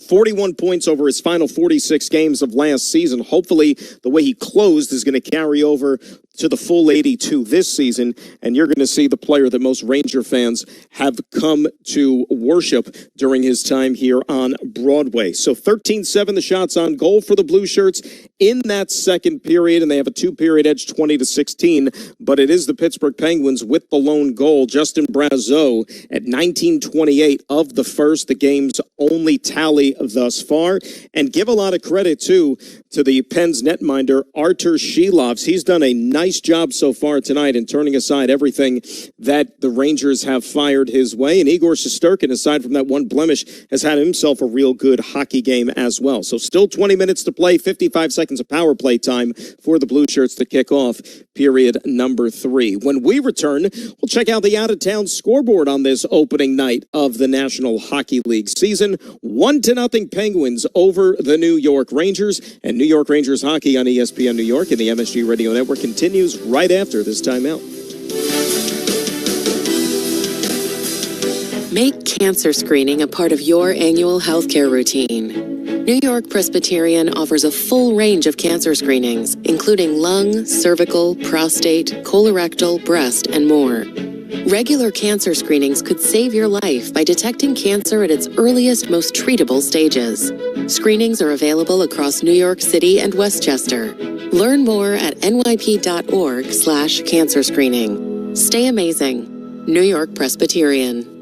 41 points over his final 46 games of last season. Hopefully the way he closed is going to carry over to the full 82 this season, and you're going to see the player that most Ranger fans have come to worship during his time here on Broadway. So 13-7 the shots on goal for the Blue Shirts in that second period, and they have a 2-period edge 20-16, but it is the Pittsburgh Penguins with the lone goal. Justin Brazeau at 19:28 of the first, the game's only tally thus far, and give a lot of credit too to the Pens netminder Artur Shilovs. He's done a nice job so far tonight in turning aside everything that the Rangers have fired his way. And Igor Shesterkin, aside from that one blemish, has had himself a real good hockey game as well. So still 20 minutes to play, 55 seconds of power play time for the Blue Shirts to kick off period number 3. When we return, we'll check out the out-of-town scoreboard on this opening night of the National Hockey League season. 1-0 Penguins over the New York Rangers, and New York Rangers hockey on ESPN New York and the MSG Radio Network continues right after this timeout. Make cancer screening a part of your annual healthcare routine. New York Presbyterian offers a full range of cancer screenings, including lung, cervical, prostate, colorectal, breast, and more. Regular cancer screenings could save your life by detecting cancer at its earliest, most treatable stages. Screenings are available across New York City and Westchester. Learn more at nyp.org/cancer screening. Stay amazing. New York Presbyterian.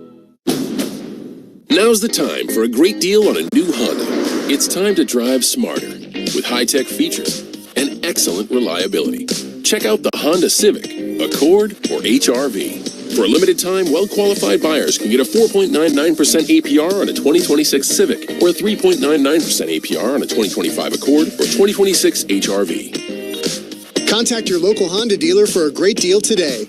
Now's the time for a great deal on a new Honda. It's time to drive smarter with high-tech features and excellent reliability. Check out the Honda Civic, Accord, or HR-V. For a limited time, well-qualified buyers can get a 4.99% APR on a 2026 Civic or a 3.99% APR on a 2025 Accord or 2026 HR-V. Contact your local Honda dealer for a great deal today.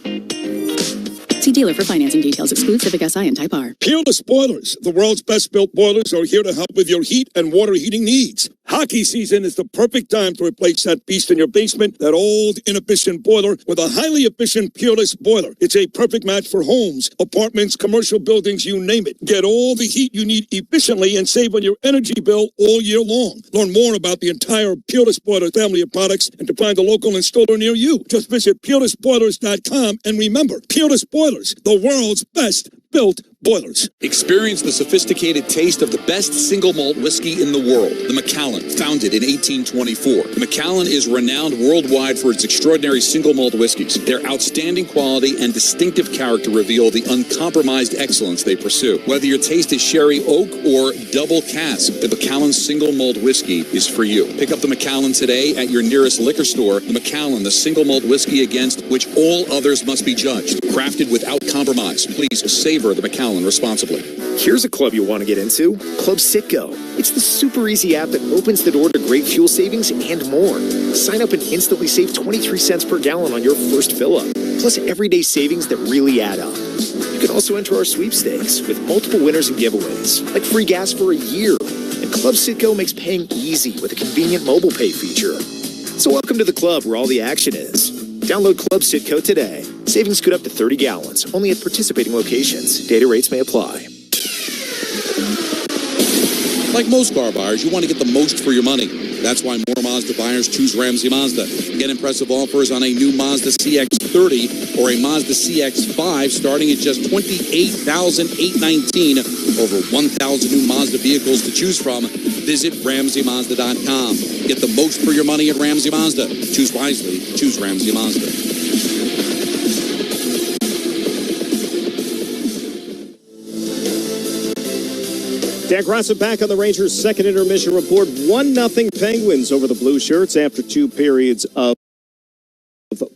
See dealer for financing details. Exclude Civic Si and Type R. Peerless Boilers, the world's best built boilers, are here to help with your heat and water heating needs. Hockey season is the perfect time to replace that beast in your basement, that old, inefficient boiler, with a highly efficient Peerless boiler. It's a perfect match for homes, apartments, commercial buildings, you name it. Get all the heat you need efficiently and save on your energy bill all year long. Learn more about the entire Peerless Boiler family of products and to find a local installer near you. Just visit PeerlessBoilers.com and remember, Peerless Boilers, the world's best built boilers. Experience the sophisticated taste of the best single malt whiskey in the world, the Macallan, founded in 1824. The Macallan is renowned worldwide for its extraordinary single malt whiskeys. Their outstanding quality and distinctive character reveal the uncompromised excellence they pursue. Whether your taste is sherry oak or double cask, the Macallan single malt whiskey is for you. Pick up the Macallan today at your nearest liquor store. The Macallan, the single malt whiskey against which all others must be judged. Crafted without compromise. Please savor the Macallan responsibly. Here's a club you'll want to get into, Club Sitco. It's the super easy app that opens the door to great fuel savings and more. Sign up and instantly save 23 cents per gallon on your first fill-up, plus everyday savings that really add up. You can also enter our sweepstakes with multiple winners and giveaways, like free gas for a year. And Club Sitco makes paying easy with a convenient mobile pay feature. So welcome to the club where all the action is. Download Club Sitco today. Savings good up to 30 gallons, only at participating locations. Data rates may apply. Like most car buyers, you want to get the most for your money. That's why more Mazda buyers choose Ramsey Mazda. Get impressive offers on a new Mazda CX-30 or a Mazda CX-5 starting at just $28,819. Over 1,000 new Mazda vehicles to choose from. Visit RamseyMazda.com. Get the most for your money at Ramsey Mazda. Choose wisely. Choose Ramsey Mazda. Dan Grasso back on the Rangers' second intermission report. 1-0 Penguins over the Blue Shirts after 2 periods of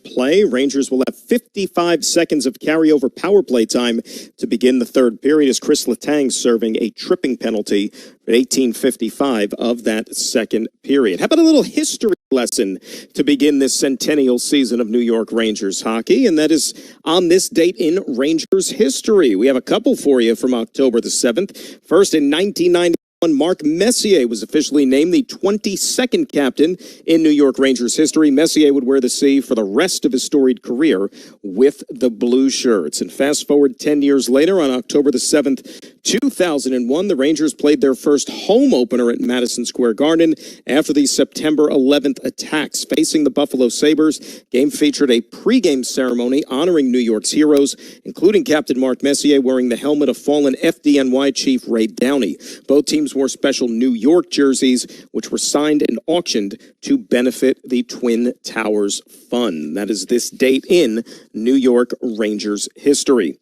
play. Rangers will have 55 seconds of carryover power play time to begin the third period as Chris Letang serving a tripping penalty at 18:55 of that second period. How about a little history lesson to begin this centennial season of New York Rangers hockey? And that is on this date in Rangers history. We have a couple for you from October the 7th. First, in 1991, Mark Messier was officially named the 22nd captain in New York Rangers history. Messier would wear the C for the rest of his storied career with the Blue Shirts. And fast forward 10 years later, on October the 7th, 2001, the Rangers played their first home opener at Madison Square Garden after the September 11th attacks. Facing the Buffalo Sabres, game featured a pregame ceremony honoring New York's heroes, including Captain Mark Messier wearing the helmet of fallen FDNY Chief Ray Downey. Both teams wore special New York jerseys, which were signed and auctioned to benefit the Twin Towers Fund. That is this date in New York Rangers history.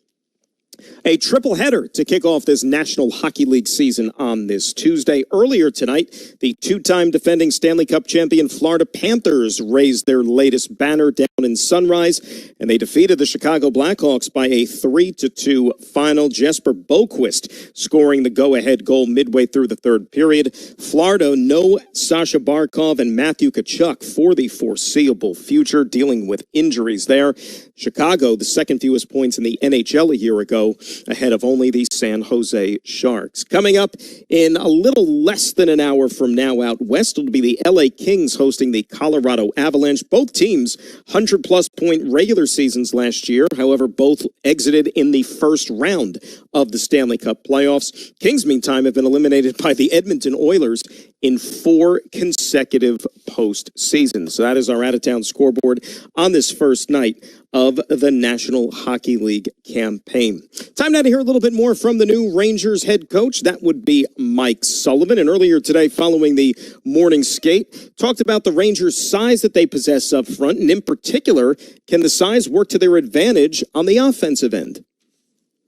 A triple header to kick off this National Hockey League season on this Tuesday. Earlier tonight, the 2-time defending Stanley Cup champion Florida Panthers raised their latest banner down in Sunrise, and they defeated the Chicago Blackhawks by a 3-2 final. Jesper Boquist scoring the go-ahead goal midway through the third period. Florida, no Sasha Barkov and Matthew Tkachuk for the foreseeable future, dealing with injuries there. Chicago, the second fewest points in the NHL a year ago, so ahead of only the San Jose Sharks. Coming up in a little less than an hour from now out west, it'll be the LA Kings hosting the Colorado Avalanche. Both teams 100-plus point regular seasons last year. However, both exited in the first round of the Stanley Cup playoffs. Kings, meantime, have been eliminated by the Edmonton Oilers in 4 consecutive postseasons. So that is our out-of-town scoreboard on this first night of the National Hockey League campaign. Time now to hear a little bit more from the new Rangers head coach. That would be Mike Sullivan. And earlier today, following the morning skate, talked about the Rangers' size that they possess up front, and in particular, can the size work to their advantage on the offensive end?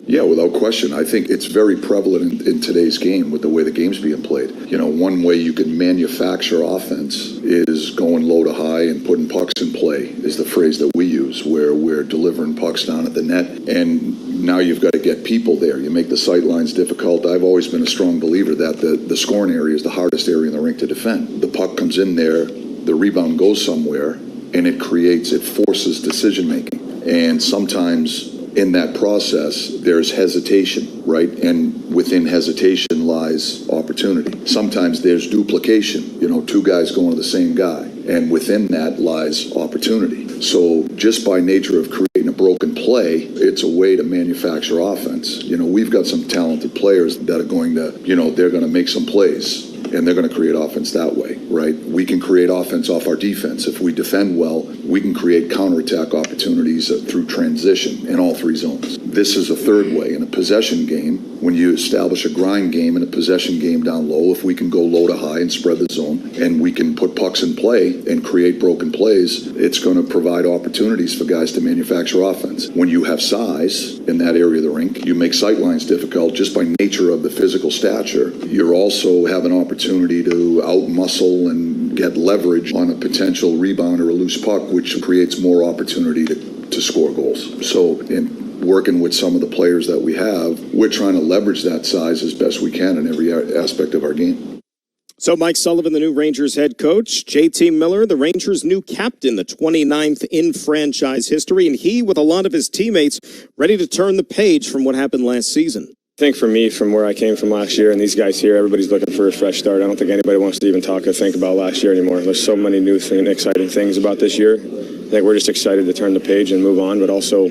Yeah, without question. I think it's very prevalent in today's game with the way the game's being played. You know, one way you can manufacture offense is going low to high and putting pucks in play, is the phrase that we use, where we're delivering pucks down at the net. And now you've got to get people there. You make the sight lines difficult. I've always been a strong believer that the scoring area is the hardest area in the rink to defend. The puck comes in there, the rebound goes somewhere, and it forces decision making. And sometimes in that process, there's hesitation, right? And within hesitation lies opportunity. Sometimes there's duplication, 2 guys going to the same guy. And within that lies opportunity. So just by nature of creating a broken play, it's a way to manufacture offense. We've got some talented players that are going to, they're going to make some plays. And they're going to create offense that way, right? We can create offense off our defense. If we defend well, we can create counterattack opportunities through transition in all 3 zones. This is a third way. In a possession game, when you establish a grind game and a possession game down low, if we can go low to high and spread the zone, and we can put pucks in play and create broken plays, it's going to provide opportunities for guys to manufacture offense. When you have size in that area of the rink, you make sight lines difficult just by nature of the physical stature. You're also have an opportunity to out-muscle and get leverage on a potential rebound or a loose puck, which creates more opportunity to score goals. So in working with some of the players that we have, we're trying to leverage that size as best we can in every aspect of our game. So Mike Sullivan, the new Rangers head coach, JT Miller, the Rangers' new captain, the 29th in franchise history, and he, with a lot of his teammates, ready to turn the page from what happened last season. I think for me, from where I came from last year and these guys here, everybody's looking for a fresh start. I don't think anybody wants to even talk or think about last year anymore. There's so many new and exciting things about this year. I think we're just excited to turn the page and move on, but also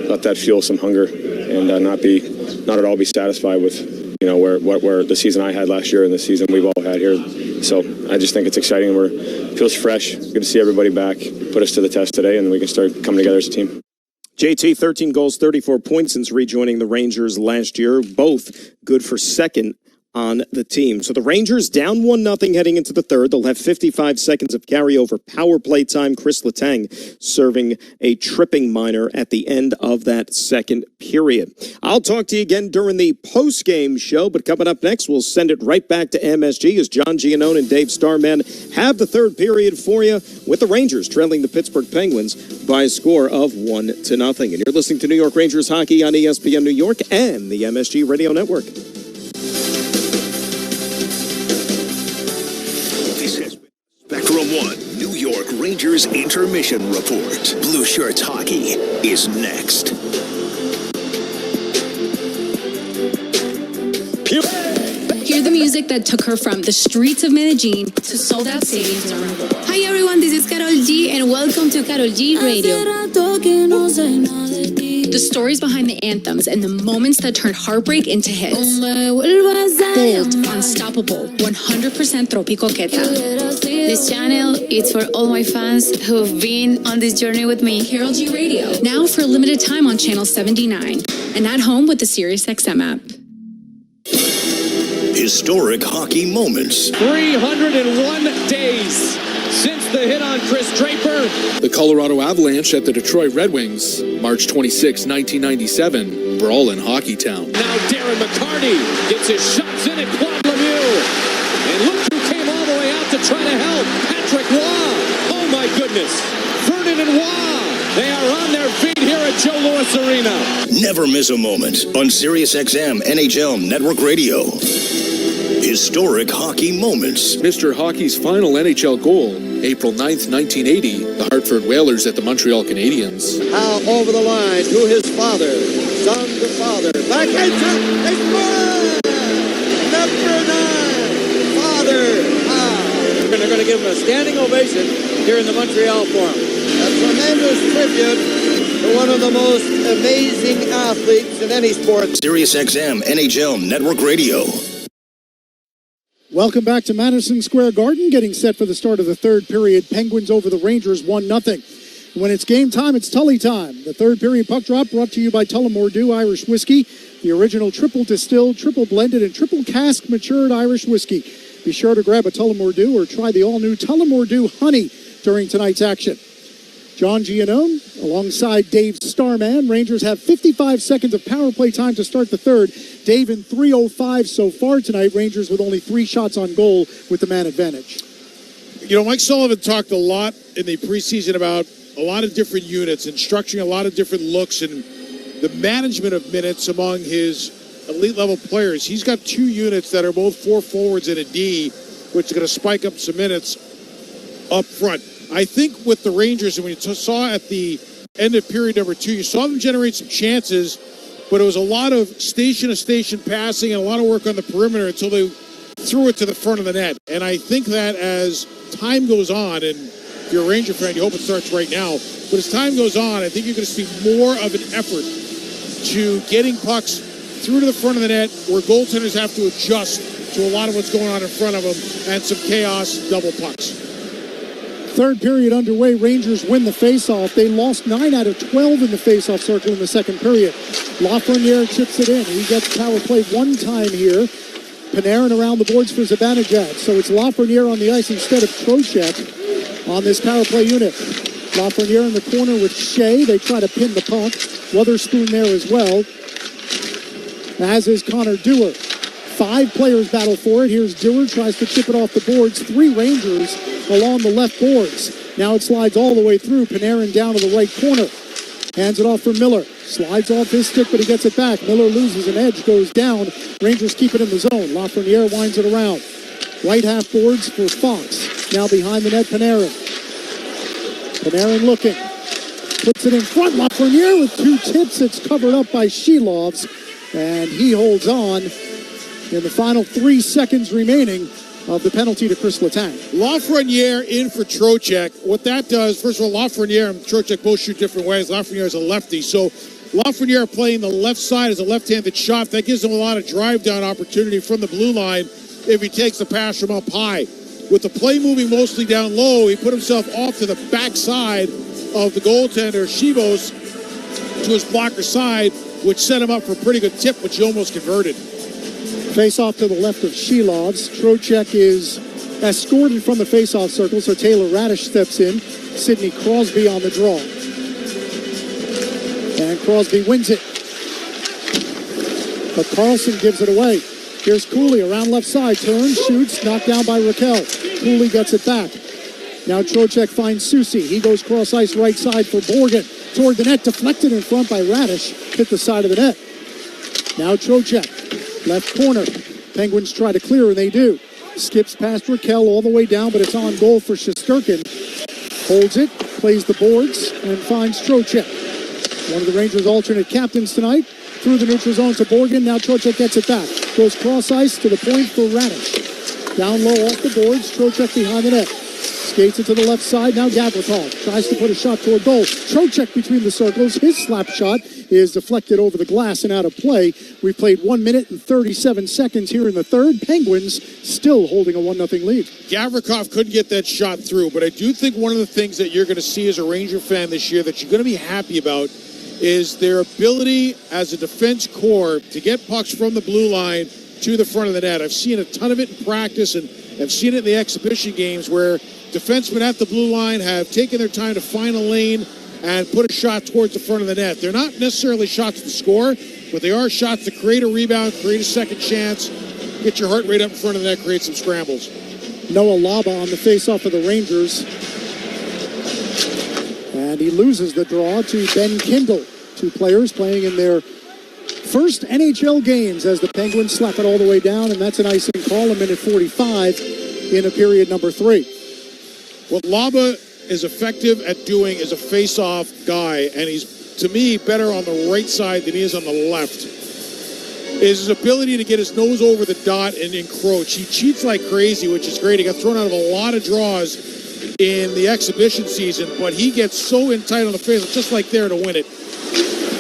let that fuel some hunger and not at all be satisfied with where the season I had last year and the season we've all had here. So I just think it's exciting. It feels fresh. Good to see everybody back, put us to the test today, and we can start coming together as a team. JT, 13 goals, 34 points since rejoining the Rangers last year. Both good for second on the team. So the Rangers down 1-0 heading into the third. They'll have 55 seconds of carryover power play time. Chris Letang serving a tripping minor at the end of that second period. I'll talk to you again during the post-game show, but coming up next, we'll send it right back to MSG as John Giannone and Dave Starman have the third period for you with the Rangers trailing the Pittsburgh Penguins by a score of 1-0. And you're listening to New York Rangers hockey on ESPN New York and the MSG Radio Network. Spectrum One, New York Rangers Intermission Report. Blue Shirts Hockey is next. Hear the music that took her from the streets of Medellin to sold-out stadiums around the world. Hi everyone, this is Karol G and welcome to Karol G Radio. The stories behind the anthems and the moments that turned heartbreak into hits. Bold, unstoppable, 100% Tropico Queta. This channel is for all my fans who've been on this journey with me. Karol G Radio. Now for a limited time on Channel 79 and at home with the SiriusXM app. Historic hockey moments. 301 days since the hit on Chris Draper. The Colorado Avalanche at the Detroit Red Wings, March 26, 1997, brawl in Hockeytown. Now Darren McCarty gets his shots in at Claude Lemieux. And look who came all the way out to try to help, Patrick Roy. Oh my goodness, Vernon and Roy. They are on their feet here at Joe Louis Arena. Never miss a moment on SiriusXM NHL Network Radio. Historic hockey moments. Mr. Hockey's final NHL goal, April 9th, 1980, the Hartford Whalers at the Montreal Canadiens. Now over the line to his father, son to father. Backhand shot. They score! Number 9, Father Howe. And they're going to give him a standing ovation here in the Montreal Forum. A tremendous tribute to one of the most amazing athletes in any sport. SiriusXM NHL Network Radio. Welcome back to Madison Square Garden, getting set for the start of the third period. Penguins over the Rangers 1-0. When it's game time, it's Tully time. The third period puck drop brought to you by Tullamore Dew Irish Whiskey, the original triple distilled, triple blended, and triple cask matured Irish whiskey. Be sure to grab a Tullamore Dew or try the all-new Tullamore Dew Honey during tonight's action. John Giannone alongside Dave Starman. Rangers have 55 seconds of power play time to start the third. Dave in 3:05 so far tonight. Rangers with only 3 shots on goal with the man advantage. You know, Mike Sullivan talked a lot in the preseason about a lot of different units and structuring a lot of different looks and the management of minutes among his elite level players. He's got 2 units that are both 4 forwards and a D, which is going to spike up some minutes up front. I think with the Rangers, and when you saw at the end of period number 2, you saw them generate some chances, but it was a lot of station-to-station passing and a lot of work on the perimeter until they threw it to the front of the net. And I think that as time goes on, and if you're a Ranger fan, you hope it starts right now, but as time goes on, I think you're going to see more of an effort to getting pucks through to the front of the net where goaltenders have to adjust to a lot of what's going on in front of them and some chaos, double pucks. Third period underway. Rangers win the faceoff. They lost 9 out of 12 in the faceoff circle in the second period. Lafreniere chips it in. He gets power play 1 time here. Panarin around the boards for Zibanejad. So it's Lafreniere on the ice instead of Trocheck on this power play unit. Lafreniere in the corner with Shea. They try to pin the puck. Weatherspoon there as well, as is Connor Dewar. 5 players battle for it. Here's Dewar, tries to chip it off the boards. 3 Rangers along the left boards. Now it slides all the way through. Panarin down to the right corner. Hands it off for Miller. Slides off his stick, but he gets it back. Miller loses an edge, goes down. Rangers keep it in the zone. Lafreniere winds it around. Right half boards for Fox. Now behind the net, Panarin. Panarin looking. Puts it in front. Lafreniere with 2 tips. It's covered up by Shelovs. And he holds on in the final 3 seconds remaining of the penalty to Chris Letang. Lafreniere in for Trocheck. What that does, first of all, Lafreniere and Trocheck both shoot different ways. Lafreniere is a lefty, so Lafreniere playing the left side as a left-handed shot. That gives him a lot of drive-down opportunity from the blue line if he takes the pass from up high. With the play moving mostly down low, he put himself off to the backside of the goaltender, Shivos, to his blocker side, which set him up for a pretty good tip, which he almost converted. Face-off to the left of Shelovs. Trocheck is escorted from the face-off circle, so Taylor Radish steps in. Sidney Crosby on the draw. And Crosby wins it. But Carlson gives it away. Here's Cooley around left side. Turns, shoots, knocked down by Raquel. Cooley gets it back. Now Trocheck finds Susi. He goes cross-ice right side for Borgen. Toward the net, deflected in front by Radish. Hit the side of the net. Now Trocheck. Left corner. Penguins try to clear, and they do. Skips past Raquel all the way down, but it's on goal for Shesterkin. Holds it, plays the boards, and finds Trocheck. One of the Rangers' alternate captains tonight. Through the neutral zone to Borgen. Now Trocheck gets it back. Goes cross-ice to the point for Radish. Down low off the boards. Trocheck behind the net. Skates it to the left side. Now Gavrikov tries to put a shot toward goal. Trocheck between the circles. His slap shot is deflected over the glass and out of play. We've played 1 minute and 37 seconds here in the third. Penguins still holding a 1-0 lead. Gavrikov couldn't get that shot through, but I do think one of the things that you're going to see as a Ranger fan this year that you're going to be happy about is their ability as a defense core to get pucks from the blue line to the front of the net. I've seen a ton of it in practice, and I've seen it in the exhibition games where defensemen at the blue line have taken their time to find a lane and put a shot towards the front of the net. They're not necessarily shots to score, but they are shots to create a rebound, create a second chance, get your heart rate up in front of the net, create some scrambles. Noah Laba on the face-off of the Rangers. And he loses the draw to Ben Kindle. 2 players playing in their first NHL games as the Penguins slap it all the way down, and that's an icing call, a minute 45 in a period number 3. What Laba is effective at doing is a face-off guy, and he's to me, better on the right side than he is on the left, is his ability to get his nose over the dot and encroach. He cheats like crazy, which is great. He got thrown out of a lot of draws in the exhibition season, but he gets so in tight on the face, just like there to win it.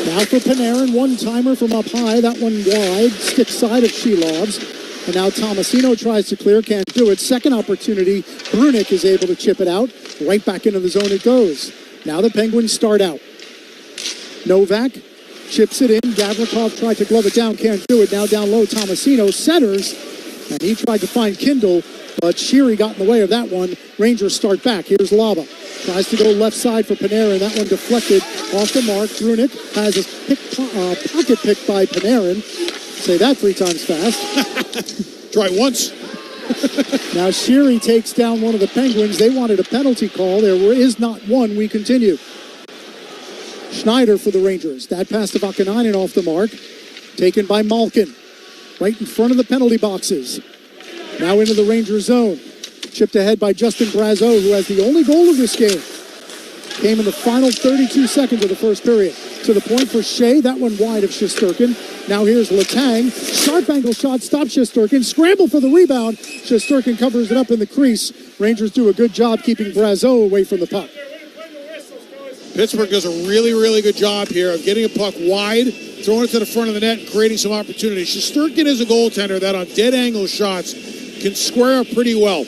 Now for Panarin, one-timer from up high. That one wide, stick side of Shilov's. And now Tomasino tries to clear, can't do it. Second opportunity, Brunick is able to chip it out. Right back into the zone it goes. Now the Penguins start out. Novak chips it in. Gavrikov tried to glove it down, can't do it. Now down low, Tomasino centers. And he tried to find Kindle, but Sheary got in the way of that one. Rangers start back. Here's Lava. Tries to go left side for Panarin. That one deflected off the mark. Brunick has his pocket picked by Panarin. Say that 3 times fast. Try it once. Now Sheary takes down one of the Penguins. They wanted a penalty call. There is not one. We continue. Schneider for the Rangers. That pass to Vakanainen off the mark. Taken by Malkin. Right in front of the penalty boxes. Now into the Rangers zone. Chipped ahead by Justin Brazeau, who has the only goal of this game. Came in the final 32 seconds of the first period. To the point for Shea. That one wide of Shesterkin. Now here's Letang. Sharp angle shot. Stops Shesterkin. Scramble for the rebound. Shesterkin covers it up in the crease. Rangers do a good job keeping Brazeau away from the puck. Pittsburgh does a really, really good job here of getting a puck wide, throwing it to the front of the net, and creating some opportunities. Shesterkin is a goaltender that on dead angle shots can square up pretty well.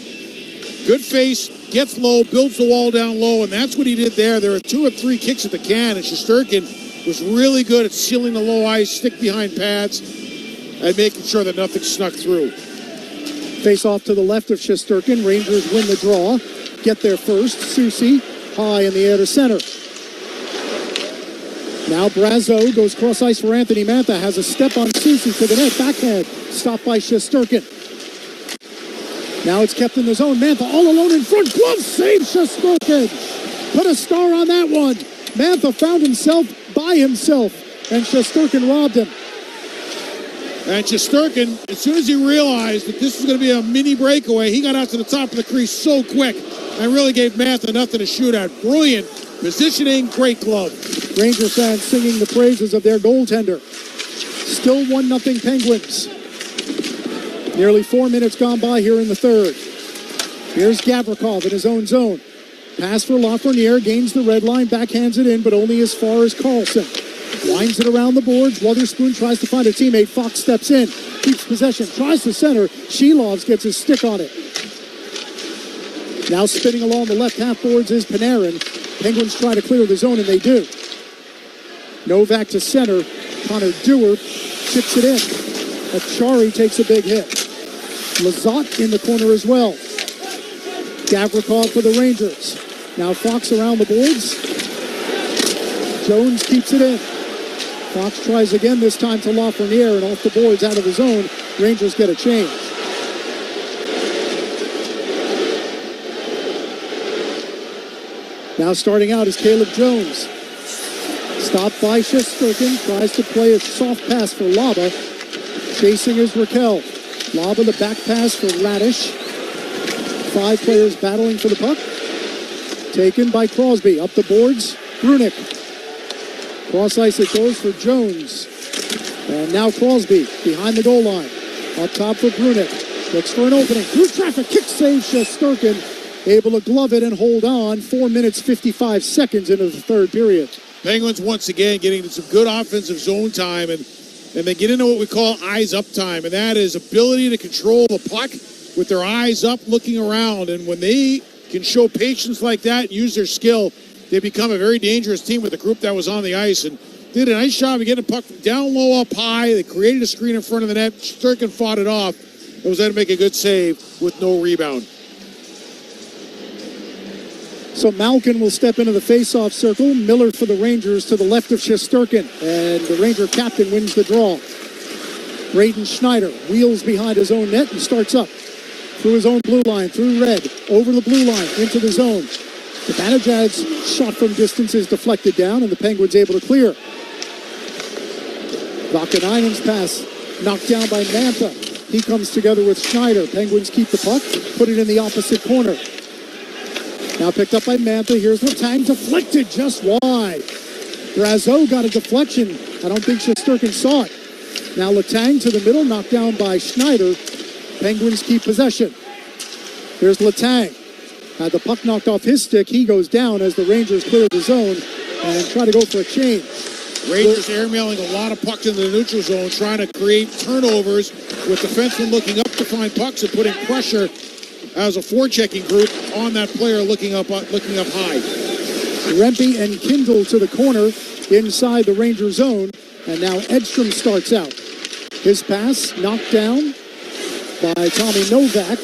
Good face, gets low, builds the wall down low, and that's what he did there. There are 2 or 3 kicks at the can, and Shesterkin was really good at sealing the low ice, stick behind pads, and making sure that nothing snuck through. Face off to the left of Shesterkin. Rangers win the draw. Get there first. Soucy high in the air to center. Now Brazeau goes cross ice for Anthony Mantha. Has a step on Soucy to the net. Backhand. Stopped by Shesterkin. Now it's kept in the zone. Mantha all alone in front. Glove save Shesterkin. Put a star on that one. Mantha found himself by himself. And Shesterkin robbed him. And Shesterkin, as soon as he realized that this was going to be a mini breakaway, he got out to the top of the crease so quick and really gave Mantha nothing to shoot at. Brilliant positioning, great glove. Ranger fans singing the praises of their goaltender. Still 1-0 Penguins. Nearly 4 minutes gone by here in the third. Here's Gavrikov in his own zone. Pass for Lafreniere, gains the red line, backhands it in, but only as far as Carlson. Winds it around the boards. Wotherspoon tries to find a teammate. Fox steps in, keeps possession, tries to center. Shilovs gets his stick on it. Now spinning along the left half boards is Panarin. Penguins try to clear the zone, and they do. Novak to center. Connor Dewar chips it in. Achari takes a big hit. Lizotte in the corner as well. Gavrikov for the Rangers. Now Fox around the boards. Jones keeps it in. Fox tries again, this time to Lafreniere, and off the boards out of the zone. Rangers get a change. Now starting out is Caleb Jones. Stopped by Shesterkin, tries to play a soft pass for Laba. Chasing is Raquel. Laba the back pass for Radish. 5 players battling for the puck. Taken by Crosby. Up the boards, Brunick. Cross ice it goes for Jones. And now Crosby behind the goal line. Up top for Brunick. Looks for an opening. Through traffic. Kick save Shesterkin. Able to glove it and hold on. 4 minutes, 55 seconds into the third period. Penguins once again getting some good offensive zone time, and they get into what we call eyes up time, and that is ability to control the puck with their eyes up, looking around. And when they can show patience like that and use their skill, they become a very dangerous team with the group that was on the ice, and did a nice job of getting the puck from down low up high. They created a screen in front of the net. Shesterkin fought it off and was able to make a good save with no rebound. So Malkin will step into the face-off circle. Miller for the Rangers to the left of Shesterkin. And the Ranger captain wins the draw. Braden Schneider wheels behind his own net and starts up. Through his own blue line, through red, over the blue line, into the zone. The Banajad's shot from distance is deflected down, and the Penguins able to clear. Vakanainen's pass knocked down by Mantha. He comes together with Schneider. Penguins keep the puck, put it in the opposite corner. Now picked up by Mantha. Here's Letang, deflected just wide. Brazeau got a deflection. I don't think Shesterkin saw it. Now Letang to the middle, knocked down by Schneider. Penguins keep possession. Here's Letang. Had the puck knocked off his stick. He goes down as the Rangers clear the zone and try to go for a change. Rangers airmailing a lot of pucks in the neutral zone, trying to create turnovers with defensemen looking up to find pucks and putting pressure as a forechecking group on that player looking up high. Rempe and Kindle to the corner inside the Ranger zone, and now Edstrom starts out. His pass knocked down by Tommy Novak.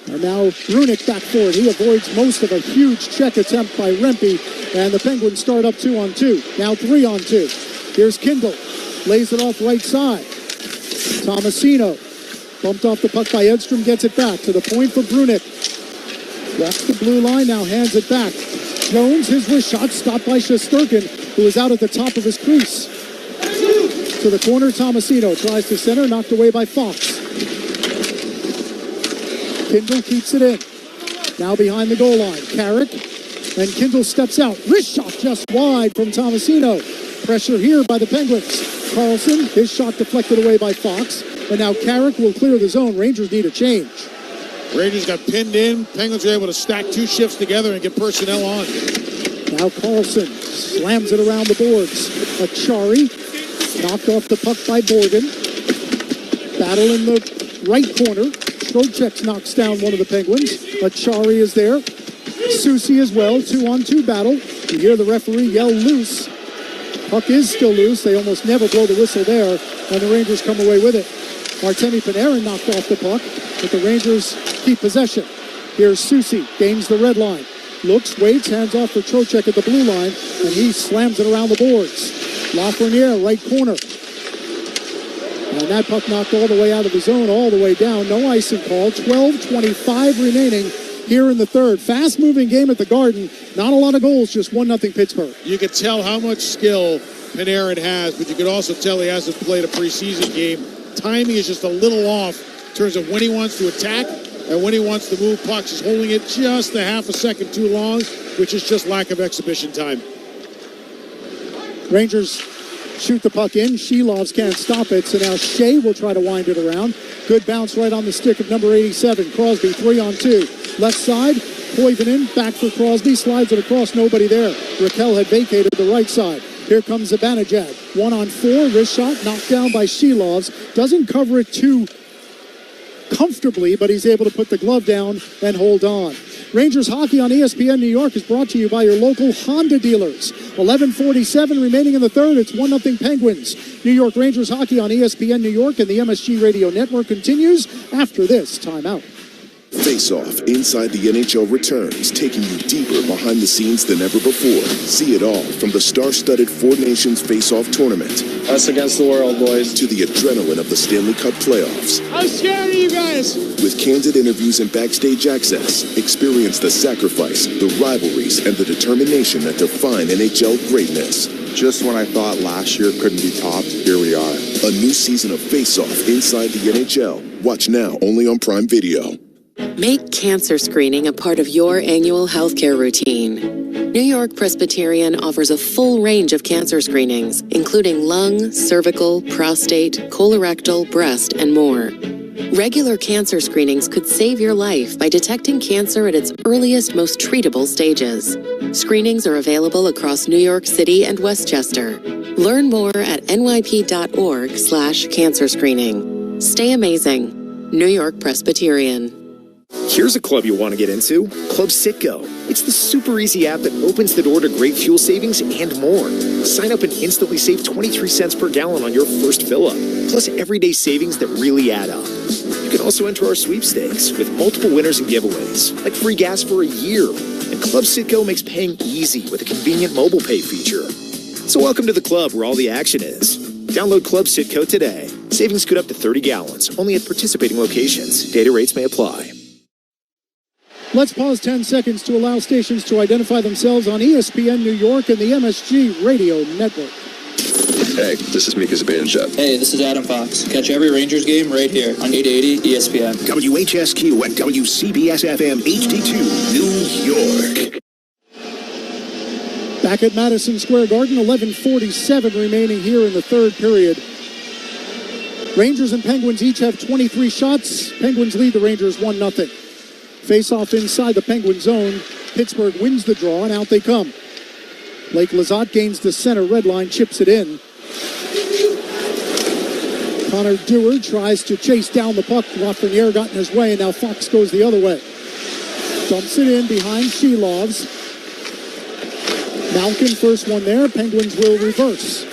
And now Runick back forward. He avoids most of a huge check attempt by Rempe, and the Penguins start up 2-on-2. Now 3-on-2. Here's Kindle. Lays it off right side. Tomasino. Bumped off the puck by Edstrom, gets it back to the point for Brunick. Walks the blue line, now hands it back. Jones, his wrist shot, stopped by Shesterkin, who is out at the top of his crease. To the corner, Tomasino tries to center, knocked away by Fox. Kindle keeps it in. Now behind the goal line, Carrick, and Kindle steps out. Wrist shot just wide from Tomasino. Pressure here by the Penguins. Carlson, his shot deflected away by Fox. And now Carrick will clear the zone. Rangers need a change. Rangers got pinned in. Penguins are able to stack two shifts together and get personnel on. Now Carlson slams it around the boards. Achari knocked off the puck by Borgen. Battle in the right corner. Trocheck knocks down one of the Penguins. Achari is there. Susi as well. 2-on-2 battle. You hear the referee yell loose. Puck is still loose. They almost never blow the whistle there, and the Rangers come away with it. Artemi Panarin knocked off the puck, but the Rangers keep possession. Here's Susi, gains the red line. Looks, waits, hands off for Trocheck at the blue line, and he slams it around the boards. Lafreniere, right corner. And that puck knocked all the way out of the zone, all the way down. No icing call. 12:25 remaining here in the third. Fast-moving game at the Garden. Not a lot of goals, just 1-0 Pittsburgh. You could tell how much skill Panarin has, but you could also tell he hasn't played a preseason game. Timing is just a little off in terms of when he wants to attack and when he wants to move pucks. He's holding it just a half a second too long, which is just lack of exhibition time. Rangers shoot the puck in. Shelovs can't stop it, so now Shea will try to wind it around. Good bounce right on the stick of number 87. Crosby 3-on-2. Left side, Koivunen back for Crosby. Slides it across, nobody there. Raquel had vacated the right side. Here comes Zibanejad. 1-on-4, wrist shot, knocked down by Shelovs. Doesn't cover it too comfortably, but he's able to put the glove down and hold on. Rangers hockey on ESPN New York is brought to you by your local Honda dealers. 11:47 remaining in the third. It's 1-0 Penguins. New York Rangers hockey on ESPN New York and the MSG Radio Network continues after this timeout. Face Off Inside the NHL returns, taking you deeper behind the scenes than ever before. See it all from the star-studded Four Nations Face Off tournament. Us against the world, boys. To the adrenaline of the Stanley Cup playoffs. I'm scared of you guys. With candid interviews and backstage access, experience the sacrifice, the rivalries, and the determination that define NHL greatness. Just when I thought last year couldn't be topped, here we are. A new season of Face Off Inside the NHL. Watch now only on Prime Video. Make cancer screening a part of your annual healthcare routine. New York Presbyterian offers a full range of cancer screenings, including lung, cervical, prostate, colorectal, breast, and more. Regular cancer screenings could save your life by detecting cancer at its earliest, most treatable stages. Screenings are available across New York City and Westchester. Learn more at nyp.org/cancer screening. Stay amazing. New York Presbyterian. Here's a club you want to get into. Club Citgo. It's the super easy app that opens the door to great fuel savings and more. Sign up and instantly save 23 cents per gallon on your first fill-up. Plus everyday savings that really add up. You can also enter our sweepstakes with multiple winners and giveaways, like free gas for a year. And Club Citgo makes paying easy with a convenient mobile pay feature. So welcome to the club where all the action is. Download Club Citgo today. Savings good up to 30 gallons, only at participating locations. Data rates may apply. Let's pause 10 seconds to allow stations to identify themselves on ESPN New York and the MSG Radio Network. Hey, this is Mika Zibanejad. Hey, this is Adam Fox. Catch every Rangers game right here on 880 ESPN. WHSQ and WCBS FM HD2, New York. Back at Madison Square Garden, 11:47 remaining here in the third period. Rangers and Penguins each have 23 shots. Penguins lead the Rangers 1-0. Face-off inside the Penguin zone. Pittsburgh wins the draw, and out they come. Blake Lizotte gains the center red line, chips it in. Connor Dewar tries to chase down the puck. Lafreniere got in his way, and now Fox goes the other way. Dumps it in behind Shelovs. Malkin, first one there. Penguins will reverse.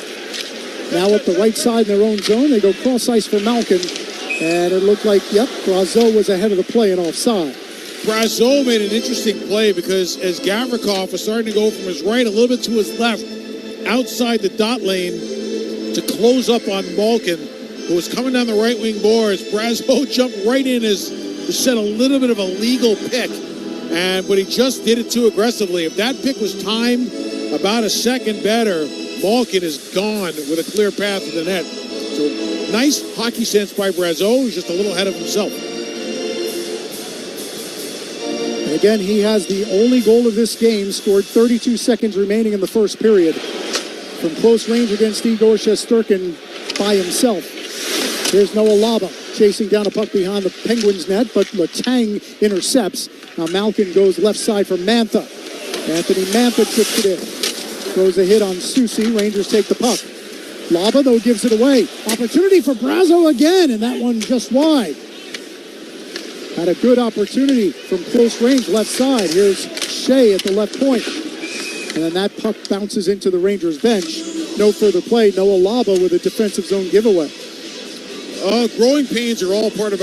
Now up the right side in their own zone. They go cross ice for Malkin. And it looked like, Brazeau was ahead of the play and offside. Brazeau made an interesting play because as Gavrikov was starting to go from his right a little bit to his left, outside the dot lane to close up on Malkin, who was coming down the right wing boards. Brazeau jumped right in as set a little bit of a legal pick. But he just did it too aggressively. If that pick was timed about a second better, Malkin is gone with a clear path to the net. So nice hockey sense by Brazeau. He's just a little ahead of himself. And again, he has the only goal of this game, scored 32 seconds remaining in the first period. From close range against Igor Shesterkin by himself. Here's Noah Laba chasing down a puck behind the Penguins net, but Letang intercepts. Now Malkin goes left side for Mantha. Anthony Mantha chips it in. Throws a hit on Soucy. Rangers take the puck. Laba, though, gives it away. Opportunity for Brazeau again, and that one just wide. Had a good opportunity from close range left side. Here's Shea at the left point. And then that puck bounces into the Rangers bench. No further play. Noah Laba with a defensive zone giveaway. Growing pains are all part of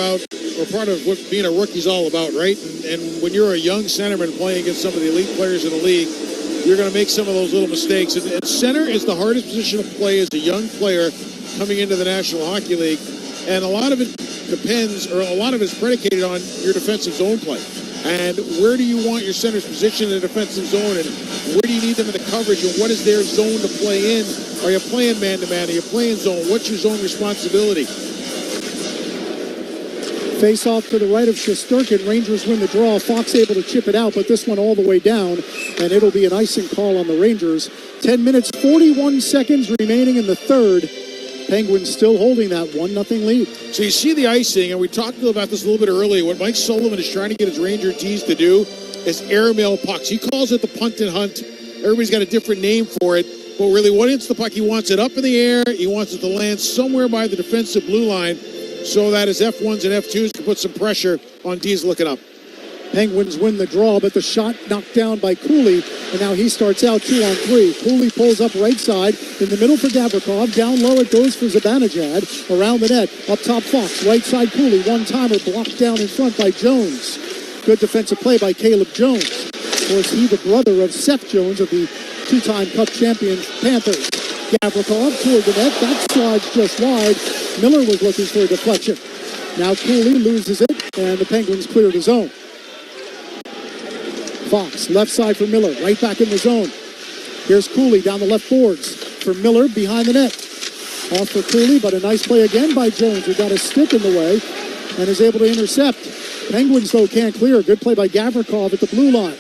what being a rookie's all about, right? And when you're a young centerman playing against some of the elite players in the league, you're going to make some of those little mistakes. And center is the hardest position to play as a young player coming into the National Hockey League. And a lot of it depends, or a lot of it is predicated on your defensive zone play. And where do you want your centers positioned in the defensive zone, and where do you need them in the coverage, and what is their zone to play in? Are you playing man-to-man? Are you playing zone? What's your zone responsibility? Face off to the right of Shesterkin. Rangers win the draw. Fox able to chip it out, but this one all the way down, and it'll be an icing call on the Rangers. 10 minutes, 41 seconds remaining in the third. Penguins still holding that 1-0 lead. So you see the icing, and we talked about this a little bit earlier. What Mike Sullivan is trying to get his Ranger tees to do is airmail pucks. He calls it the punt and hunt. Everybody's got a different name for it. But really, what hits the puck? He wants it up in the air. He wants it to land somewhere by the defensive blue line so that his F1s and F2s can put some pressure on D's looking up. Penguins win the draw, but the shot knocked down by Cooley, and now he starts out 2-on-3. Cooley pulls up right side, in the middle for Gavrikov, down low it goes for Zibanejad, around the net, up top Fox, right side Cooley, one-timer blocked down in front by Jones. Good defensive play by Caleb Jones. Of course, he the brother of Seth Jones of the two-time Cup champion Panthers. Gavrikov toward the net, that slides just wide. Miller was looking for a deflection. Now Cooley loses it, and the Penguins clear the zone. Fox, left side for Miller, right back in the zone. Here's Cooley down the left boards for Miller behind the net. Off for Cooley, but a nice play again by Jones, who got a stick in the way and is able to intercept. Penguins, though, can't clear. Good play by Gavrikov at the blue line.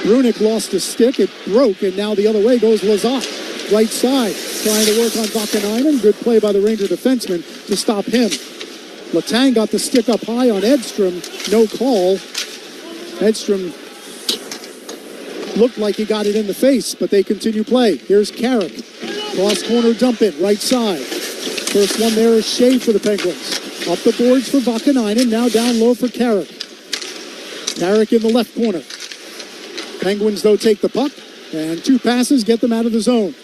Brunick lost a stick, it broke, and now the other way goes Lizotte. Right side, trying to work on Vakanainen. Good play by the Ranger defenseman to stop him. Letang got the stick up high on Edstrom, no call. Edstrom looked like he got it in the face, but they continue play. Here's Carrick. Cross corner dump it, right side. First one there is Shea for the Penguins. Up the boards for Vakanainen, now down low for Carrick. Carrick in the left corner. Penguins, though, take the puck, and two passes get them out of the zone.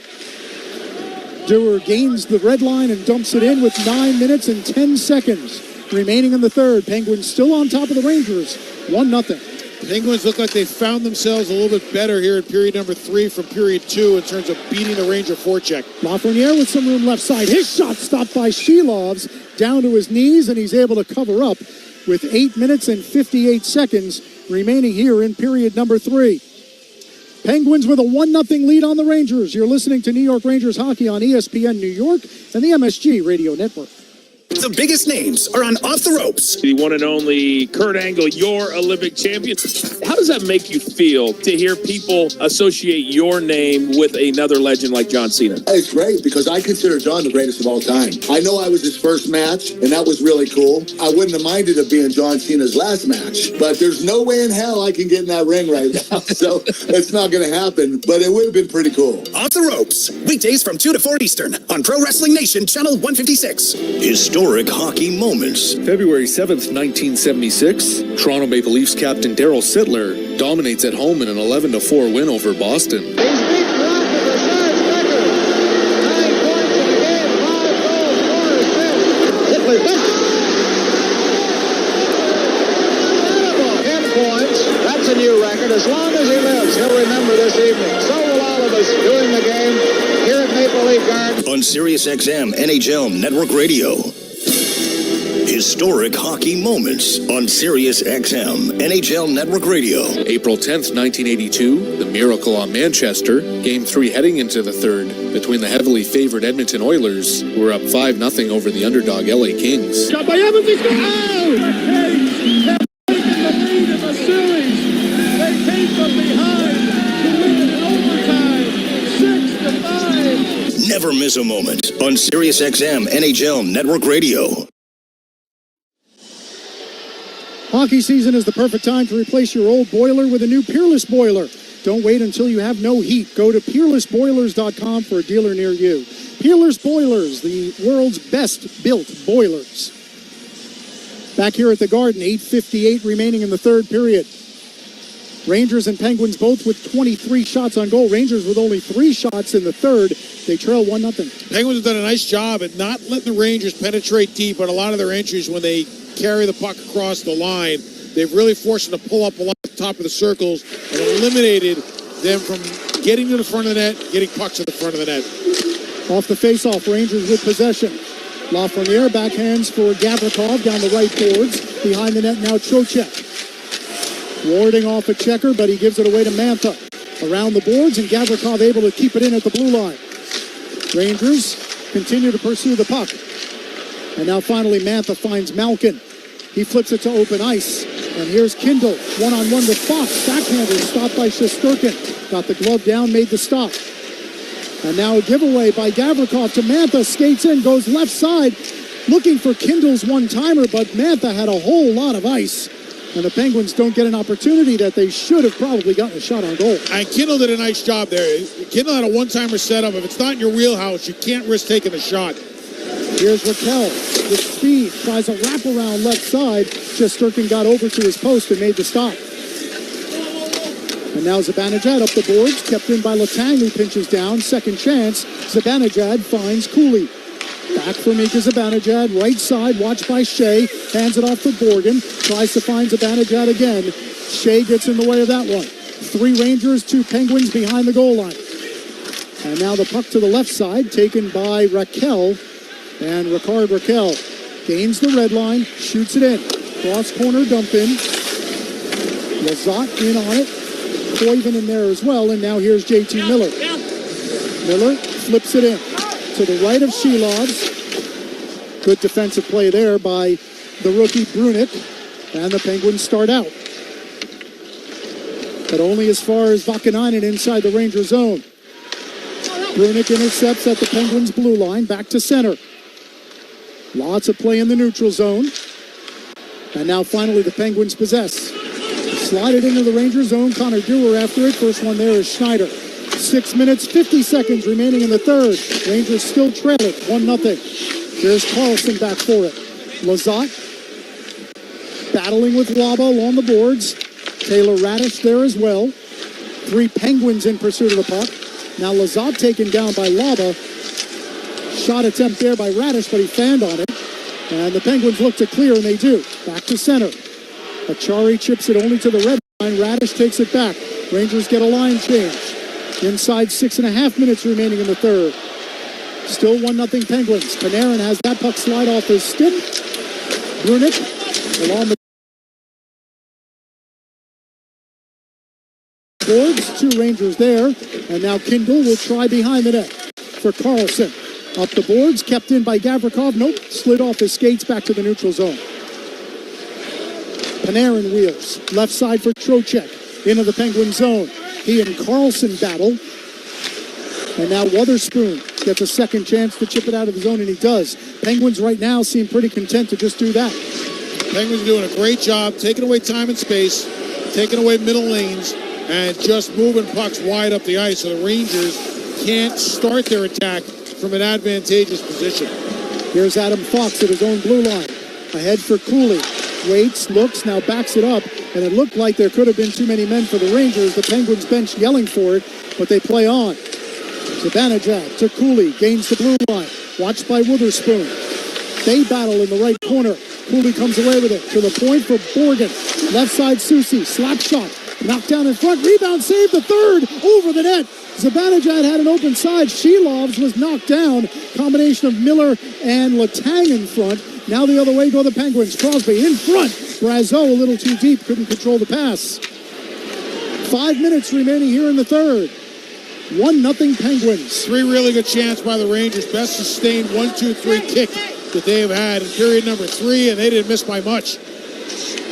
Dewar gains the red line and dumps it in with 9 minutes and 10 seconds remaining in the third. Penguins still on top of the Rangers, 1-0. Penguins look like they found themselves a little bit better here in period number 3 from period 2 in terms of beating the Ranger forecheck. Lafreniere with some room left side. His shot stopped by Shelovs down to his knees, and he's able to cover up with 8 minutes and 58 seconds remaining here in period number 3. Penguins with a 1-0 lead on the Rangers. You're listening to New York Rangers hockey on ESPN New York and the MSG Radio Network. The biggest names are on Off the Ropes. The one and only Kurt Angle, your Olympic champion. How does that make you feel to hear people associate your name with another legend like John Cena? It's great because I consider John the greatest of all time. I know I was his first match, and that was really cool. I wouldn't have minded it being John Cena's last match, but there's no way in hell I can get in that ring right now, so it's not going to happen, but it would have been pretty cool. Off the Ropes, weekdays from 2 to 4 Eastern on Pro Wrestling Nation, Channel 156. Historic hockey moments. February 7th, 1976, Toronto Maple Leafs captain Darryl Sittler dominates at home in an 11-4 win over Boston. That's a new record. As long as he lives, he'll remember this evening. So will all of us doing the game here at Maple Leaf Gardens. On Sirius XM NHL Network Radio. Historic hockey moments on Sirius XM NHL Network Radio. April 10th, 1982, the Miracle on Manchester. Game 3 heading into the third between the heavily favored Edmonton Oilers, who were up 5-0 over the underdog LA Kings. Shot by Evans, he's going out! Never miss a moment on Sirius XM NHL Network Radio. Hockey season is the perfect time to replace your old boiler with a new Peerless boiler. Don't wait until you have no heat. Go to peerlessboilers.com for a dealer near you. Peerless Boilers, the world's best built boilers. Back here at the Garden, 8:58 remaining in the third period. Rangers and Penguins both with 23 shots on goal. Rangers with only 3 shots in the third. They trail 1-0. Penguins have done a nice job at not letting the Rangers penetrate deep on a lot of their entries when they carry the puck across the line. They've really forced them to pull up along the top of the circles and eliminated them from getting to the front of the net, getting pucks to the front of the net. Off the faceoff, Rangers with possession. Lafreniere backhands for Gavrikov down the right boards. Behind the net now Trocheck. Warding off a checker, but he gives it away to Mantha. Around the boards, and Gavrikov able to keep it in at the blue line. Rangers continue to pursue the puck. And now finally Mantha finds Malkin. He flips it to open ice. And here's Kindle, one-on-one with Fox. Backhander stopped by Shesterkin. Got the glove down, made the stop. And now a giveaway by Gavrikov to Mantha. Skates in, goes left side. Looking for Kindle's one-timer, but Mantha had a whole lot of ice. And the Penguins don't get an opportunity that they should have probably gotten a shot on goal. And Kindle did a nice job there. Kindle had a one-timer setup. If it's not in your wheelhouse, you can't risk taking a shot. Here's Raquel with speed. Tries a wraparound left side. Shesterkin got over to his post and made the stop. And now Zibanejad up the boards. Kept in by Letang, who pinches down. Second chance. Zibanejad finds Cooley. Back for Mika Zibanejad, right side, watched by Shea, hands it off to Borgen, tries to find Zibanejad again. Shea gets in the way of that one. 3 Rangers, 2 Penguins behind the goal line. And now the puck to the left side, taken by Raquel, and Ricard Raquel gains the red line, shoots it in. Cross corner dump in. Lazat in on it. Koivu in there as well, and now here's JT Miller. Miller flips it in. To the right of Shilovs. Good defensive play there by the rookie Brunick. And the Penguins start out. But only as far as Vakanainen inside the Ranger zone. Brunick intercepts at the Penguins' blue line. Back to center. Lots of play in the neutral zone. And now finally the Penguins possess. Slide it into the Ranger zone. Connor Dewar after it. First one there is Schneider. 6 minutes, 50 seconds remaining in the third. Rangers still trail it, 1-0. There's Carlson back for it. Lazat battling with Laba along the boards. Taylor Radish there as well. 3 Penguins in pursuit of the puck. Now Lazat taken down by Laba. Shot attempt there by Radish, but he fanned on it. And the Penguins look to clear, and they do. Back to center. Achari chips it only to the red line. Radish takes it back. Rangers get a line change. Inside 6.5 minutes remaining in the third. Still 1-0 Penguins. Panarin has that puck slide off his stick. Brunick along the boards. 2 Rangers there. And now Kindle will try behind the net for Carlson. Up the boards, kept in by Gavrikov. Nope, slid off his skates back to the neutral zone. Panarin wheels. Left side for Trocheck. Into the Penguin zone. He and Carlson battle. And now Wotherspoon gets a second chance to chip it out of the zone, and he does. Penguins right now seem pretty content to just do that. Penguins are doing a great job taking away time and space, taking away middle lanes, and just moving pucks wide up the ice so the Rangers can't start their attack from an advantageous position. Here's Adam Fox at his own blue line. Ahead for Cooley. Waits, looks, now backs it up, and it looked like there could have been too many men for the Rangers. The Penguins bench yelling for it, but they play on. Zibanejad to Cooley, gains the blue line. Watched by Wotherspoon. They battle in the right corner. Cooley comes away with it to the point for Borgen. Left side Soucy, slap shot. Knocked down in front, rebound, save the third, over the net. Zibanejad had an open side. Shilovs was knocked down. Combination of Miller and Letang in front. Now the other way go the Penguins. Crosby in front. Brazeau a little too deep, couldn't control the pass. 5 minutes remaining here in the third. 1-0 Penguins. Three really good chances by the Rangers. Best sustained 1-2-3 kick that they have had in period number 3, and they didn't miss by much.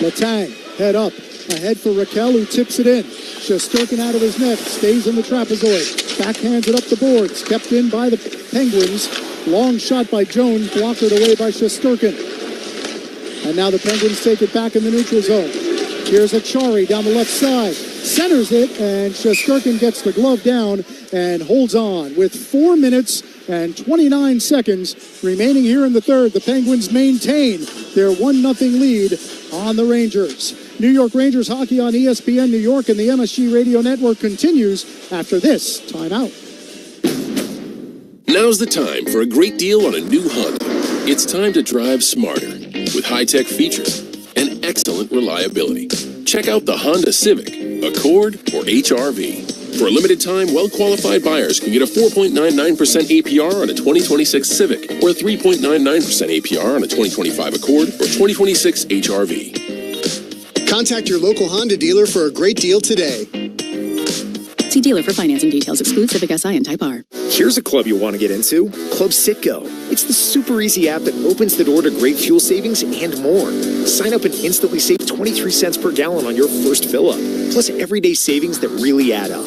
Letang, head up. Ahead for Raquel, who tips it in. Shesterkin out of his net, stays in the trapezoid. Backhands it up the boards, kept in by the Penguins. Long shot by Jones, blocked away by Shesterkin. And now the Penguins take it back in the neutral zone. Here's Achari down the left side. Centers it, and Shesterkin gets the glove down and holds on. With 4 minutes and 29 seconds remaining here in the third, the Penguins maintain their 1-0 lead on the Rangers. New York Rangers hockey on ESPN New York and the MSG Radio Network continues after this timeout. Now's the time for a great deal on a new Honda. It's time to drive smarter with high-tech features and excellent reliability. Check out the Honda Civic, Accord, or HR-V. For a limited time, well-qualified buyers can get a 4.99% APR on a 2026 Civic or a 3.99% APR on a 2025 Accord or 2026 HR-V. Contact your local Honda dealer for a great deal today. See dealer for financing details. Exclude Civic Si and Type R. Here's a club you want to get into. Club Citgo. It's the super easy app that opens the door to great fuel savings and more. Sign up and instantly save 23 cents per gallon on your first fill-up. Plus everyday savings that really add up.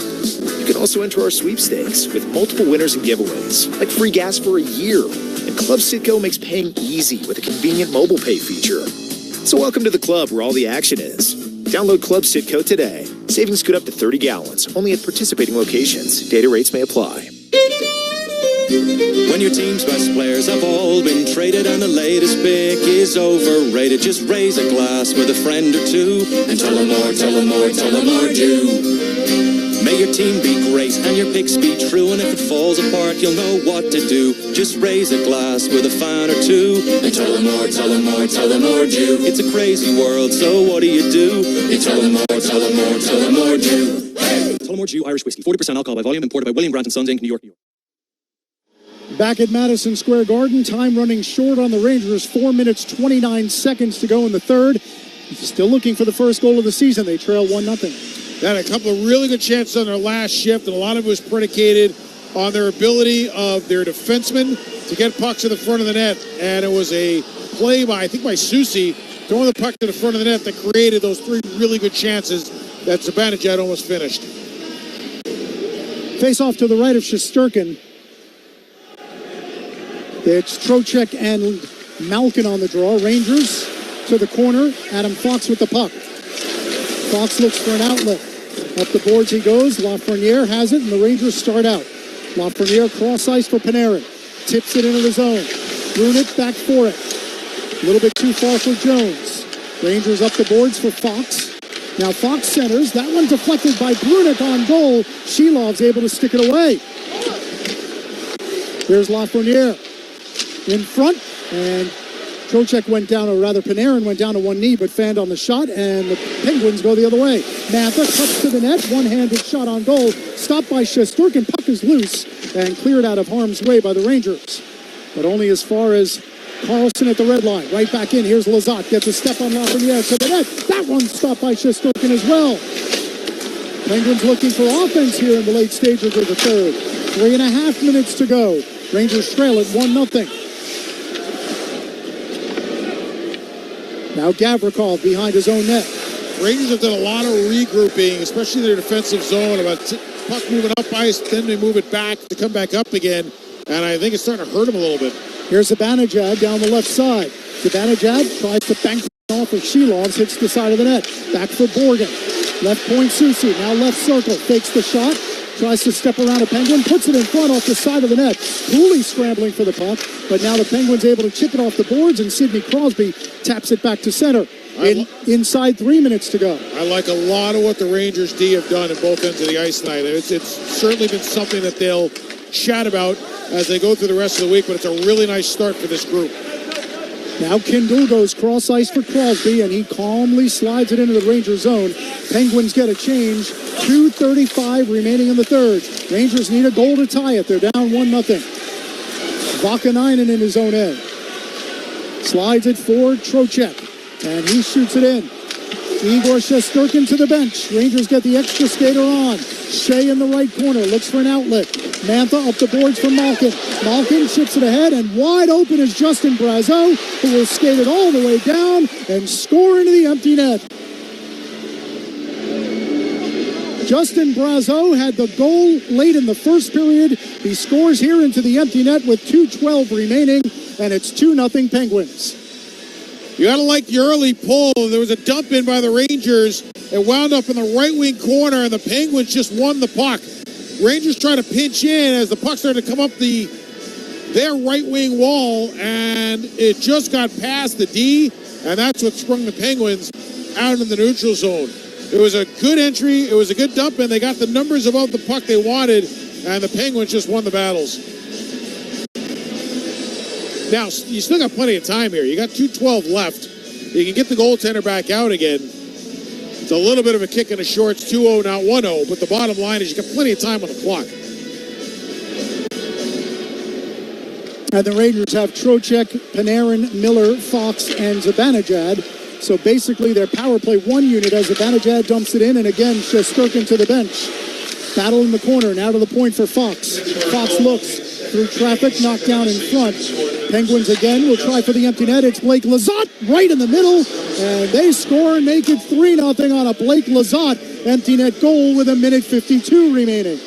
You can also enter our sweepstakes with multiple winners and giveaways, like free gas for a year. And Club Citgo makes paying easy with a convenient mobile pay feature. So welcome to the club where all the action is. Download Club Citgo today. Savings good up to 30 gallons, only at participating locations. Data rates may apply. When your team's best players have all been traded and the latest pick is overrated, just raise a glass with a friend or two and tell them more, tell them more, tell them more do. May your team be great and your picks be true, and if it falls apart, you'll know what to do. Just raise a glass with a fan or two and tell them more, tell them more, tell them more do. It's a crazy world, so what do? You tell them more, tell them more, tell them more do. Hey! Tullamore Dew Irish Whiskey, 40% alcohol by volume, imported by William Grant & Sons, Inc., New York, New York. Back at Madison Square Garden, time running short on the Rangers. 4 minutes, 29 seconds to go in the third. Still looking for the first goal of the season. They trail 1-0. They had a couple of really good chances on their last shift, and a lot of it was predicated on their ability of their defensemen to get pucks to the front of the net. And it was a play by Soucy, throwing the puck to the front of the net that created those three really good chances that Zibanejad almost finished. Face off to the right of Shesterkin. It's Trocheck and Malkin on the draw. Rangers to the corner. Adam Fox with the puck. Fox looks for an outlet. Up the boards he goes. Lafreniere has it, and the Rangers start out. Lafreniere cross ice for Panarin. Tips it into the zone. Brunette back for it. A little bit too far for Jones. Rangers up the boards for Fox. Now Fox centers. That one deflected by Brunette on goal. Shilov's able to stick it away. Here's Lafreniere in front, and Trocheck went down, or rather Panarin went down to one knee, but fanned on the shot, and the Penguins go the other way. Mantha cuts to the net, one-handed shot on goal, stopped by Shesterkin. Puck is loose and cleared out of harm's way by the Rangers, but only as far as Carlson at the red line. Right back in, here's Lizotte, gets a step on Lafreniere to the net. That one stopped by Shesterkin as well. Penguins looking for offense here in the late stages of the third. 3.5 minutes to go. Rangers trail it 1-0. Now Gavrikov behind his own net. Rangers have done a lot of regrouping, especially in their defensive zone, about puck moving up ice, then they move it back to come back up again, and I think it's starting to hurt him a little bit. Here's Zibanejad down the left side. Zibanejad tries to bank off of Shilovs, hits the side of the net. Back for Borgen. Left point Susi, now left circle, fakes the shot, tries to step around a Penguin, puts it in front off the side of the net. Cooley scrambling for the puck, but now the Penguins able to chip it off the boards, and Sidney Crosby taps it back to center. Inside 3 minutes to go. I like a lot of what the Rangers D have done at both ends of the ice tonight. It's certainly been something that they'll chat about as they go through the rest of the week, but it's a really nice start for this group. Now Kindle goes cross ice for Crosby, and he calmly slides it into the Rangers zone. Penguins get a change. 2:35 remaining in the third. Rangers need a goal to tie it. They're down 1-0. Vakanainen in his own end. Slides it for Trocheck, and he shoots it in. Igor Shesterkin to the bench. Rangers get the extra skater on. Shea in the right corner, looks for an outlet. Mantha up the boards for Malkin. Malkin chips it ahead, and wide open is Justin Brazeau, who will skate it all the way down and score into the empty net. Justin Brazeau had the goal late in the first period. He scores here into the empty net with 2:12 remaining, and it's 2-0 Penguins. You got to like the early pull. There was a dump in by the Rangers. It wound up in the right wing corner, and the Penguins just won the puck. Rangers try to pinch in as the puck started to come up their right wing wall, and it just got past the D, and that's what sprung the Penguins out in the neutral zone. It was a good entry. It was a good dump in. They got the numbers above the puck they wanted, and the Penguins just won the battles. Now, you still got plenty of time here. You got 2:12 left. You can get the goaltender back out again. It's a little bit of a kick in the shorts, 2-0, not 1-0, but the bottom line is you got plenty of time on the clock. And the Rangers have Trocheck, Panarin, Miller, Fox, and Zibanejad. So basically their power play one unit as Zibanejad dumps it in, and again, Shesterkin to the bench. Battle in the corner, now to the point for Fox. Fox looks through traffic, knocked down in front. Penguins again will try for the empty net. It's Blake Lizotte right in the middle, and they score and make it 3-0 on a Blake Lizotte empty net goal with 1:52 remaining.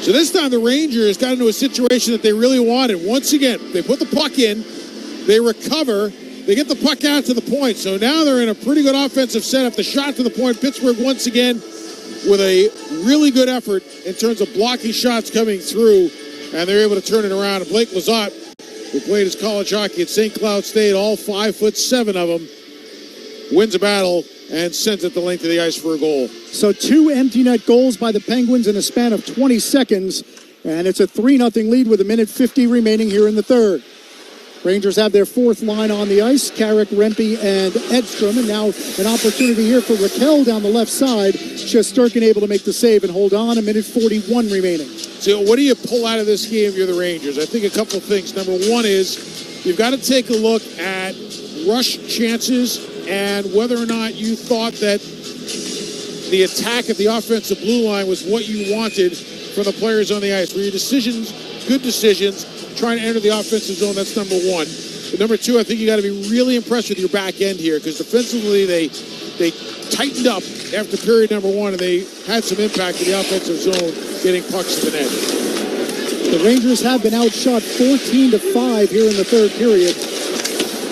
So this time the Rangers got into a situation that they really wanted. Once again, they put the puck in, they recover, they get the puck out to the point. So now they're in a pretty good offensive setup. The shot to the point, Pittsburgh once again with a really good effort in terms of blocking shots coming through, and they're able to turn it around. And Blake Lizotte, who played his college hockey at St. Cloud State, all 5'7" of them, wins a battle and sends it the length of the ice for a goal. So 2 empty net goals by the Penguins in a span of 20 seconds, and it's a 3-0 lead with 1:50 remaining here in the third. Rangers have their fourth line on the ice, Carrick, Rempe, and Edstrom, and now an opportunity here for Raquel down the left side. Shesterkin able to make the save and hold on, 1:41 remaining. So what do you pull out of this game if you're the Rangers? I think a couple of things. Number one is you've got to take a look at rush chances and whether or not you thought that the attack at the offensive blue line was what you wanted from the players on the ice. Were your decisions good decisions, trying to enter the offensive zone? That's number one. But number two, I think you got to be really impressed with your back end here, because defensively they tightened up after period number one, and they had some impact in the offensive zone, getting pucks to the net. The Rangers have been outshot 14-5 here in the third period.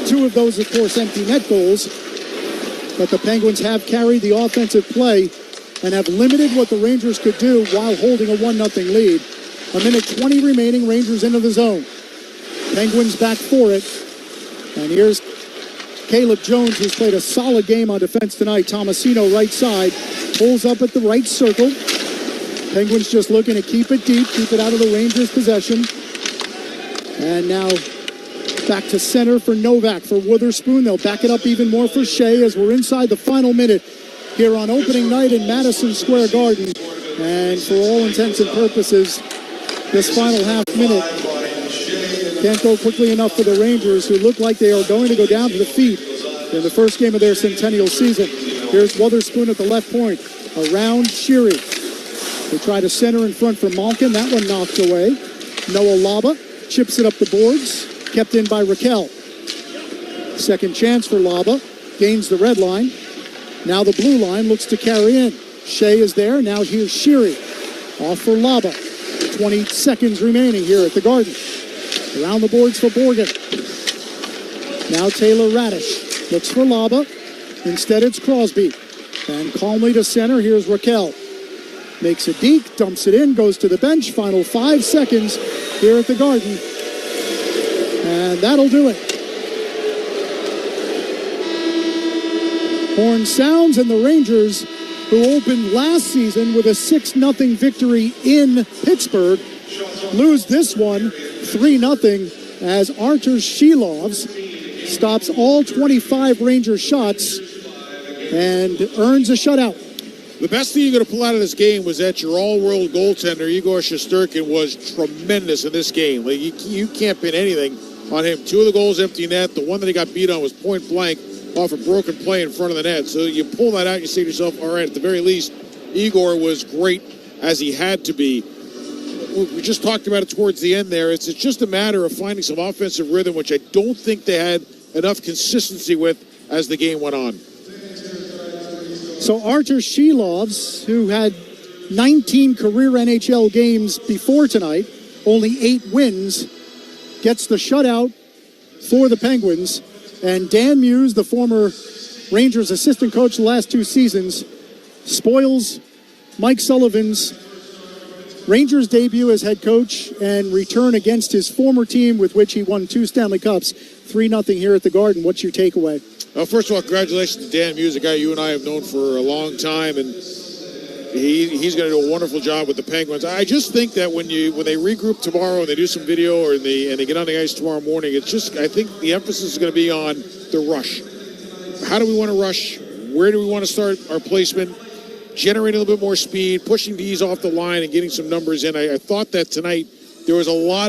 2 of those, of course, empty net goals. But the Penguins have carried the offensive play and have limited what the Rangers could do while holding a 1-0 lead. 1:20 remaining, Rangers into the zone. Penguins back for it. And here's Caleb Jones, who's played a solid game on defense tonight. Tomasino right side, pulls up at the right circle. Penguins just looking to keep it deep, keep it out of the Rangers' possession. And now back to center for Novak, for Witherspoon. They'll back it up even more for Shea as we're inside the final minute here on opening night in Madison Square Garden. And for all intents and purposes, this final half minute can't go quickly enough for the Rangers, who look like they are going to go down to defeat in the first game of their centennial season. Here's Witherspoon at the left point, around Sheary. They try to center in front for Malkin. That one knocked away. Noah Laba chips it up the boards. Kept in by Raquel. Second chance for Laba. Gains the red line. Now the blue line looks to carry in. Shea is there. Now here's Sheary. Off for Laba. 20 seconds remaining here at the Garden. Around the boards for Borgen. Now Taylor Radish. Looks for Laba. Instead it's Crosby. And calmly to center. Here's Raquel. Makes a deke. Dumps it in. Goes to the bench. Final 5 seconds here at the Garden. And that'll do it. Horn sounds, and the Rangers, who opened last season with a 6-0 victory in Pittsburgh, lose this one 3-0 as Artur Shilovs stops all 25 Ranger shots and earns a shutout. The best thing you're going to pull out of this game was that your all-world goaltender, Igor Shesterkin, was tremendous in this game. Like, you can't pin anything on him. 2 of the goals empty net. The one that he got beat on was point blank off a broken play in front of the net. So you pull that out and you say to yourself, all right, at the very least, Igor was great as he had to be. We just talked about it towards the end there. It's just a matter of finding some offensive rhythm, which I don't think they had enough consistency with as the game went on. So Artur Shilovs, who had 19 career NHL games before tonight, only 8 wins, gets the shutout for the Penguins. And Dan Muse, the former Rangers assistant coach the last 2 seasons, spoils Mike Sullivan's Rangers debut as head coach and return against his former team with which he won 2 Stanley Cups. 3-0 here at the Garden. What's your takeaway? First of all, congratulations to Dan Muse, a guy you and I have known for a long time, and he's going to do a wonderful job with the Penguins. I just think that when they regroup tomorrow and they do some video and they get on the ice tomorrow morning, I think the emphasis is going to be on the rush. How do we want to rush? Where do we want to start our placement? Generating a little bit more speed, pushing these off the line and getting some numbers in. I thought that tonight there was a lot of